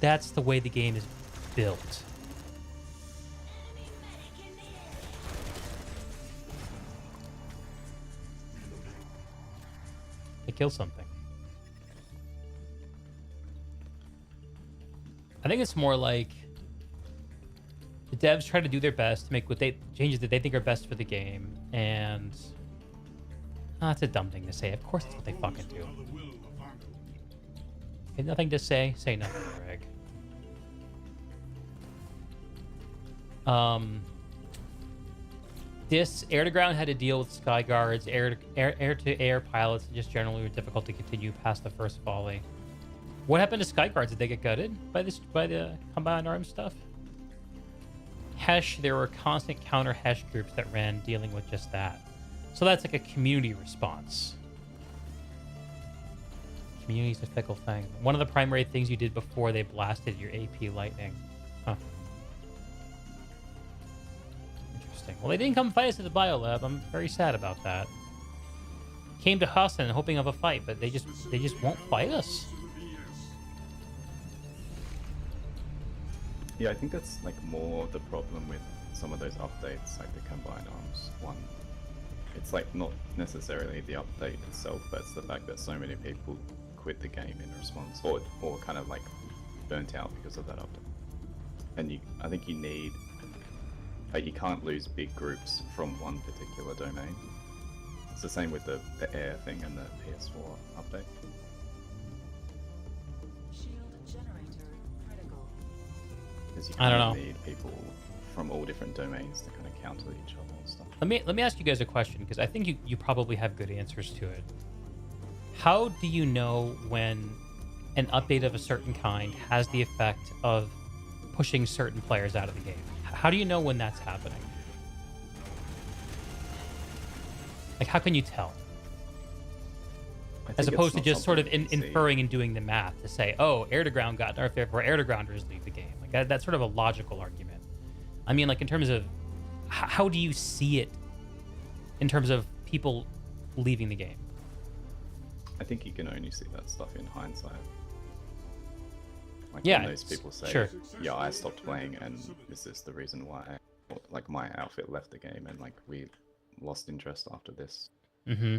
that's the way the game is built. They kill something. I think it's more like the devs try to do their best to make changes that they think are best for the game, and that's a dumb thing to say. Of course, that's what they fucking do. Okay, nothing to say. Say nothing, Greg. This air-to-ground had to deal with sky guards, air-to-air pilots, and just generally were difficult to continue past the first volley. What happened to sky guards? Did they get gutted by the combined arms stuff? Hesh, there were constant counter Hesh groups that ran dealing with just that. So that's like a community response. Community's a fickle thing. One of the primary things you did before they blasted your AP Lightning. Huh. Interesting. Well, they didn't come fight us at the biolab. I'm very sad about that. Came to Hassan hoping of a fight, but they just won't fight us. Yeah, I think that's like more the problem with some of those updates, like the Combined Arms one. It's like not necessarily the update itself, but it's the fact that so many people quit the game in response, or kind of like burnt out because of that update. And I think you need, like, you can't lose big groups from one particular domain. It's the same with the air thing and the PS4 update. Shield generator critical. Because you I don't kind of know. need people from all different domains to kind of counter each other and stuff. Let me ask you guys a question, because I think you probably have good answers to it. How do you know when an update of a certain kind has the effect of pushing certain players out of the game? How do you know when that's happening? Like, how can you tell? I As think opposed to it's not just sort of something you can see. inferring and doing the math to say, oh, air-to-ground got nerfed, therefore air-to-grounders leave the game. Like, that's sort of a logical argument. I mean, like, in terms of how do you see it in terms of people leaving the game? I think you can only see that stuff in hindsight. Like Yeah, when those people say, sure. yeah, I stopped playing and this is the reason why, like, my outfit left the game and like we lost interest after this. Mm-hmm.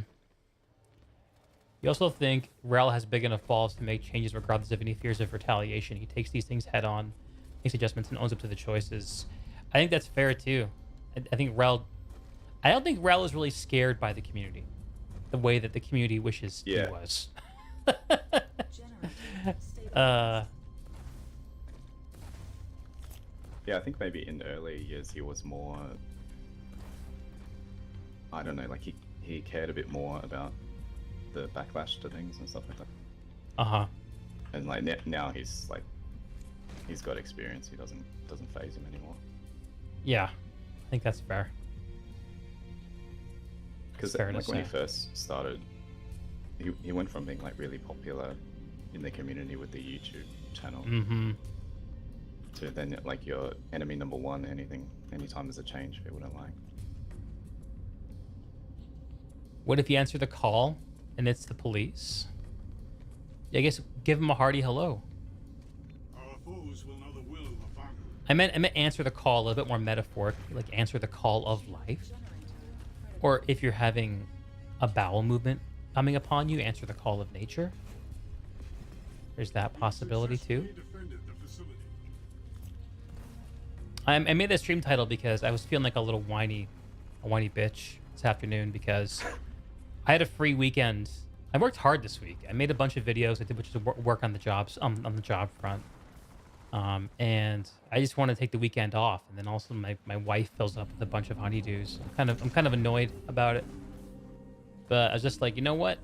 You also think Rel has big enough balls to make changes regardless of any fears of retaliation. He takes these things head on, makes adjustments, and owns up to the choices. I think that's fair too. I think Rel... I don't think Rel is really scared by the community the way that the community wishes Yeah. he was. Generator stable. Yeah, I think maybe in the early years he was more, I don't know, like he cared a bit more about the backlash to things and stuff like that. Uh-huh. And like now he's like, he's got experience. He doesn't phase him anymore. Yeah, I think that's fair. Because Fair to like when he say. first started, he went from being like really popular in the community with the YouTube channel Mm-hmm. to then like your enemy number one. Anytime there's a change, people don't like. What if you answer the call and it's the police? I guess give him a hearty hello. Our foes will know the will of Vanguard. I meant answer the call a little bit more metaphorically, like answer the call of life. Or if you're having a bowel movement coming upon you, answer the call of nature. There's that possibility too. Successfully defended the facility. I made that stream title because I was feeling like a whiny bitch this afternoon because I had a free weekend. I worked hard this week. I made a bunch of videos. I did a bunch of work on the jobs on the job front. And I just want to take the weekend off. And then also my wife fills up with a bunch of honeydews. I'm kind of annoyed about it. But I was just like, you know what?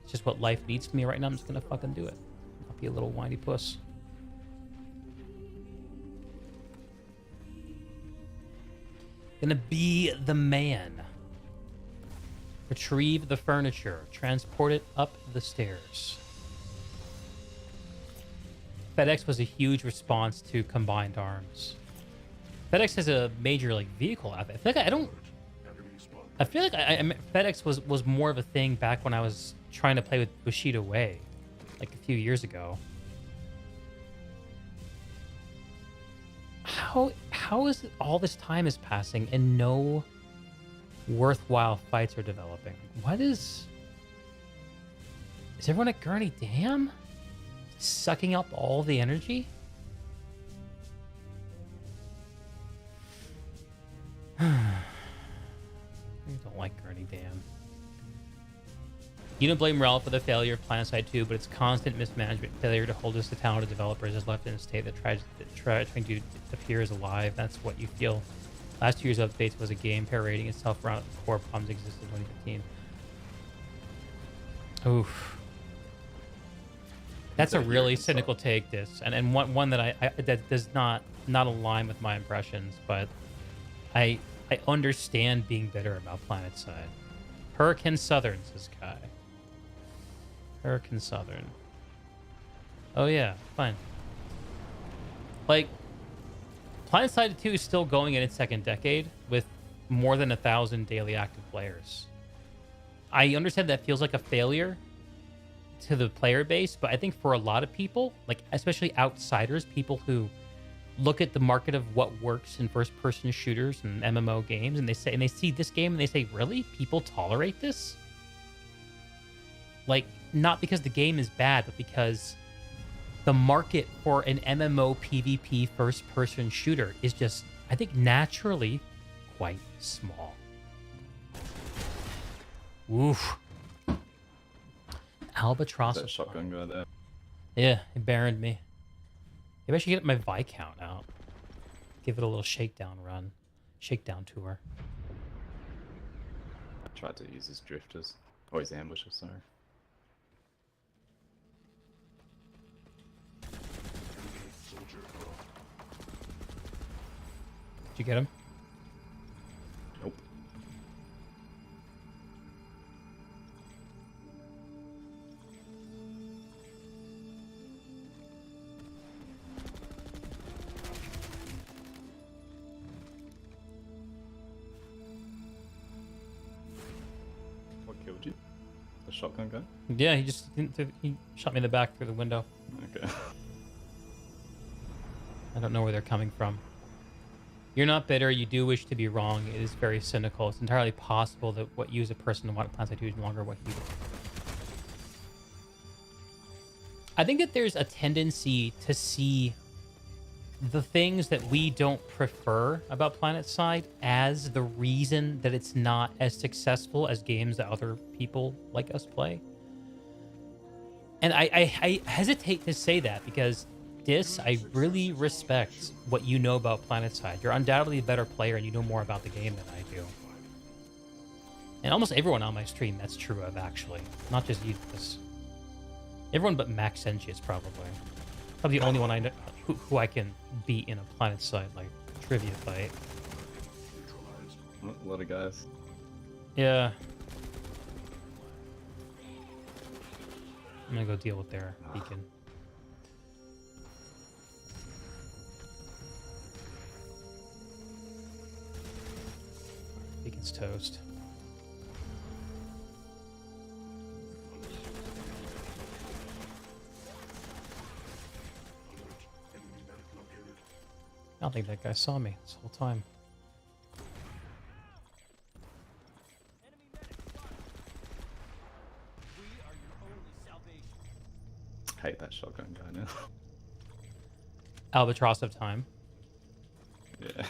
It's just what life needs from me right now. I'm just gonna fucking do it. I'll be a little whiny puss. Gonna be the man. Retrieve the furniture. Transport it up the stairs. FedEx was a huge response to Combined Arms. FedEx has a major like vehicle outfit. I feel like FedEx was more of a thing back when I was trying to play with Bushido Way, like a few years ago. How is it all this time is passing and no worthwhile fights are developing? What is everyone at Gurney Dam sucking up all the energy? I don't like Gurney Dam. You don't blame Ralph for the failure of PlanetSide 2, but its constant mismanagement, failure to hold us to talented developers has left in a state that trying to appear as alive. That's what you feel. Last year's updates was a game parroting itself around the core problems existed in 2015. Oof. That's a really cynical take, this, and one that I that does not align with my impressions, but I understand being bitter about PlanetSide. Hurricane Southern, says Kai. Hurricane Southern. Oh yeah, fine. Like, PlanetSide 2 is still going in its second decade with more than 1,000 daily active players. I understand that feels like a failure to the player base, but I think for a lot of people, like especially outsiders, people who look at the market of what works in first-person shooters and MMO games, and they see this game and they say, really? People tolerate this? Like, not because the game is bad, but because the market for an MMO PvP first-person shooter is just, I think, naturally quite small. Oof. Albatross. That shotgun guy there. Yeah, it baroned me. Maybe I should get my Viscount out. Give it a little shakedown run. Shakedown tour. I tried to use his drifters. Or his ambushes, sorry. Did you get him? Nope. What killed you? The shotgun guy? Yeah, he shot me in the back through the window. Okay. I don't know where they're coming from. You're not bitter. You do wish to be wrong. It is very cynical. It's entirely possible that what you as a person want plans to do is no longer what you do. I think that there's a tendency to see the things that we don't prefer about PlanetSide as the reason that it's not as successful as games that other people like us play. And I hesitate to say that because I really respect what you know about PlanetSide. You're undoubtedly a better player and you know more about the game than I do. And almost everyone on my stream that's true of, actually. Not just you. Everyone but Max Sentius, probably. Probably the only one I know who I can beat in a PlanetSide, like, trivia fight. A lot of guys. Yeah. I'm gonna go deal with their beacon. Beacon's toast. I don't think that guy saw me this whole time. Hate that shotgun guy now. Albatross of time. Yeah.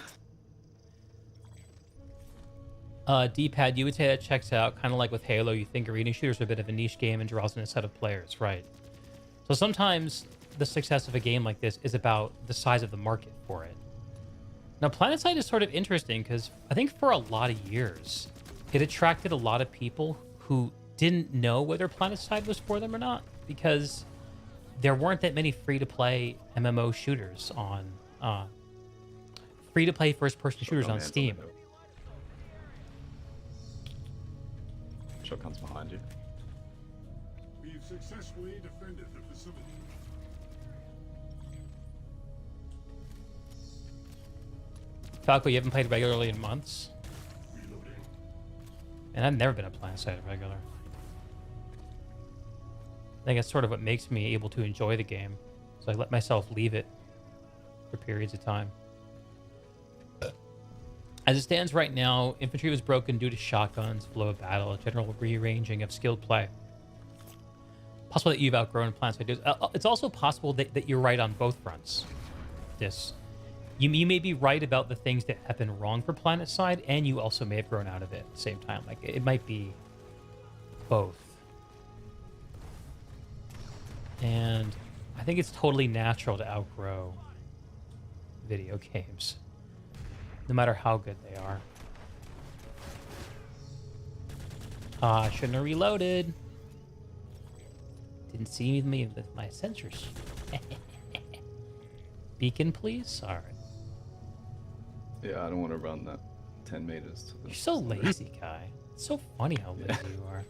D-pad, you would say that checks out, kind of like with Halo. You think arena shooters are a bit of a niche game and draws in a set of players, right? So sometimes the success of a game like this is about the size of the market for it. Now, PlanetSide is sort of interesting because I think for a lot of years, it attracted a lot of people who didn't know whether PlanetSide was for them or not, because there weren't that many free-to-play MMO shooters on free-to-play first-person shooters on Steam. Shotgun's behind you. We've successfully defended the facility. Falco, you haven't played regularly in months, Reloading. and I've never been a PlanetSide regular. I think that's sort of what makes me able to enjoy the game, so I let myself leave it for periods of time. As it stands right now, infantry was broken due to shotguns, flow of battle, general rearranging of skilled play. Possible that you've outgrown PlanetSide. It's also possible that you're right on both fronts. You may be right about the things that have been wrong for PlanetSide, and you also may have grown out of it at the same time. Like, it might be both. And I think it's totally natural to outgrow video games, no matter how good they are. I shouldn't have reloaded. Didn't see me with my sensors. Beacon, please? All right. Yeah, I don't want to run that 10 meters. To the You're so lazy, Kai. It's so funny how lazy you are.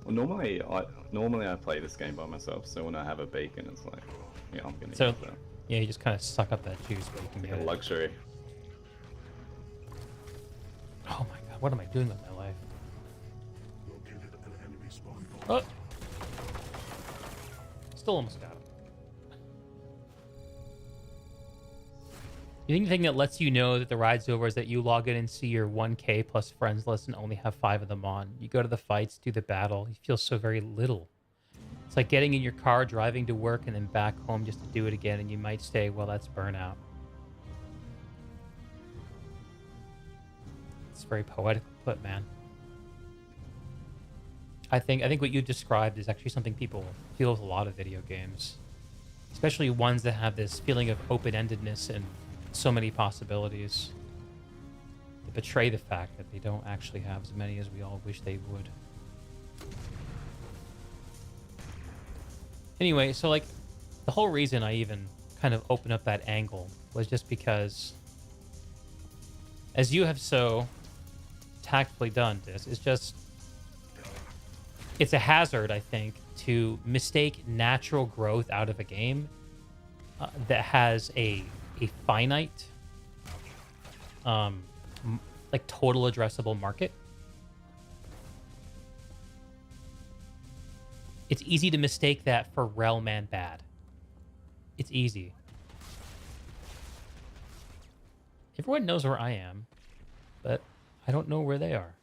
Well, normally I play this game by myself, so when I have a beacon, it's like, yeah, I'm gonna So, use that. yeah, you just kind of suck up that juice, but you can Like get a it. luxury. Oh my god, what am I doing with my life? Located an enemy spawn point. Oh! Still almost got him. You think the thing that lets you know that the ride's over is that you log in and see your 1K plus friends list and only have 5 of them on. You go to the fights, do the battle. You feel so very little. It's like getting in your car, driving to work, and then back home just to do it again, and you might say, well, that's burnout. It's very poetic put, man. I think what you described is actually something people feel with a lot of video games, especially ones that have this feeling of open-endedness and so many possibilities. They betray the fact that they don't actually have as many as we all wish they would. Anyway, so like the whole reason I even kind of opened up that angle was just because, as you have so tactfully done this, it's a hazard, I think, to mistake natural growth out of a game that has a finite, like total addressable market. It's easy to mistake that for Realm and bad. It's easy. Everyone knows where I am, but I don't know where they are.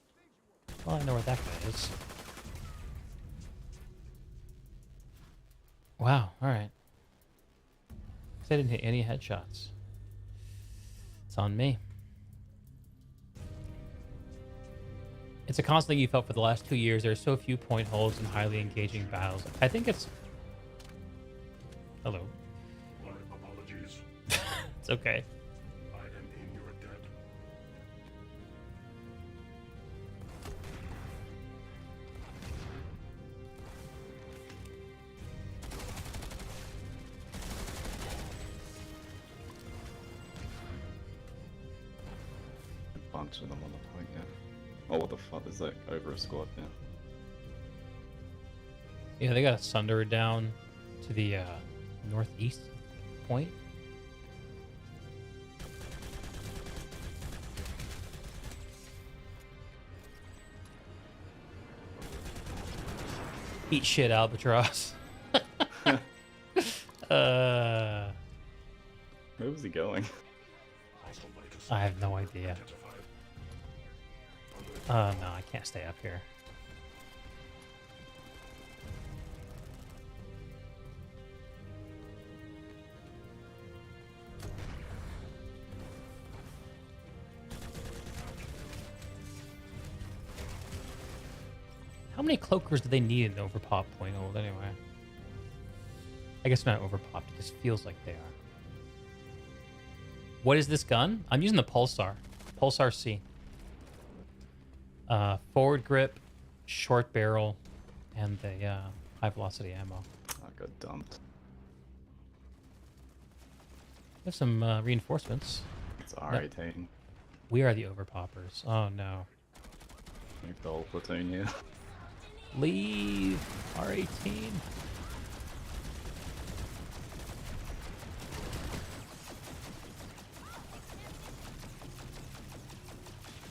Well, I know where that guy is. Wow, alright. I didn't hit any headshots. It's on me. It's a constant thing you felt for the last 2 years. There are so few point holds and highly engaging battles. I think it's... Hello. My apologies. It's okay. I am in your debt. A bunch of them on the point, yeah. Oh, what the fuck is that? Over a squad, yeah. Yeah, they got a Sunder down to the northeast point. Eat shit, Albatross. Where was he going? Hostile latest I have no idea. identified. No, I can't stay up here. How many cloakers do they need in Overpop point old anyway? I guess not Overpopped. It just feels like they are. What is this gun? I'm using the Pulsar. Pulsar C. Forward grip, short barrel, and the high velocity ammo. I got dumped. We have some reinforcements. It's R18. We are the Overpoppers. Oh no. Move the whole platoon here. Leave R18.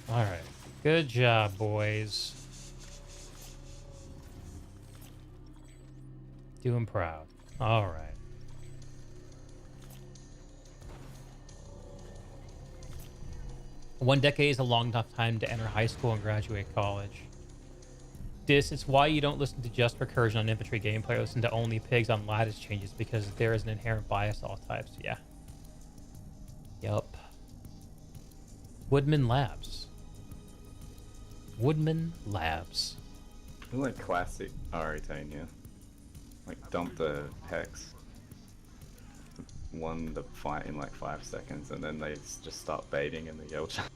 All right. Good job, boys. Doing proud. All right. One decade is a long enough time to enter high school and graduate college. It's why you don't listen to just recursion on infantry gameplay. Listen to only pigs on lattice changes because there is an inherent bias to all types. Yeah. Yup. Woodman Labs. Woodman Labs. I feel like classic R18 here. Like dump the hex. Won the fight in like 5 seconds and then they just start baiting in the yell chat.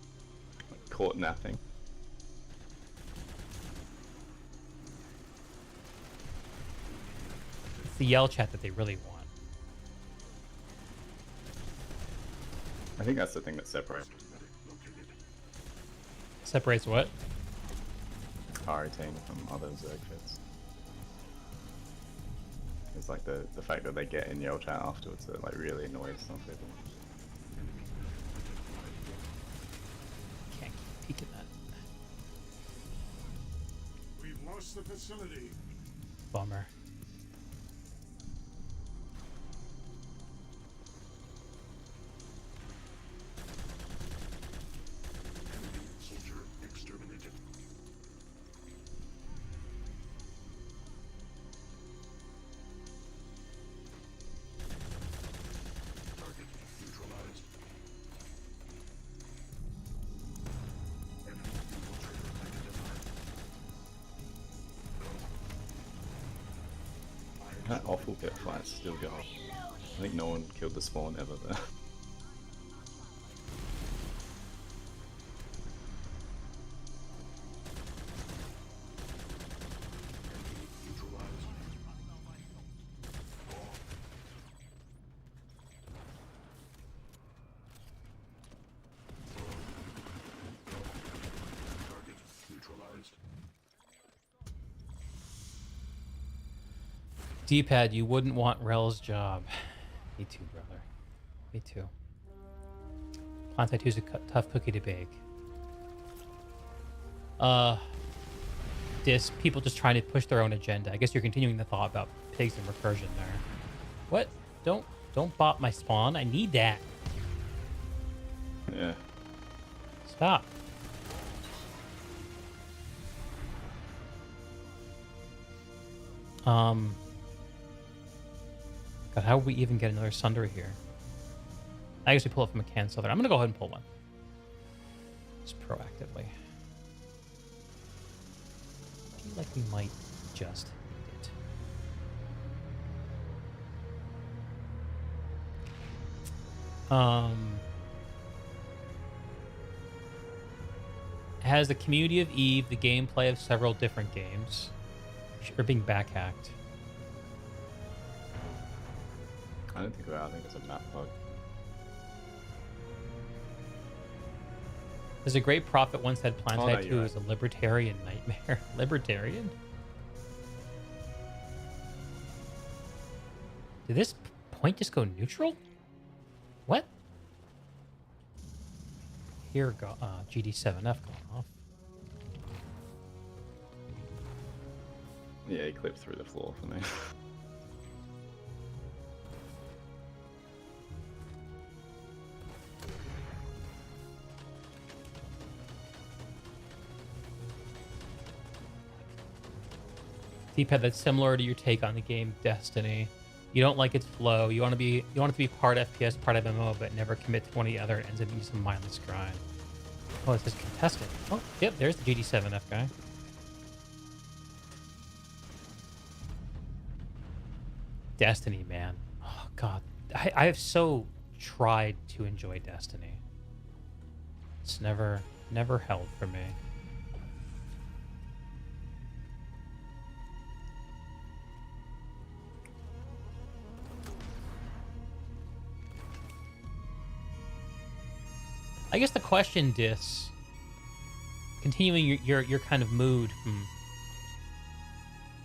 Like caught napping. It's the yell chat that they really want. I think that's the thing that separates Separates what? R18 from other Zerg fits. It's like the fact that they get in yell chat afterwards that like really annoys some people. Can't keep peeking that. We've lost the facility. Bummer. Soldier exterminated. Target neutralized. Enemy infiltrator identified. That awful pit fight's still going. I think no one killed the spawn ever there. Neutralized. Target neutralized. D-pad, you wouldn't want Rel's job. Me too, brother. Me too. Plantai 2's a tough cookie to bake. People just trying to push their own agenda. I guess you're continuing the thought about pigs and recursion there. What? Don't bop my spawn. I need that. Yeah. Stop. God, how would we even get another Sunder here? I guess we pull it from a can Southern. I'm gonna go ahead and pull one. Just proactively. I feel like we might just need it. Has the community of Eve the gameplay of several different games? Or being backhacked? I don't think we're out. I think it's a map bug. There's a great prophet once said Oh, no, Plantai 2 you're is a libertarian nightmare. Libertarian? Did this point just go neutral? What? Here go GD7F going off. Yeah, he clipped through the floor for me. D-pad, that's similar to your take on the game Destiny. You don't like its flow. You want it to be part FPS, part MMO, but never commit to one or the other. It ends up being some mindless grind. Oh, it says contested. Oh, yep, there's the GD7F guy. Destiny, man. Oh god, I have so tried to enjoy Destiny. It's never held for me. I guess the question, Dis, continuing your kind of mood from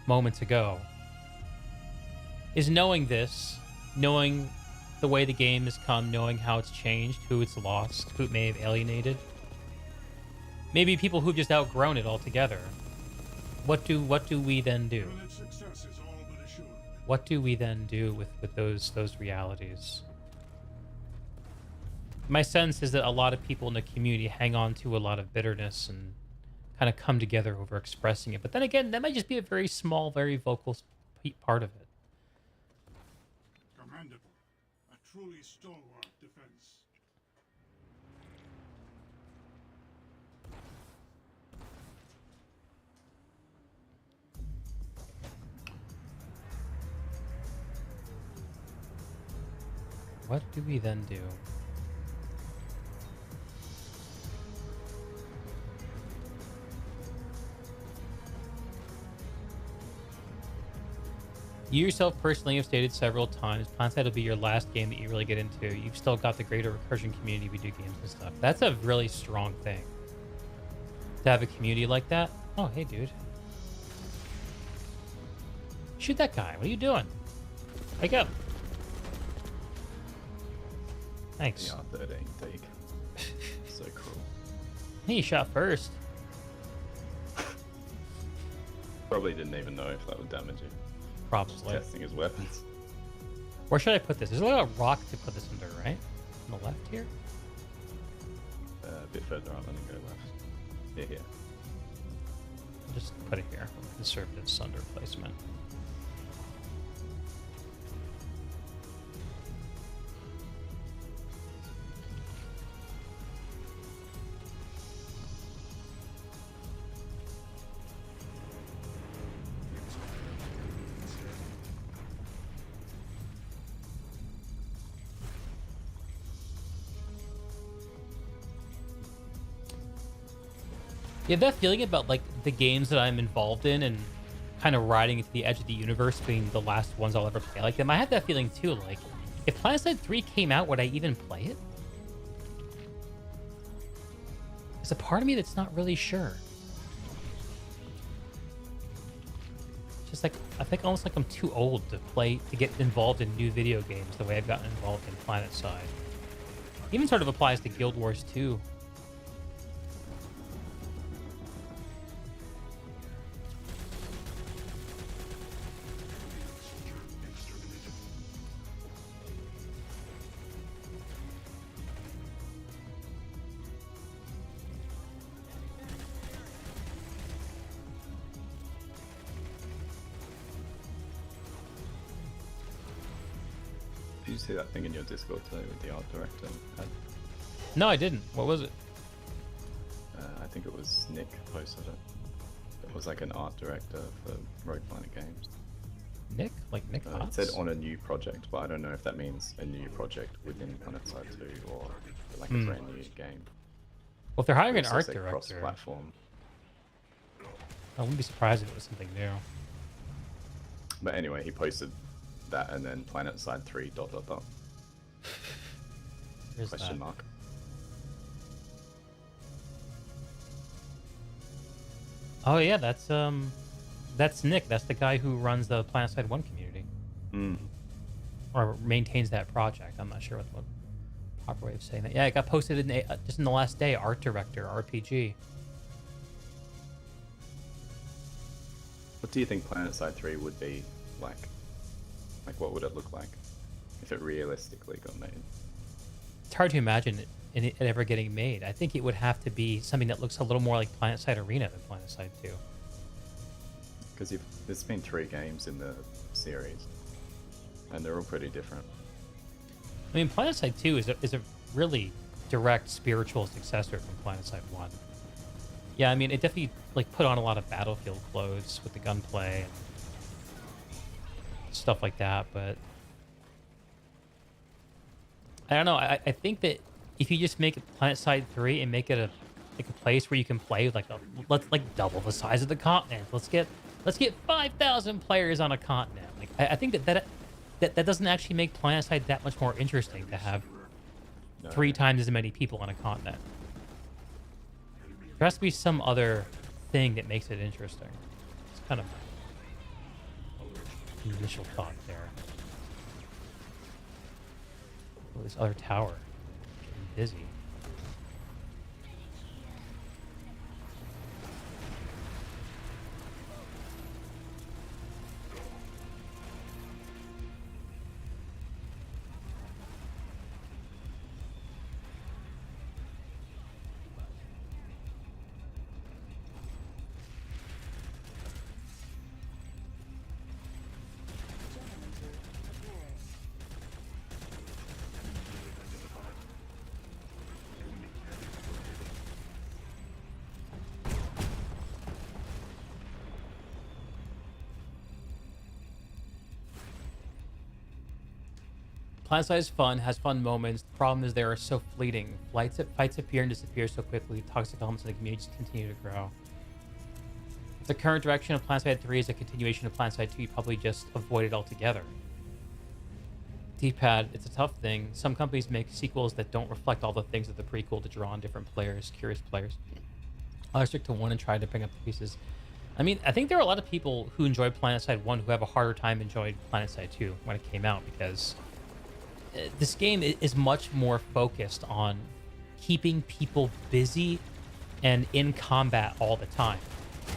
moments ago, is knowing this, knowing the way the game has come, knowing how it's changed, who it's lost, who it may have alienated, maybe people who've just outgrown it altogether. What do we then do? Imminent success is all but assured. What do we then do with those realities? My sense is that a lot of people in the community hang on to a lot of bitterness and kind of come together over expressing it. But then again, that might just be a very small, very vocal part of it. Commendable. A truly stalwart defense. What do we then do? You yourself personally have stated several times, PlanetSide will be your last game that you really get into. You've still got the greater recursion community we do games and stuff. That's a really strong thing. To have a community like that. Oh, hey, dude. Shoot that guy. What are you doing? Wake up. Thanks. The R13 take. So cruel. Hey, you shot first. Probably didn't even know if that would damage you. Probably. Testing his weapons. Where should I put this? There's like a rock to put this under, right? On the left here? A bit further on and then go left. Yeah, here. I'll just put it here. Conservative sunder placement. You have that feeling about like the games that I'm involved in and kind of riding to the edge of the universe being the last ones I'll ever play like them. I had that feeling too. Like, if PlanetSide 3 came out, would I even play it? There's a part of me that's not really sure. Just like, I think almost like I'm too old to get involved in new video games the way I've gotten involved in PlanetSide. Even sort of applies to Guild Wars 2. Did you see that thing in your Discord today with the art director? No, I didn't. What was it? I think it was Nick posted it. It was like an art director for Rogue Planet Games. Nick? Like Nick It Potts? said on a new project, but I don't know if that means a new project within PlanetSide 2 or like a brand new game. Well, if they're hiring an It art says, like, director, cross-platform. I wouldn't be surprised if it was something new. But anyway, he posted that and then PlanetSide 3 ... Here's question that. mark. Oh yeah, that's Nick. That's the guy who runs the PlanetSide 1 community. Or maintains that project. I'm not sure what proper way of saying that. Yeah, it got posted in just in the last day. Art director, RPG. What do you think PlanetSide 3 would be like? Like, what would it look like if it realistically got made? It's hard to imagine it ever getting made. I think it would have to be something that looks a little more like PlanetSide Arena than PlanetSide 2. Because there's been 3 games in the series, and they're all pretty different. I mean, PlanetSide 2 is a really direct spiritual successor from PlanetSide 1. Yeah, I mean, it definitely like put on a lot of Battlefield clothes with the gunplay. And stuff like that. But I don't know. I think that if you just make PlanetSide 3 and make it a place where you can play like let's like double the size of the continent. Let's get 5,000 players on a continent. Like I think that doesn't actually make PlanetSide that much more interesting to have 3 times as many people on a continent. There has to be some other thing that makes it interesting. It's kind of my initial thought there. Oh, this other tower. Getting busy. PlanetSide is fun, has fun moments. The problem is they are so fleeting. Fights appear and disappear so quickly. Toxic elements in the community just continue to grow. If the current direction of PlanetSide 3 is a continuation of PlanetSide 2, you probably just avoid it altogether. D-pad, it's a tough thing. Some companies make sequels that don't reflect all the things of the prequel to draw on different players, curious players. Others stick to one and try to bring up the pieces. I mean, I think there are a lot of people who enjoyed PlanetSide 1 who have a harder time enjoying PlanetSide 2 when it came out, because this game is much more focused on keeping people busy and in combat all the time,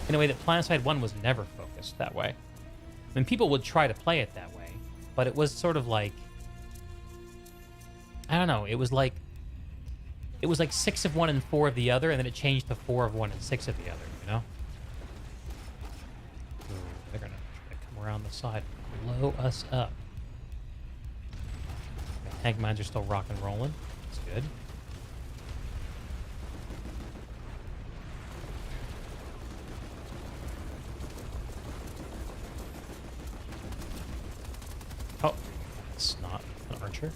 in a way that PlanetSide 1 was never focused that way. I mean, people would try to play it that way, but it was sort of like, I don't know, it was like 6 of one and 4 of the other, and then it changed to 4 of one and 6 of the other, you know? Ooh, they're gonna come around the side and blow us up. Tank mines are still rock and rolling. That's good. Oh, it's not an archer.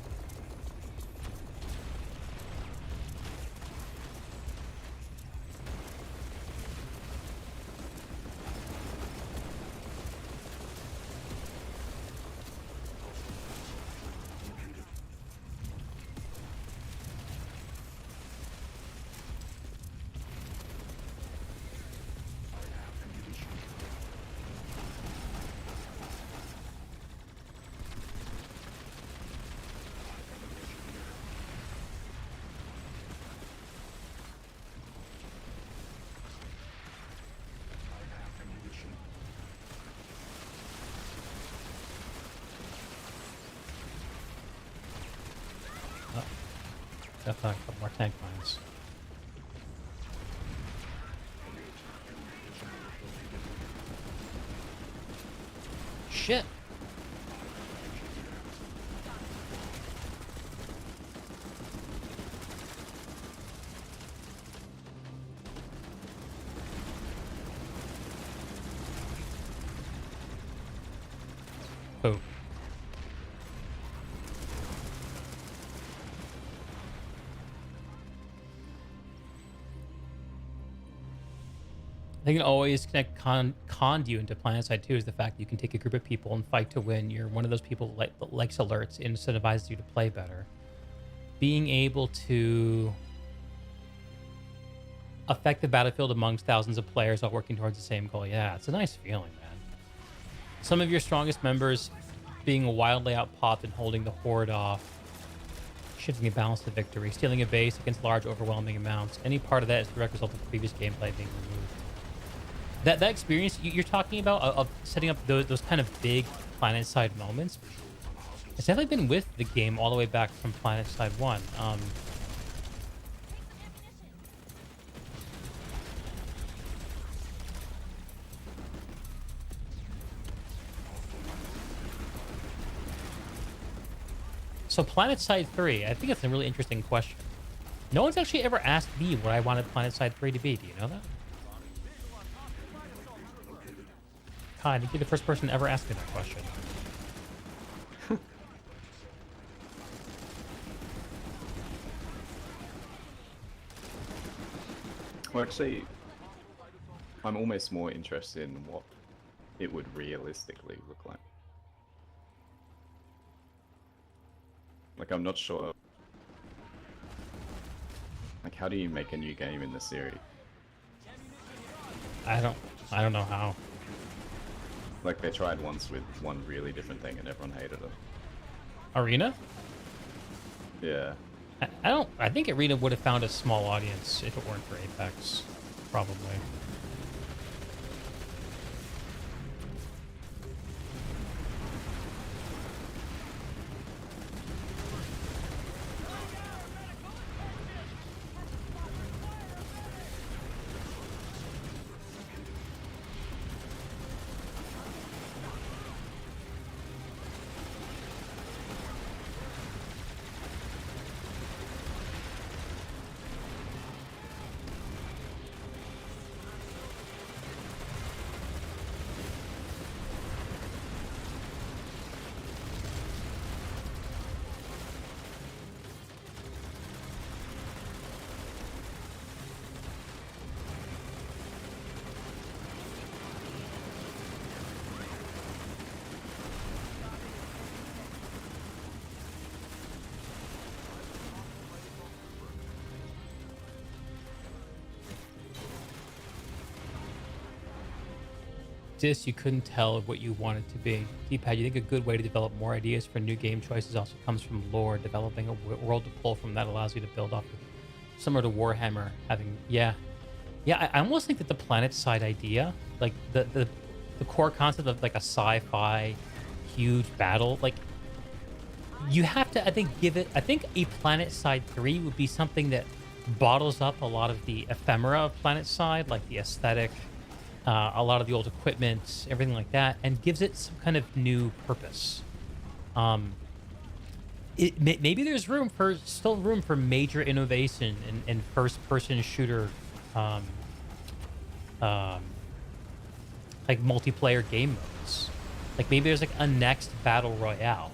Definitely a couple more tank mines. Shit. Oh. I think it always connect conned you into PlanetSide 2 is the fact that you can take a group of people and fight to win. You're one of those people that likes alerts, incentivizes you to play better. Being able to affect the battlefield amongst thousands of players while working towards the same goal. Yeah, it's a nice feeling, man. Some of your strongest members being wildly outpopped and holding the horde off, shifting the balance to victory, stealing a base against large, overwhelming amounts. Any part of that is the direct result of previous gameplay being removed. That experience you're talking about of setting up those kind of big PlanetSide moments, it's definitely been with the game all the way back from PlanetSide 1. So PlanetSide 3, I think it's a really interesting question. No one's actually ever asked me what I wanted PlanetSide 3 to be. Do you know that? God, I think you're the first person to ever ask me that question. Well, actually, I'm almost more interested in what it would realistically look like. Like, I'm not sure. Like, how do you make a new game in the series? I don't know how. Like, they tried once with one really different thing and everyone hated it. Arena? Yeah. I think Arena would have found a small audience if it weren't for Apex, probably. You couldn't tell what you want it to be. D-pad, you think a good way to develop more ideas for new game choices also comes from lore, developing a world to pull from that allows you to build off of, similar to Warhammer, having, yeah, I almost think that the planet side idea, like the core concept of like a sci-fi huge battle, like you have to, I think a Planet Side 3 would be something that bottles up a lot of the ephemera of Planet Side, like the aesthetic, a lot of the old equipment, everything like that, and gives it some kind of new purpose. Maybe there's still room for major innovation in first-person shooter, like multiplayer game modes. Like maybe there's like a next battle royale.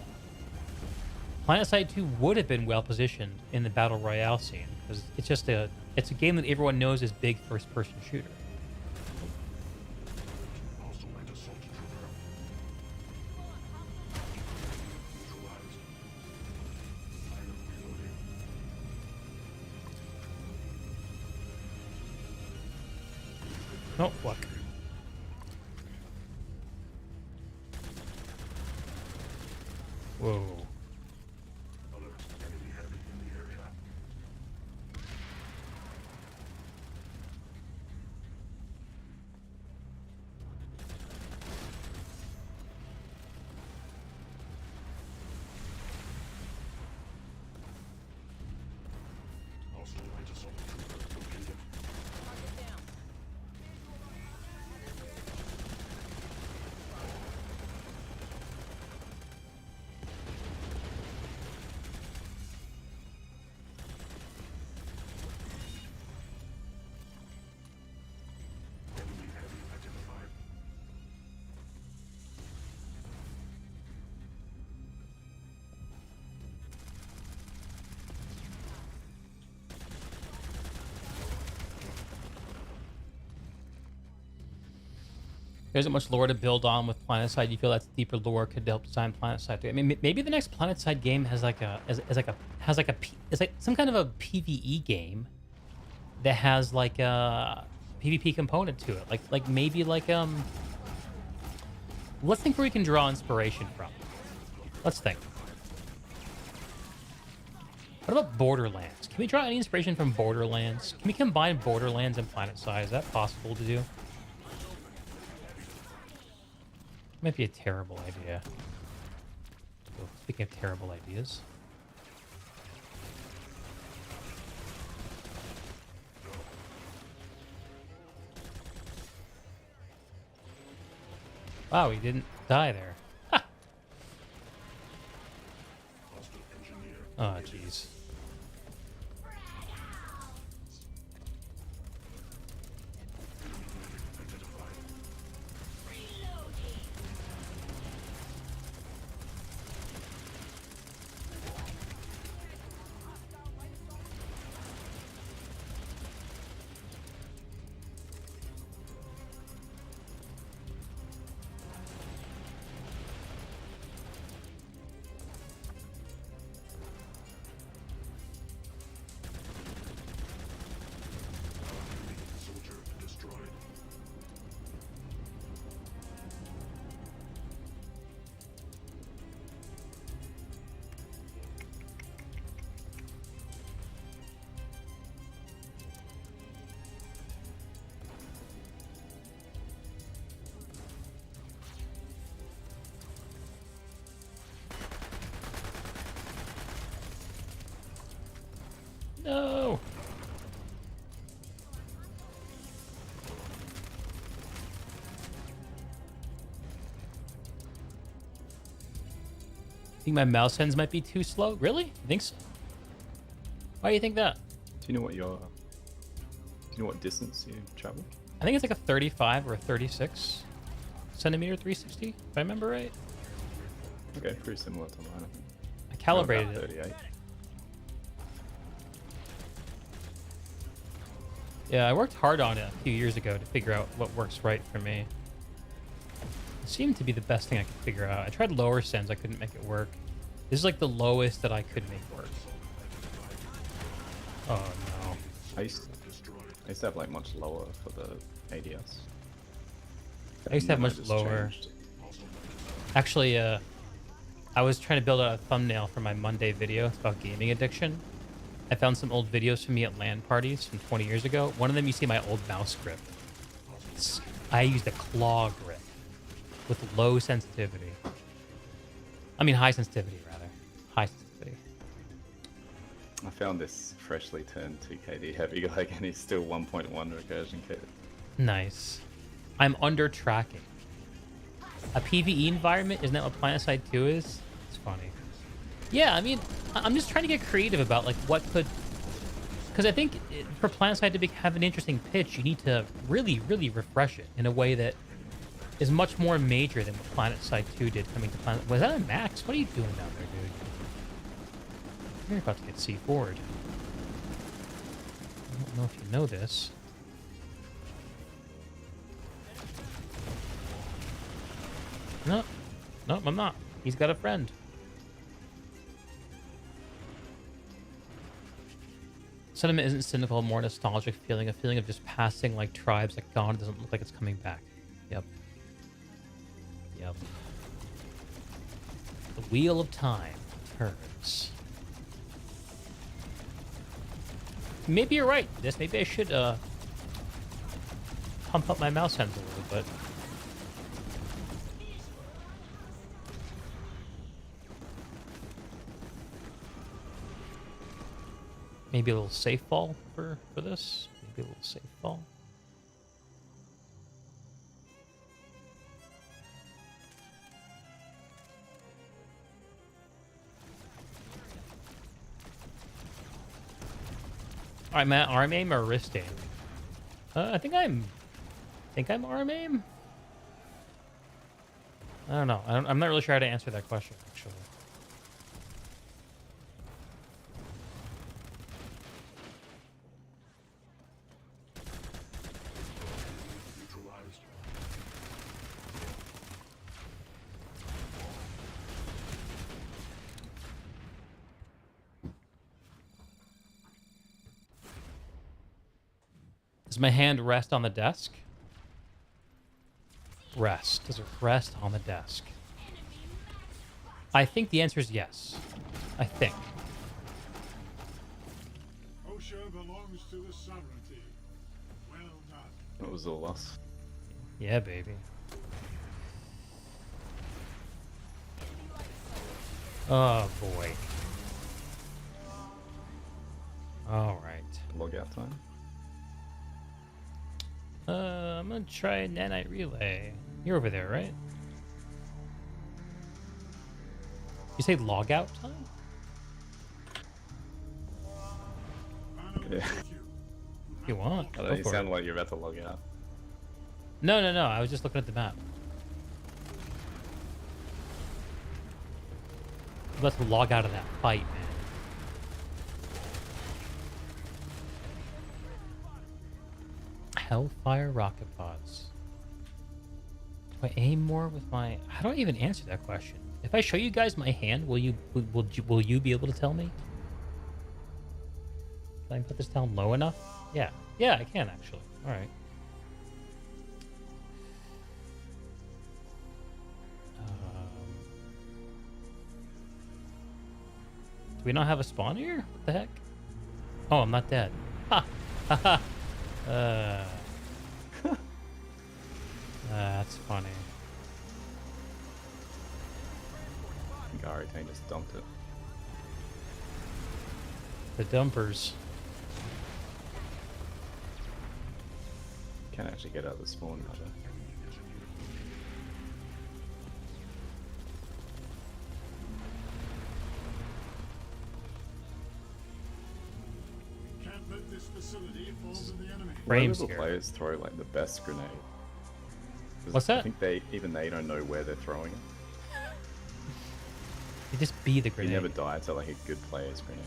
PlanetSide 2 would have been well positioned in the battle royale scene because it's a game that everyone knows is big first-person shooter. Hostile light assault trooper. Neutralized. I am reloading. Oh, fuck. Whoa. Alert. Enemy heavy in the area. Hostile light assault trooper located. Enemy heavy identified. There isn't much lore to build on with PlanetSide. You feel that's deeper lore could help design PlanetSide 3. I mean, maybe the next PlanetSide game has like some kind of a PvE game that has like a PvP component to it. Like maybe like let's think where we can draw inspiration from. Let's think. What about Borderlands? Can we draw any inspiration from Borderlands? Can we combine Borderlands and PlanetSide? Is that possible to do? Might be a terrible idea. So, speaking of terrible ideas. Wow, he didn't die there. Ha! Hostile engineer. Oh, jeez. Identified. think my mouse hands might be too slow? Really? You think so? Why do you think that? Do you know what distance you travel? I think it's like a 35 or a 36 centimeter 360, if I remember right. Okay, pretty similar to mine, I think. I calibrated About it. 38. Yeah, I worked hard on it a few years ago to figure out what works right for me. It seemed to be the best thing I could figure out. I tried lower sends, I couldn't make it work. This is like the lowest that I could make work. Oh no. I used to have like much lower for the ADS. I used to have And then much just lower. changed. Actually, I was trying to build a thumbnail for my Monday video. It's about gaming addiction. I found some old videos from me at LAN parties from 20 years ago. One of them, you see my old mouse grip. I used a claw grip with low sensitivity. I mean, high sensitivity, rather. High sensitivity. I found this freshly turned 2KD heavy guy and he's still 1.1 recursion kit. Nice. I'm under tracking. A PvE environment, isn't that what PlanetSide 2 is? It's funny. Yeah, I mean, I'm just trying to get creative about like what could, because I think for PlanetSide to have an interesting pitch, you need to really, really refresh it in a way that is much more major than what PlanetSide 2 did coming to Planet. Was that a Max? What are you doing down there, dude? You're about to get C4'd. I don't know if you know this. No, no, I'm not. He's got a friend. Sentiment isn't cynical, more nostalgic feeling, a feeling of just passing like tribes like gone, doesn't look like it's coming back. Yep. Yep. The wheel of time turns. Maybe you're right. Maybe I should pump up my mouse hands a little bit. Maybe a little safe fall for this. Maybe a little safe fall. All right, Matt. Arm aim or wrist aim? I think I'm arm aim. I don't know. I'm not really sure how to answer that question actually. Neutralized. Does my hand rest on the desk? Rest. Does it rest on the desk? I think the answer is yes. I think. Osha belongs to the sovereignty. Well done. That was all us. Yeah, baby. Oh, boy. All right. Log out time. I'm gonna try Nanite Relay. You're over there, right? You say log out time? Yeah. If you want. I Go thought you for sound it. like you're about to log out. No. I was just looking at the map. I'm about to log out of that fight, man. Hellfire rocket pods. Do I aim more with my? How do I even answer that question? If I show you guys my hand, will you be able to tell me? Can I put this down low enough? Yeah, I can actually. All right. Do we not have a spawn here? What the heck? Oh, I'm not dead. Ha! Ha ha! That's funny. Gary Tane just dumped it. The dumpers. Can't actually get out of the spawn now, though. this facility falls in the enemy. Frames Little here. players throw like the best grenade. 'Cause What's that? I think they don't know where they're throwing it. You just be the You grenade. never die to like a good player's grenade.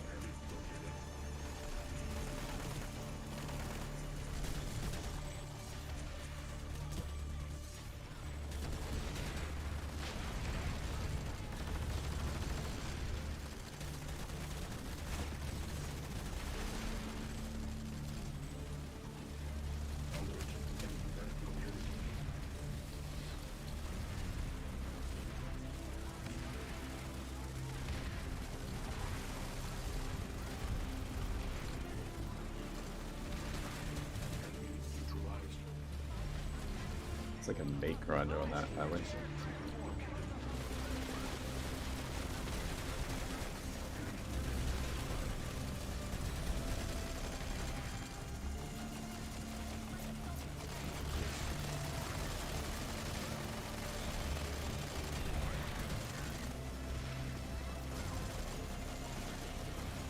It's like a meat grinder on that alley.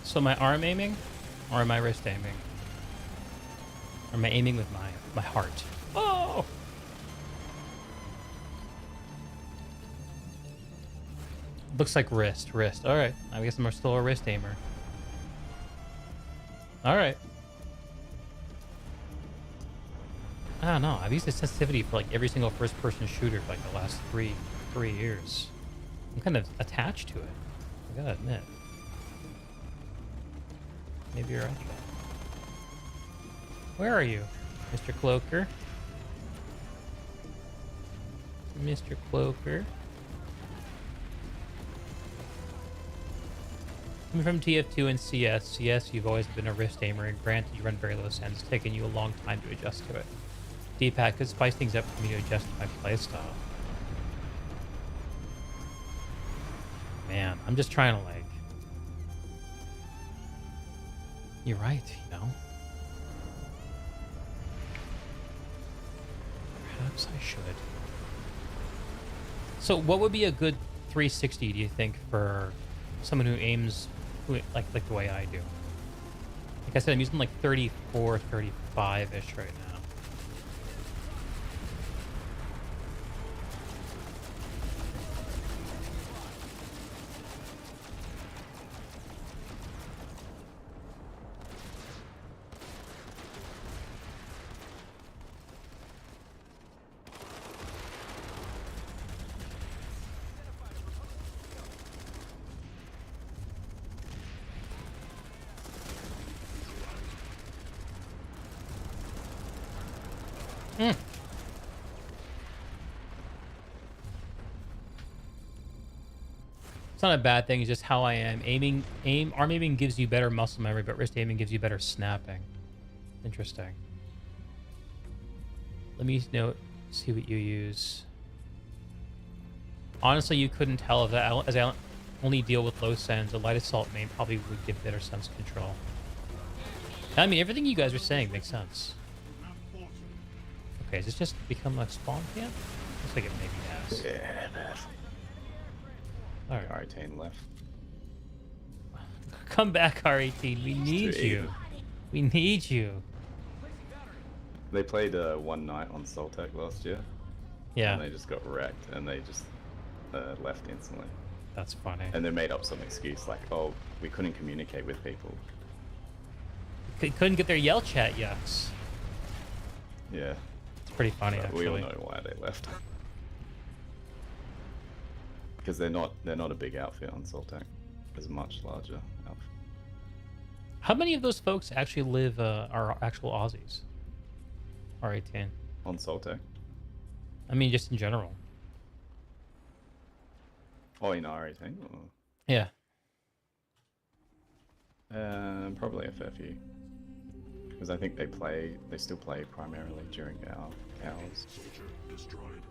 So am I arm aiming, or am I wrist aiming? Or am I aiming with my heart? Oh! Looks like wrist. All right. I guess I'm still a wrist aimer. All right. I don't know. I've used this sensitivity for like every single first-person shooter for like the last three years. I'm kind of attached to it. I gotta admit. Maybe you're right. Where are you, Mr. Cloaker? Mr. Cloaker. Coming from TF2 and CS, you've always been a wrist aimer, and granted you run very low sends, it's taken you a long time to adjust to it. D-pad could spice things up for me to adjust to my playstyle. Man, I'm just trying to like... You're right, you know? Perhaps I should. So what would be a good 360, do you think, for someone who aims like the way I do? Like I said, I'm using like 34, 35-ish right now. It's not a bad thing, it's just how I am. Arm aiming gives you better muscle memory, but wrist aiming gives you better snapping. Interesting. Let me see what you use. Honestly, you couldn't tell if that, as I only deal with low sends. A light assault main probably would give better sense control. I mean, everything you guys are saying makes sense. Okay, has this just become a spawn camp? Looks like it maybe has. Yeah, man. Alright. R18 left. Come back, R18. We need you. We need you. They played one night on Soltec last year. Yeah. And they just got wrecked, and they just left instantly. That's funny. And they made up some excuse like, "Oh, we couldn't communicate with people." Couldn't get their yell chat yucks. Yeah. It's pretty funny, But actually. we all know why they left. Because they're not a big outfit on Soltec. It's a much larger outfit. How many of those folks actually live are actual Aussies? R18. On Soltec? I mean, just in general. Oh, in R18? Or... Yeah. Probably a fair few. Because I think they still play primarily during our hours. Soldier destroyed.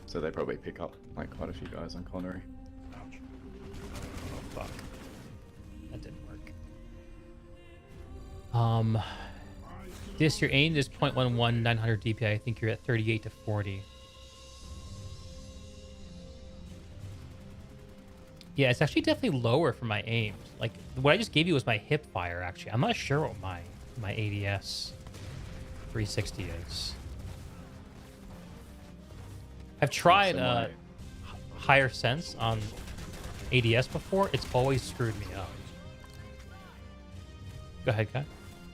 So they probably pick up like quite a few guys on Connery. Ouch. Oh, fuck. That didn't work. This, your aim is 0.11, 900 DPI. I think you're at 38 to 40. Yeah, it's actually definitely lower for my aims. Like, what I just gave you was my hip fire, actually. I'm not sure what my my ADS 360 is. I've tried So higher sense on ADS before. It's always screwed me up. Go ahead, Kai.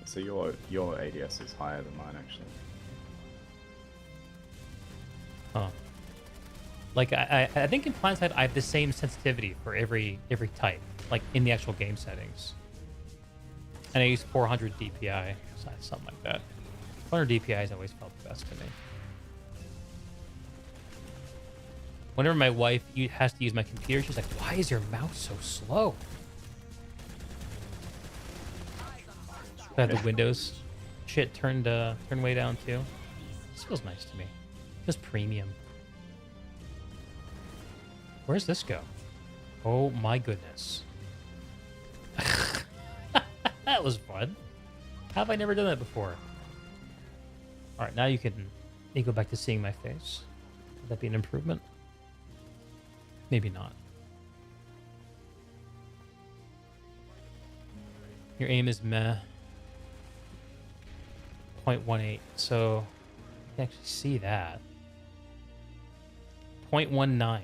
So your ADS is higher than mine actually. Huh. Like I think in PlanSide I have the same sensitivity for every type, like in the actual game settings. And I use 400 DPI, so something like that. 400 DPI has always felt the best to me. Whenever my wife has to use my computer, she's like, "Why is your mouse so slow?" I have the Windows shit turned way down too. This feels nice to me. Feels premium. Where's this go? Oh my goodness. That was fun. How have I never done that before? Alright, now you go back to seeing my face. Would that be an improvement? Maybe not. Your aim is meh. 0.18, so you can actually see that. 0.19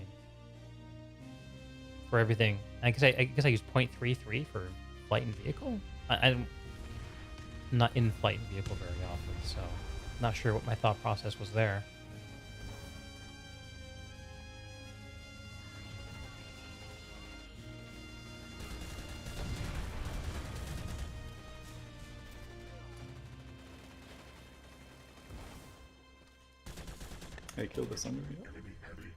for everything. I guess I use 0.33 for flight and vehicle. I'm not in flight and vehicle very often, so not sure what my thought process was there. Hey, kill this under here. Enemy heavy.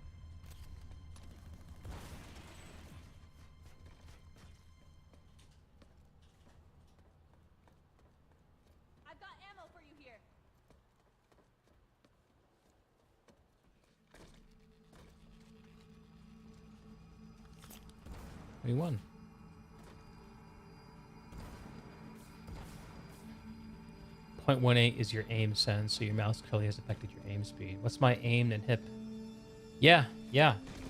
I've got ammo for you here. We won. .18 is your aim sense, so your mouse clearly has affected your aim speed. What's my aim and hip? Yeah.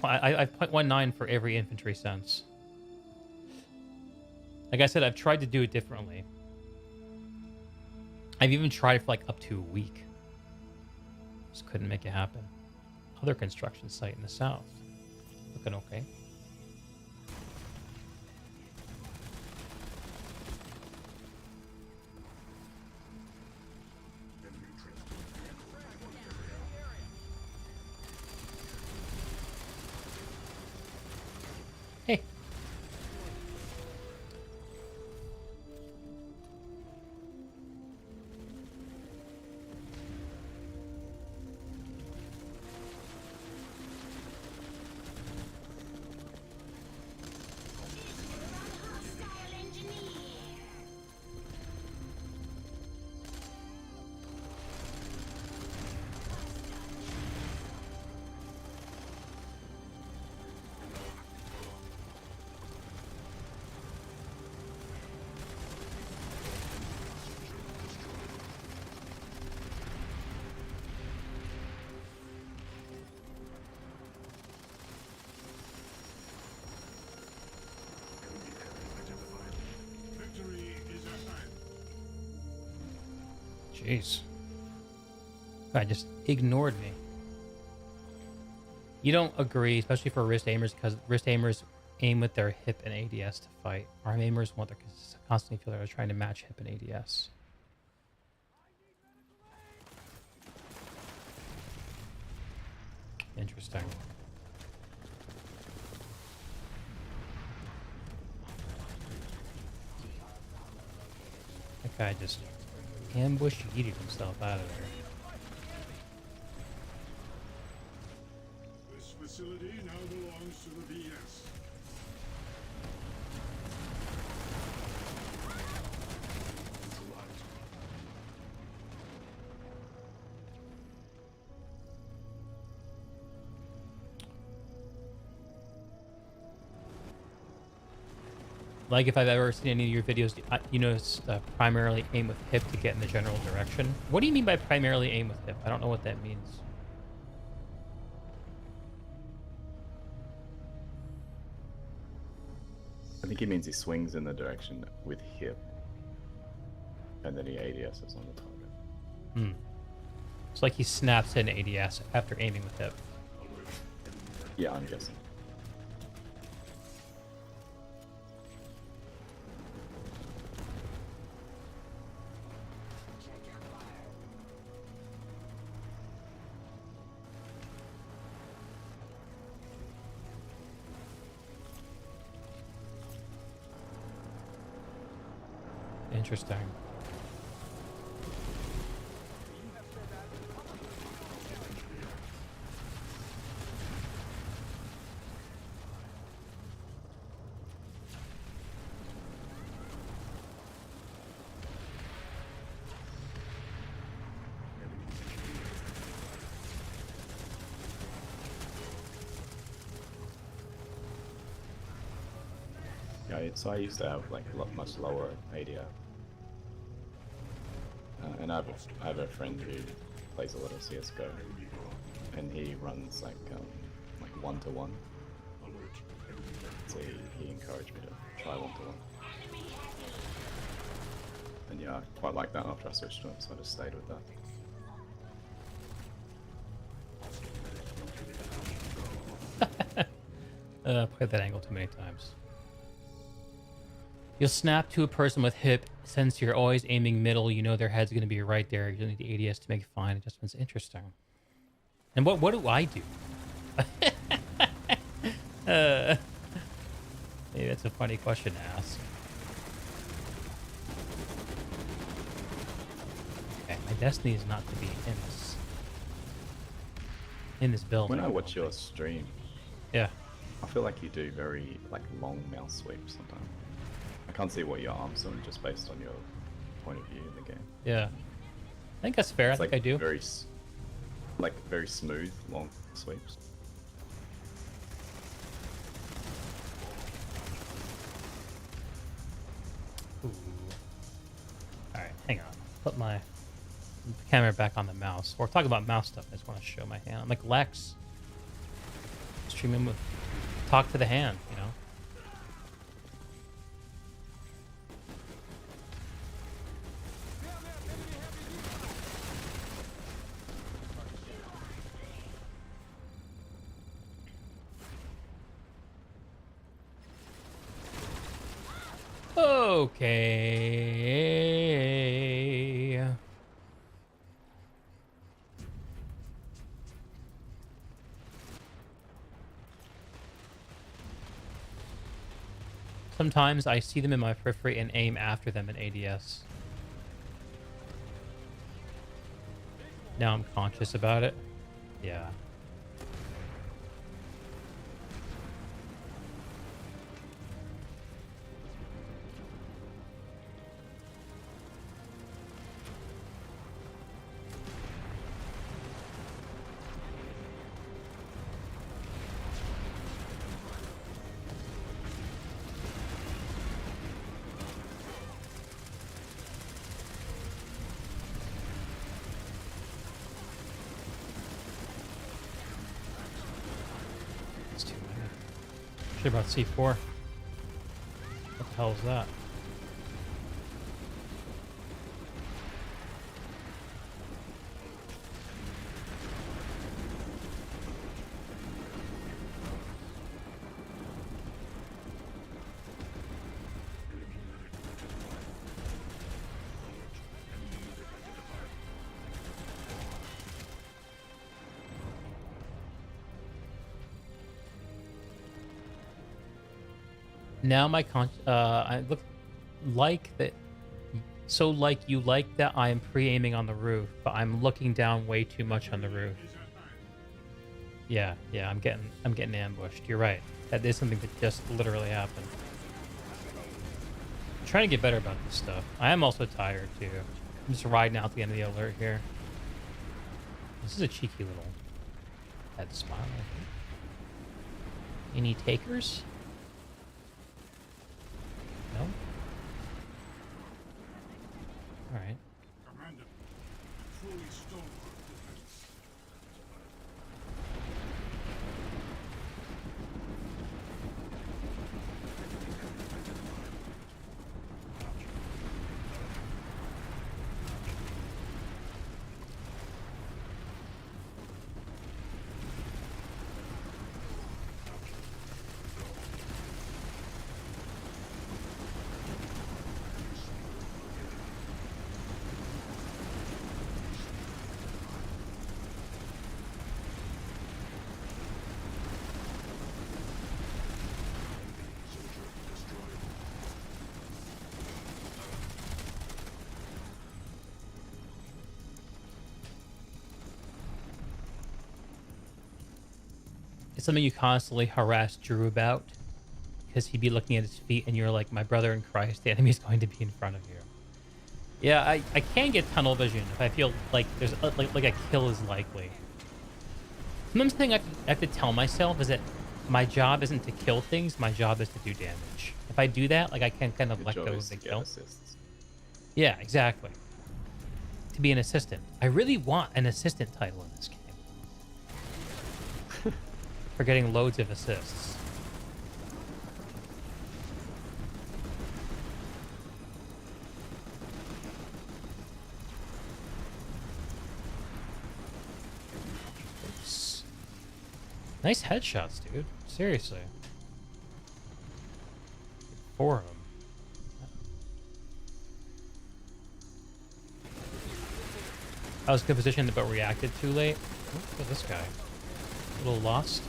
I have 0.19 for every infantry sense. Like I said, I've tried to do it differently. I've even tried for like up to a week. Just couldn't make it happen. Other construction site in the south. Looking okay. Enemy transport. Hey. Victory is at hand. Jeez. I just ignored me. You don't agree, especially for wrist aimers, because wrist aimers aim with their hip and ADS to fight. Arm aimers want to constantly feel they're trying to match hip and ADS. Interesting. That guy just ambush yeeted himself out of there. This facility now belongs to the VS. Like if I've ever seen any of your videos, you notice primarily aim with hip to get in the general direction. What do you mean by primarily aim with hip? I don't know what that means. I think he means he swings in the direction with hip. and then he ADSs on the target. Hmm. It's like he snaps in ADS after aiming with hip. Yeah, I'm guessing. Interesting. Yeah, so I used to have like much lower ADR. And I have a friend who plays a lot of CS:GO, and he runs like 1-to-1. So he encouraged me to try 1-to-1. And yeah, I quite like that after I switched to him, so I just stayed with that. Played that angle too many times. You'll snap to a person with hip. Since you're always aiming middle, you know their head's going to be right there. You need the ADS to make fine adjustments. Interesting. And what do I do? Maybe that's a funny question to ask. Okay, my destiny is not to be in this building. When I watch your stream, Yeah. I feel like you do very like long mouse sweeps sometimes. I can't see what your arm's doing just based on your point of view in the game. Yeah. I think that's fair. It's I think like I do. very smooth long sweeps. Ooh. Alright, hang on. Put my camera back on the mouse. We're talking about mouse stuff. I just want to show my hand. I'm like Lex. Streaming with talk to the hand, you know? Okay. Sometimes I see them in my periphery and aim after them in ADS. Now I'm conscious about it. Yeah. It's too many. Shit about C4. What the hell is that? Now my I look like that, so like you like that I am pre-aiming on the roof, but I'm looking down way too much on the roof. Yeah, I'm getting ambushed. You're right. That is something that just literally happened. I'm trying to get better about this stuff. I am also tired too. I'm just riding out the end of the alert here. This is a cheeky little head smile, I think. Any takers? No? Alright. Commander, fully stonewall defense. It's something you constantly harass Drew about because he'd be looking at his feet and you're like, my brother in Christ, the enemy's going to be in front of you. Yeah, I can get tunnel vision if I feel like there's like a kill is likely. Sometimes the thing I have to tell myself is that my job isn't to kill things, my job is to do damage. If I do that, like I can kind of Your let job go is of the to get kill. assists. Yeah, exactly. To be an assistant. I really want an assistant title in this game. For getting loads of assists. Oops. Nice headshots, dude. Seriously. 4 of them. I was in a good position but reacted too late. Look at this guy. A little lost.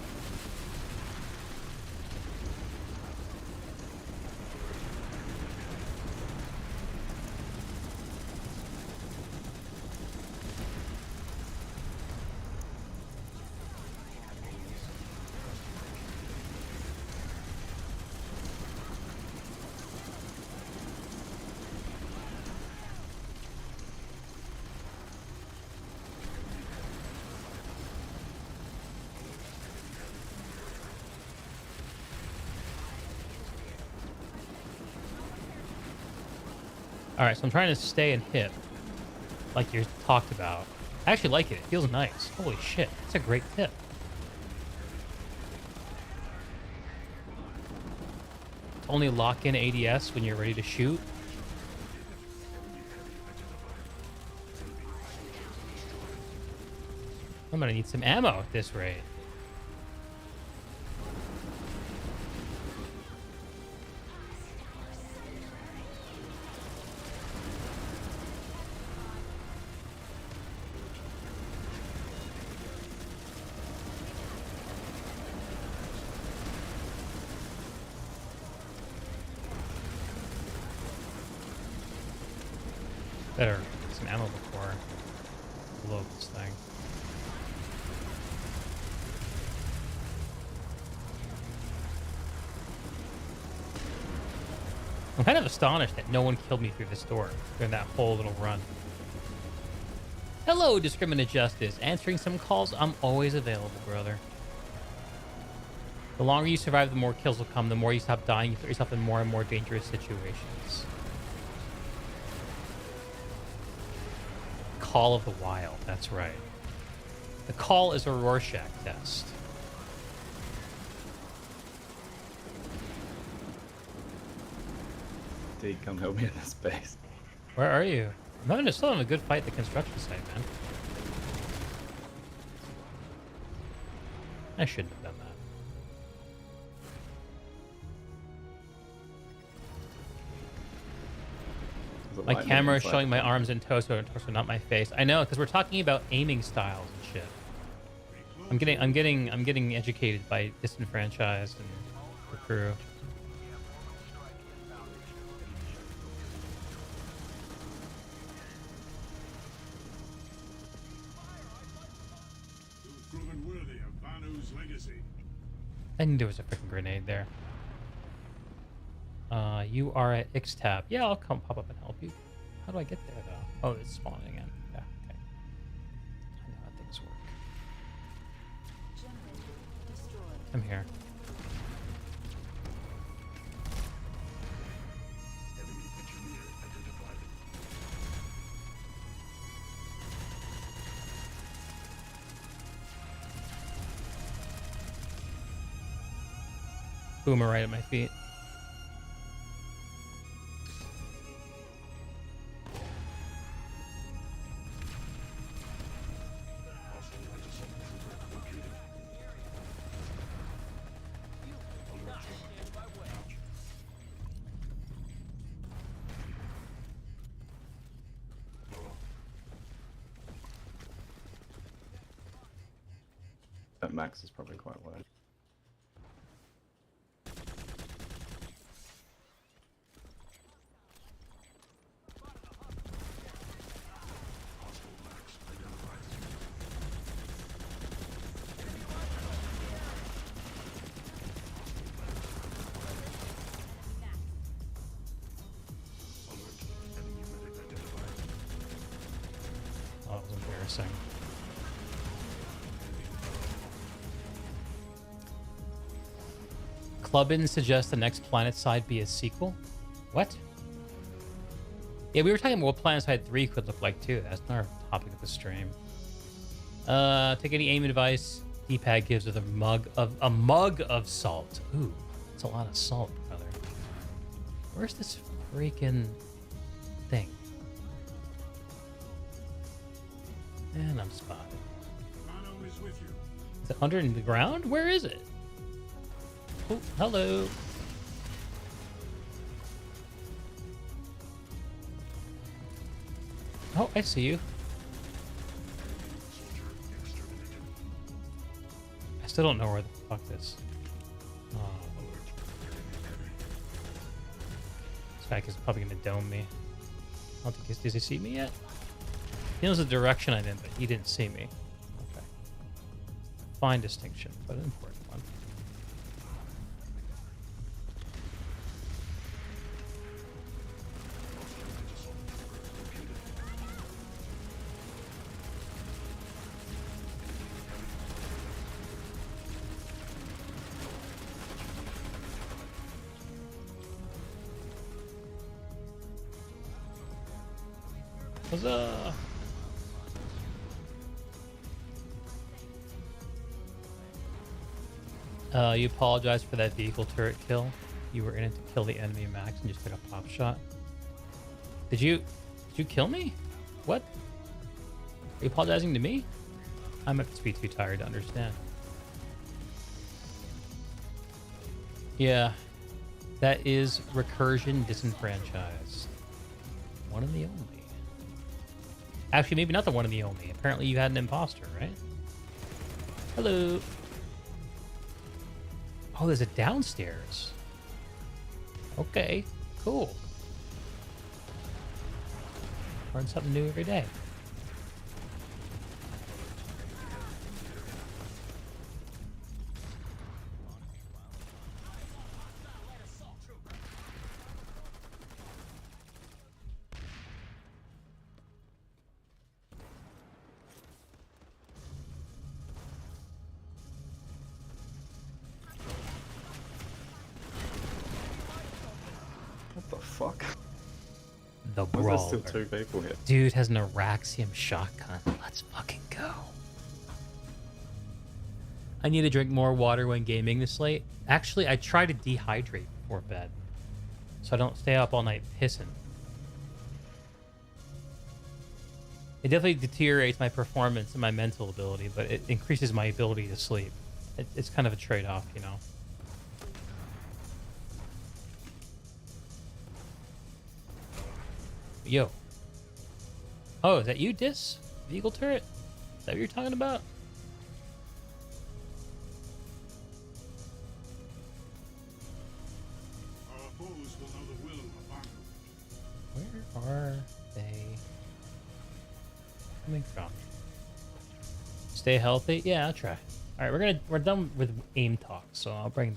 Alright, so I'm trying to stay and hit. Like you talked about. I actually like it. It feels nice. Holy shit. That's a great tip. To only lock in ADS when you're ready to shoot. I'm gonna need some ammo at this rate. Better get some ammo before I blow up this thing. I'm kind of astonished that no one killed me through this door during that whole little run. Hello, Discriminate Justice. Answering some calls, I'm always available, brother. The longer you survive, the more kills will come. The more you stop dying, you put yourself in more and more dangerous situations. Call of the Wild, that's right. The call is a Rorschach test. Dude, come help me in this base. Where are you? I'm still having a good fight at the construction site, man. I shouldn't have done that. My camera is showing my arms and torso, not my face. I know, because we're talking about aiming styles and shit. I'm getting educated by Disenfranchised and the crew. You've proven worthy of Vanu's legacy. I knew there was a freaking grenade there. You are at X-Tab. Yeah, I'll come pop up and help you. How do I get there, though? Oh, it's spawning again. Yeah, okay. I know how things work. I'm here. Enemy engineer identified. Boomer right at my feet. That max is probably quite low. embarrassing. Clubbin suggests the next PlanetSide be a sequel. What? Yeah, we were talking about what PlanetSide 3 could look like too. That's not our topic of the stream. Take any aim advice. D-pad gives with a mug of salt. Ooh, it's a lot of salt, brother. Where's this freaking thing? And I'm spotted. Mano is with you. Is it under the ground? Where is it? Oh, hello. Oh, I see you. I still don't know where the fuck this. Oh. This guy is probably gonna dome me. I don't think does he see me yet? He knows the direction I'm in, but he didn't see me. Okay. Fine distinction, but an important one. Huzzah! You apologize for that vehicle turret kill. You were in it to kill the enemy Max and just took a pop shot. Did you kill me? What? Are you apologizing to me? I might just be too tired to understand. Yeah, that is Recursion Disenfranchised. One and the only. Actually, maybe not the one and the only. Apparently you had an imposter, right? Hello. Oh, there's a downstairs. Okay, cool. Learn something new every day. What the fuck? The Why Brawler. is there still 2 people here? Dude has an Araxium shotgun. Let's fucking go. I need to drink more water when gaming this late. Actually, I try to dehydrate before bed, so I don't stay up all night pissing. It definitely deteriorates my performance and my mental ability, but it increases my ability to sleep. It's kind of a trade-off, you know. Yo. Oh, is that you, Dis? Vehicle turret? Is that what you're talking about? Our foes will know the will of Baku. Where are they coming from? Stay healthy? Yeah, I'll try. All right, we're done with aim talk, so I'll bring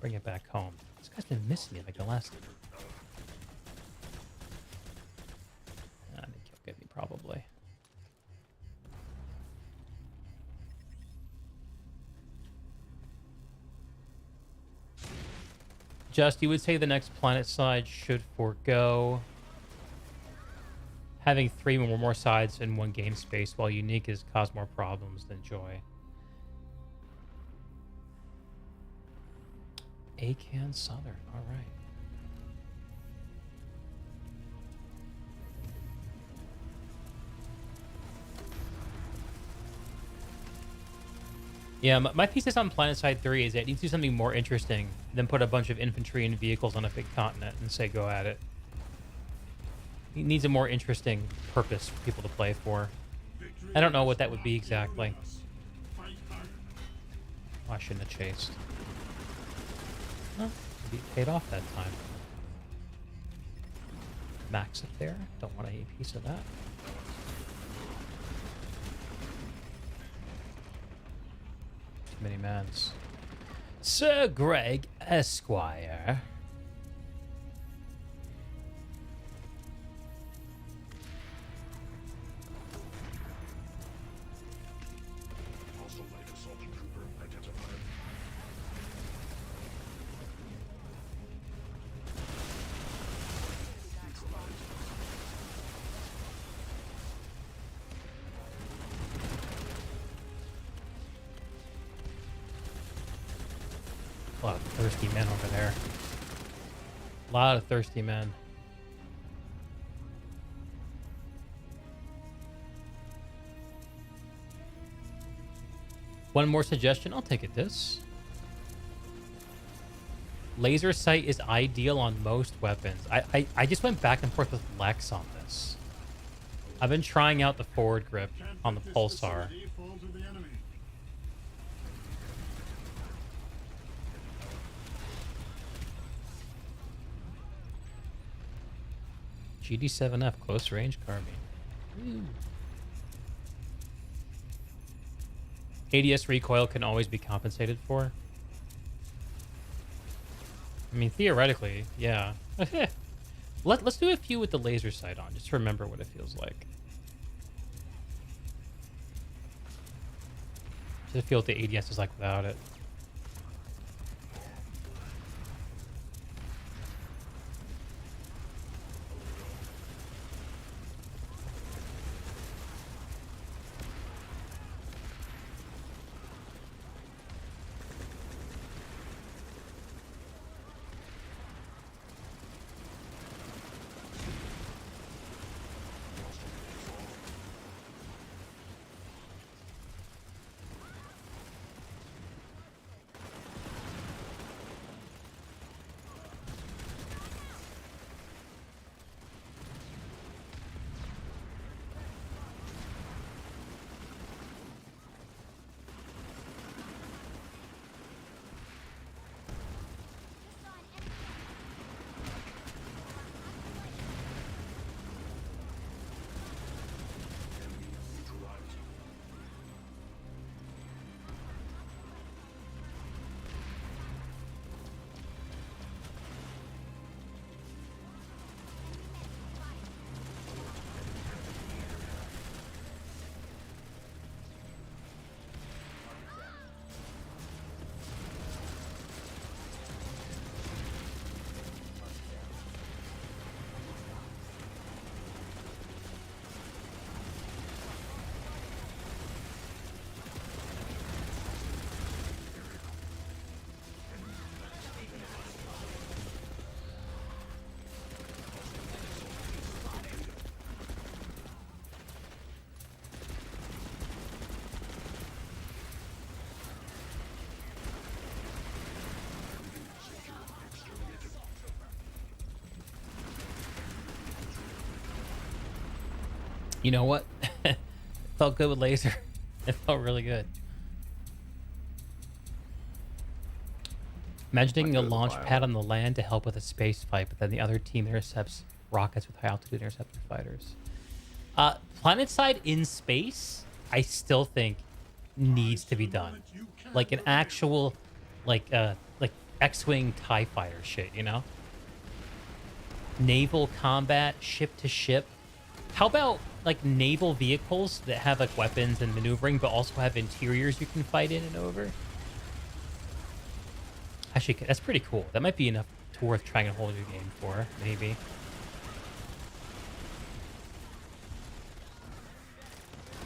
it back home. This guy's been missing me like the last. I think he'll get me probably. Just, you would say the next PlanetSide should forego having 3 or more sides in one game space, while unique has caused more problems than joy. Acan Southern, all right. Yeah, my thesis on PlanetSide 3 is that it needs to do something more interesting than put a bunch of infantry and vehicles on a big continent and say go at it. It needs a more interesting purpose for people to play for. I don't know what that would be exactly. Oh, I shouldn't have chased. Well, maybe it paid off that time. Max up there. Don't want a piece of that. Too many mans. Sir Greg Esquire. A lot of thirsty men over there. A lot of thirsty men. One more suggestion. I'll take it this. Laser sight is ideal on most weapons. I just went back and forth with Lex on this. I've been trying out the forward grip on the Pulsar. Fall to the enemy. GD7F close range carbine. ADS recoil can always be compensated for. I mean, theoretically, yeah. Let's do a few with the laser sight on, just to remember what it feels like. Just to feel what the ADS is like without it. You know what? It felt good with laser. It felt really good. Imagine taking a launch pad on the land to help with a space fight, but then the other team intercepts rockets with high altitude interceptor fighters. Planetside in space, I still think needs to be done. Like an actual, like X-Wing TIE fighter shit, you know? Naval combat, ship to ship. How about like naval vehicles that have like weapons and maneuvering, but also have interiors you can fight in and over? Actually, that's pretty cool. That might be enough to worth trying a whole new game for, maybe.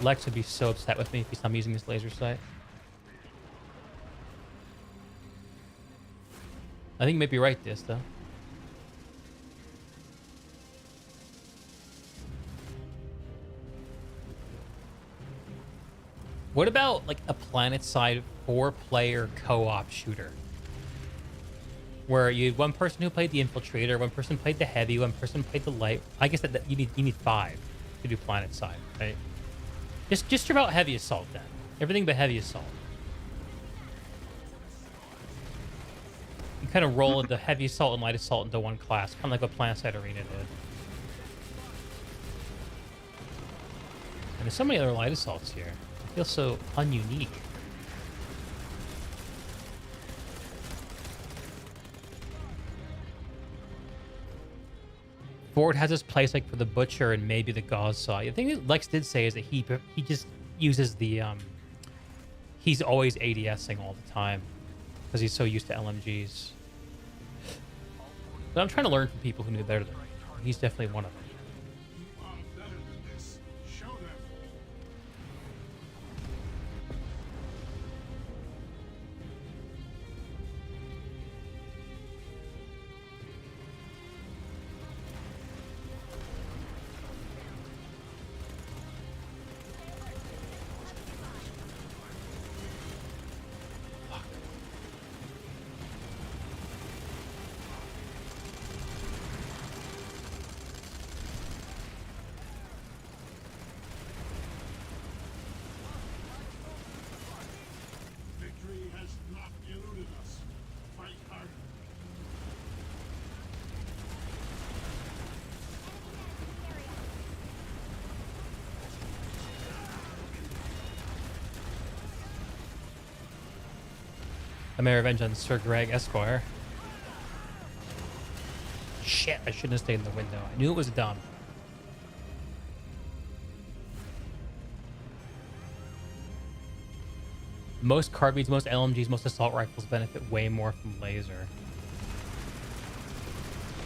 Lex would be so upset with me if he saw me using this laser sight. I think you may be right, this though. What about like a PlanetSide 4-player co-op shooter? Where you had one person who played the infiltrator, one person played the heavy, one person played the light. I guess that you need 5 to do PlanetSide, right? Just about heavy assault then. Everything but heavy assault. You kind of roll into heavy assault and light assault into one class, kind of like what PlanetSide Arena did. And there's so many other light assaults here. I feel so ununique. Ford has his place like for the Butcher and maybe the Gauze Saw. The thing that Lex did say is that he just uses the he's always ADSing all the time because he's so used to LMGs. But I'm trying to learn from people who knew better than me. He's definitely one of them. You are better than this. Show them. I may revenge on Sir Greg Esquire. Shit, I shouldn't have stayed in the window. I knew it was dumb. Most carbines, most LMGs, most assault rifles benefit way more from laser.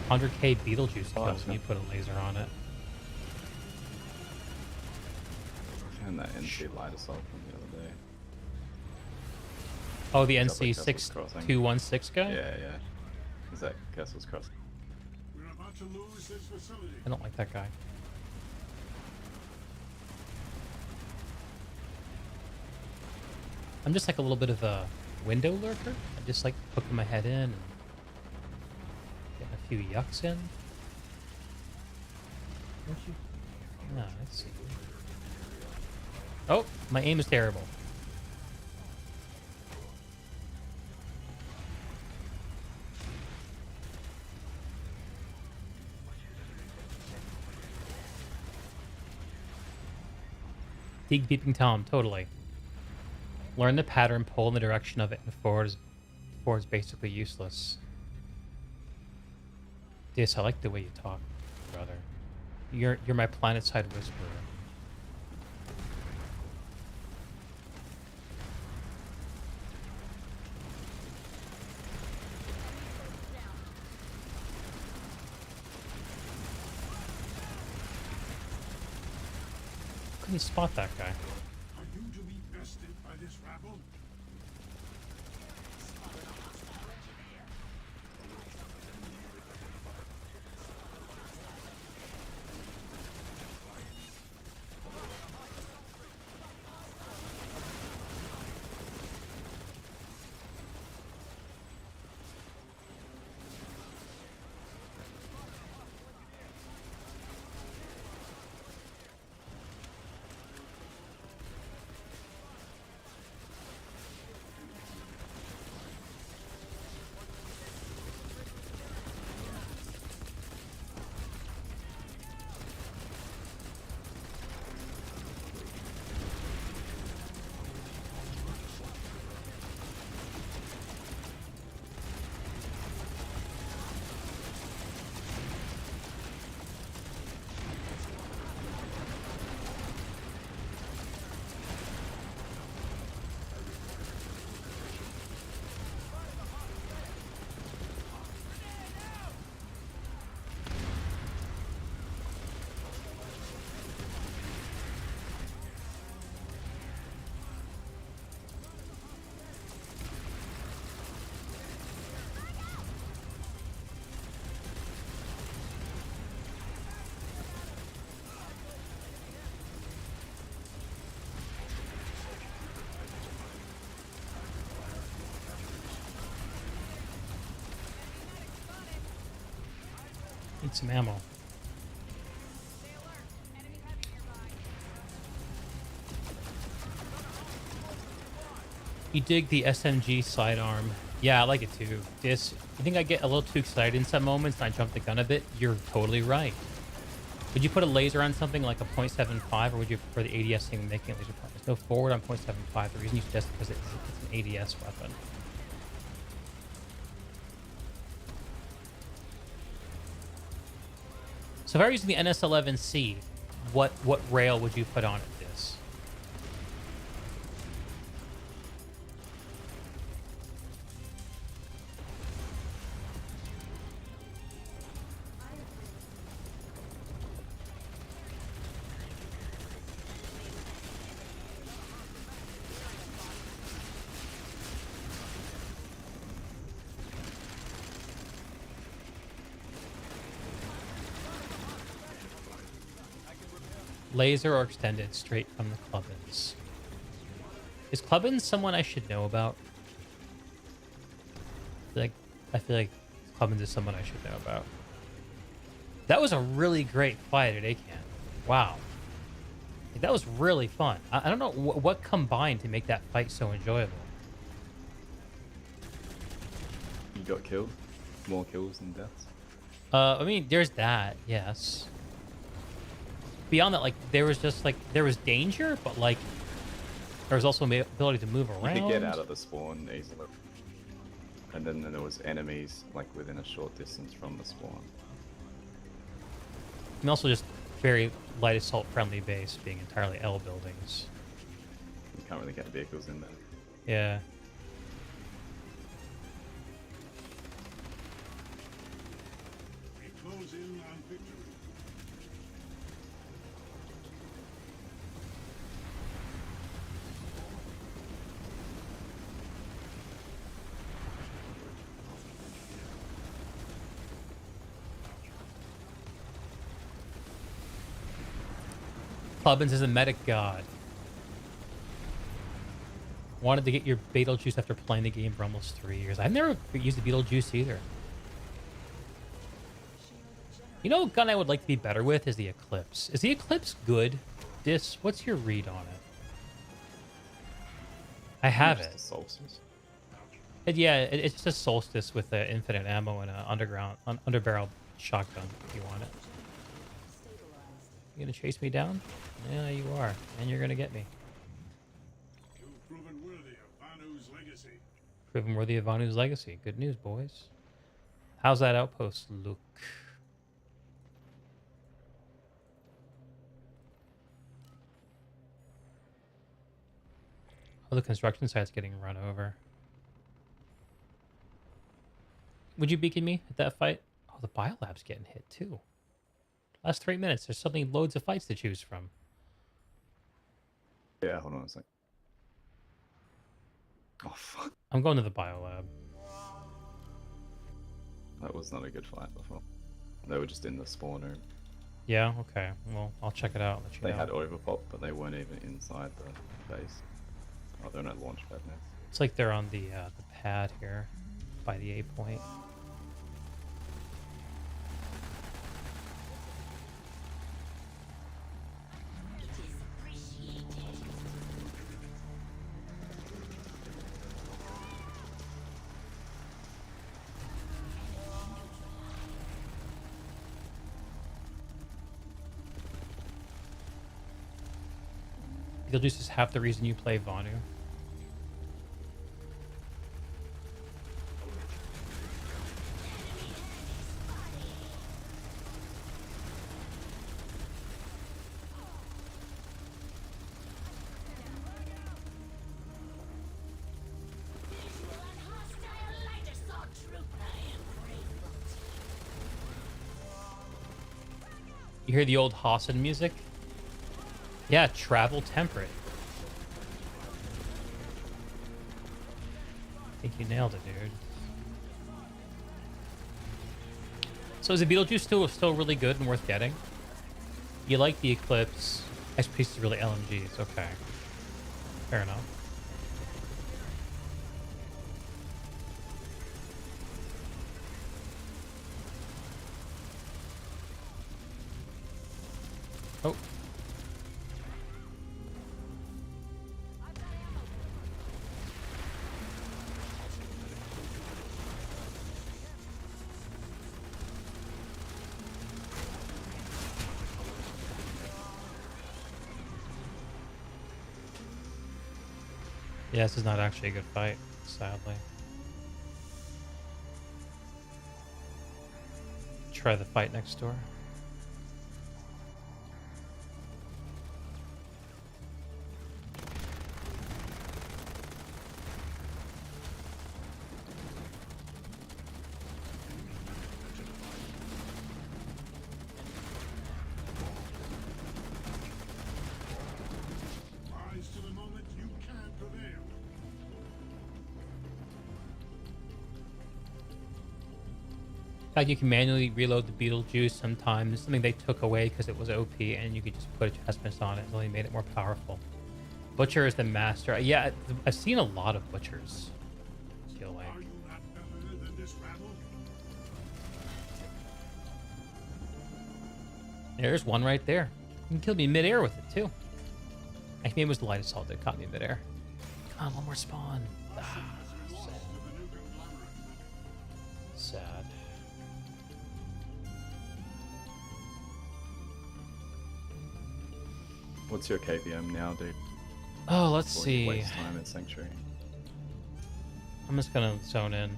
100k Beetlejuice kills when you put a laser on it. I found that NC light assault from the other day. Oh, the Is that NC the Castle's Crossing? 6216 guy? Yeah, yeah. Is that Castle's Crossing? We're about to lose this facility. I don't like that guy. I'm just like a little bit of a window lurker. I just like poking my head in and getting a few yucks in. Don't you? No, I see. Oh, my aim is terrible. Dig beeping Tom, totally. Learn the pattern, pull in the direction of it, and forward is basically useless. Dis, I like the way you talk, brother. You're my planet side whisperer. Couldn't spot that guy. Are you to be bested by this rabble? Need some ammo. You dig the SMG sidearm. Yeah, I like it too. This, I think I get a little too excited in some moments and I jump the gun a bit. You're totally right. Would you put a laser on something like a .75 or would you prefer the ADS thing making a laser part? There's no forward on .75. The reason you suggest it because it's an ADS weapon. So if I were using the NS11C, what rail would you put on it? This? Laser or extended straight from the Clubbins. Is Clubbins someone I should know about? I feel like Clubbins is someone I should know about. That was a really great fight at ACAN. Wow. That was really fun. I don't know what combined to make that fight so enjoyable. You got killed? More kills than deaths? I mean, there's that, yes. Beyond that, like, there was danger, but, like, there was also ability to move around. You could get out of the spawn easily. And then there was enemies like within a short distance from the spawn. And also just very light assault friendly base, being entirely L buildings. You can't really get vehicles in there. Yeah. We close in on victory. Clubbins is a medic god. Wanted to get your Beetlejuice after playing the game for almost 3 years. I've never used the Beetlejuice either. You know what gun I would like to be better with is the Eclipse. Is the Eclipse good? Dis, what's your read on it? I have Just it. the Solstice. Yeah, it's just a Solstice with infinite ammo and an underbarrel shotgun if you want it. You gonna chase me down? Yeah, you are. And you're gonna get me. You've proven worthy of Vanu's legacy. Proven worthy of Vanu's legacy. Good news, boys. How's that outpost look? Oh, the construction site's getting run over. Would you beacon me at that fight? Oh, the biolab's getting hit too. Last 3 minutes, there's suddenly loads of fights to choose from. Yeah, hold on a sec. Oh fuck. I'm going to the biolab. That was not a good fight before. They were just in the spawn room. Yeah, okay. Well, I'll check it out and let you They know. had overpop, but they weren't even inside the base. Oh, they're at launch pad now. It's like they're on the pad here by the A point. Beetlejuice is half the reason you play Vanu. You hear the old Hassan music? Yeah, travel temperate. I think you nailed it, dude. So is the Beetlejuice still really good and worth getting? You like the Eclipse. XP is really LMGs. Okay. Fair enough. Oh. Yeah, this is not actually a good fight, sadly. Try the fight next door. Rise to the moment you can't prevail. In fact, you can manually reload the Beetlejuice sometimes, something they took away because it was OP, and you could just put adjustments on it. It only made it more powerful. Butcher is the master. Yeah, I've seen a lot of Butchers. I feel like. Are you not better than this rabble? There's one right there. You can kill me midair with it, too. I think it was the light assault that caught me midair. Come on, one more spawn. Ah, Lost to the new conglomerate. sad. What's your KPM now, dude? Oh, let's Before you see. waste time at Sanctuary. I'm just gonna zone in.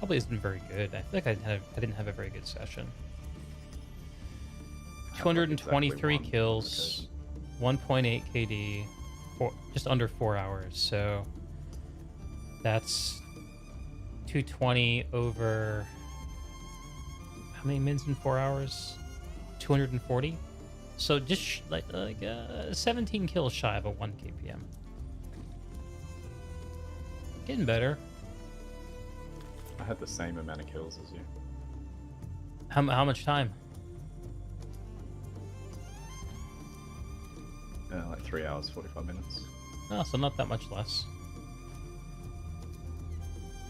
probably isn't very good. I feel like I didn't have a very good session. I have, like, 223 exactly kills, 1.8 KD, just under 4 hours. So that's 220 over how many mins in 4 hours? 240. So just like 17 kills shy of a 1 KPM. Getting better. I had the same amount of kills as you. How much time? Like 3 hours, 45 minutes. Oh, so not that much less.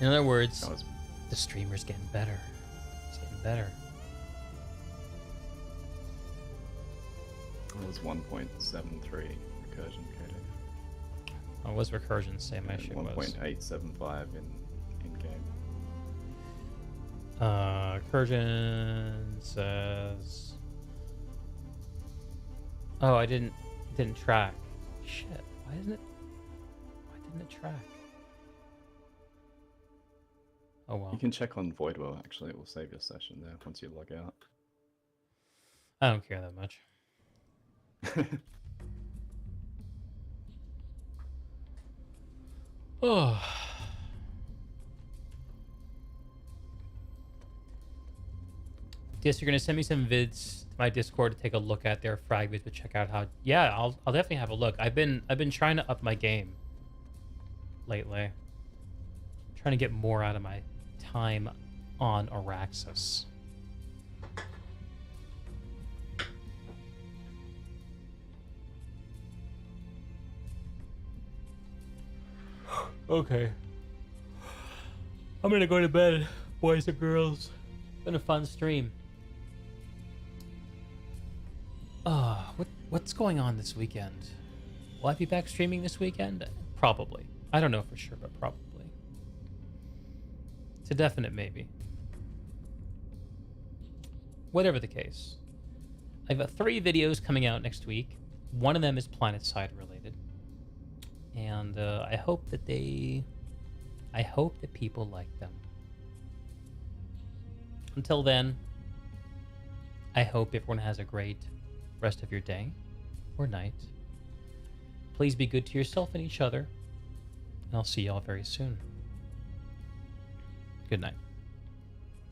In other words, That was the streamer's getting better. It's getting better. It was 1.73 recursion KD. Oh, was recursion same And issue was? 1.875 in game. Recursion says. Oh, I didn't track. Shit. Why didn't it track? Oh well. You can check on Voidwell, actually. It will save your session there once you log out. I don't care that much. Oh. Yes, you're gonna send me some vids to my Discord to take a look at their fragments to check out how. Yeah, I'll definitely have a look. I've been trying to up my game lately. Trying to get more out of my time on Araxis. Okay. I'm gonna go to bed, boys and girls. It's been a fun stream. What's going on this weekend? Will I be back streaming this weekend? Probably. I don't know for sure, but probably. It's a definite maybe. Whatever the case. I've got 3 videos coming out next week. One of them is PlanetSide related. And I hope that people like them. Until then, I hope everyone has a great rest of your day or night. Please be good to yourself and each other. And I'll see y'all very soon. Good night.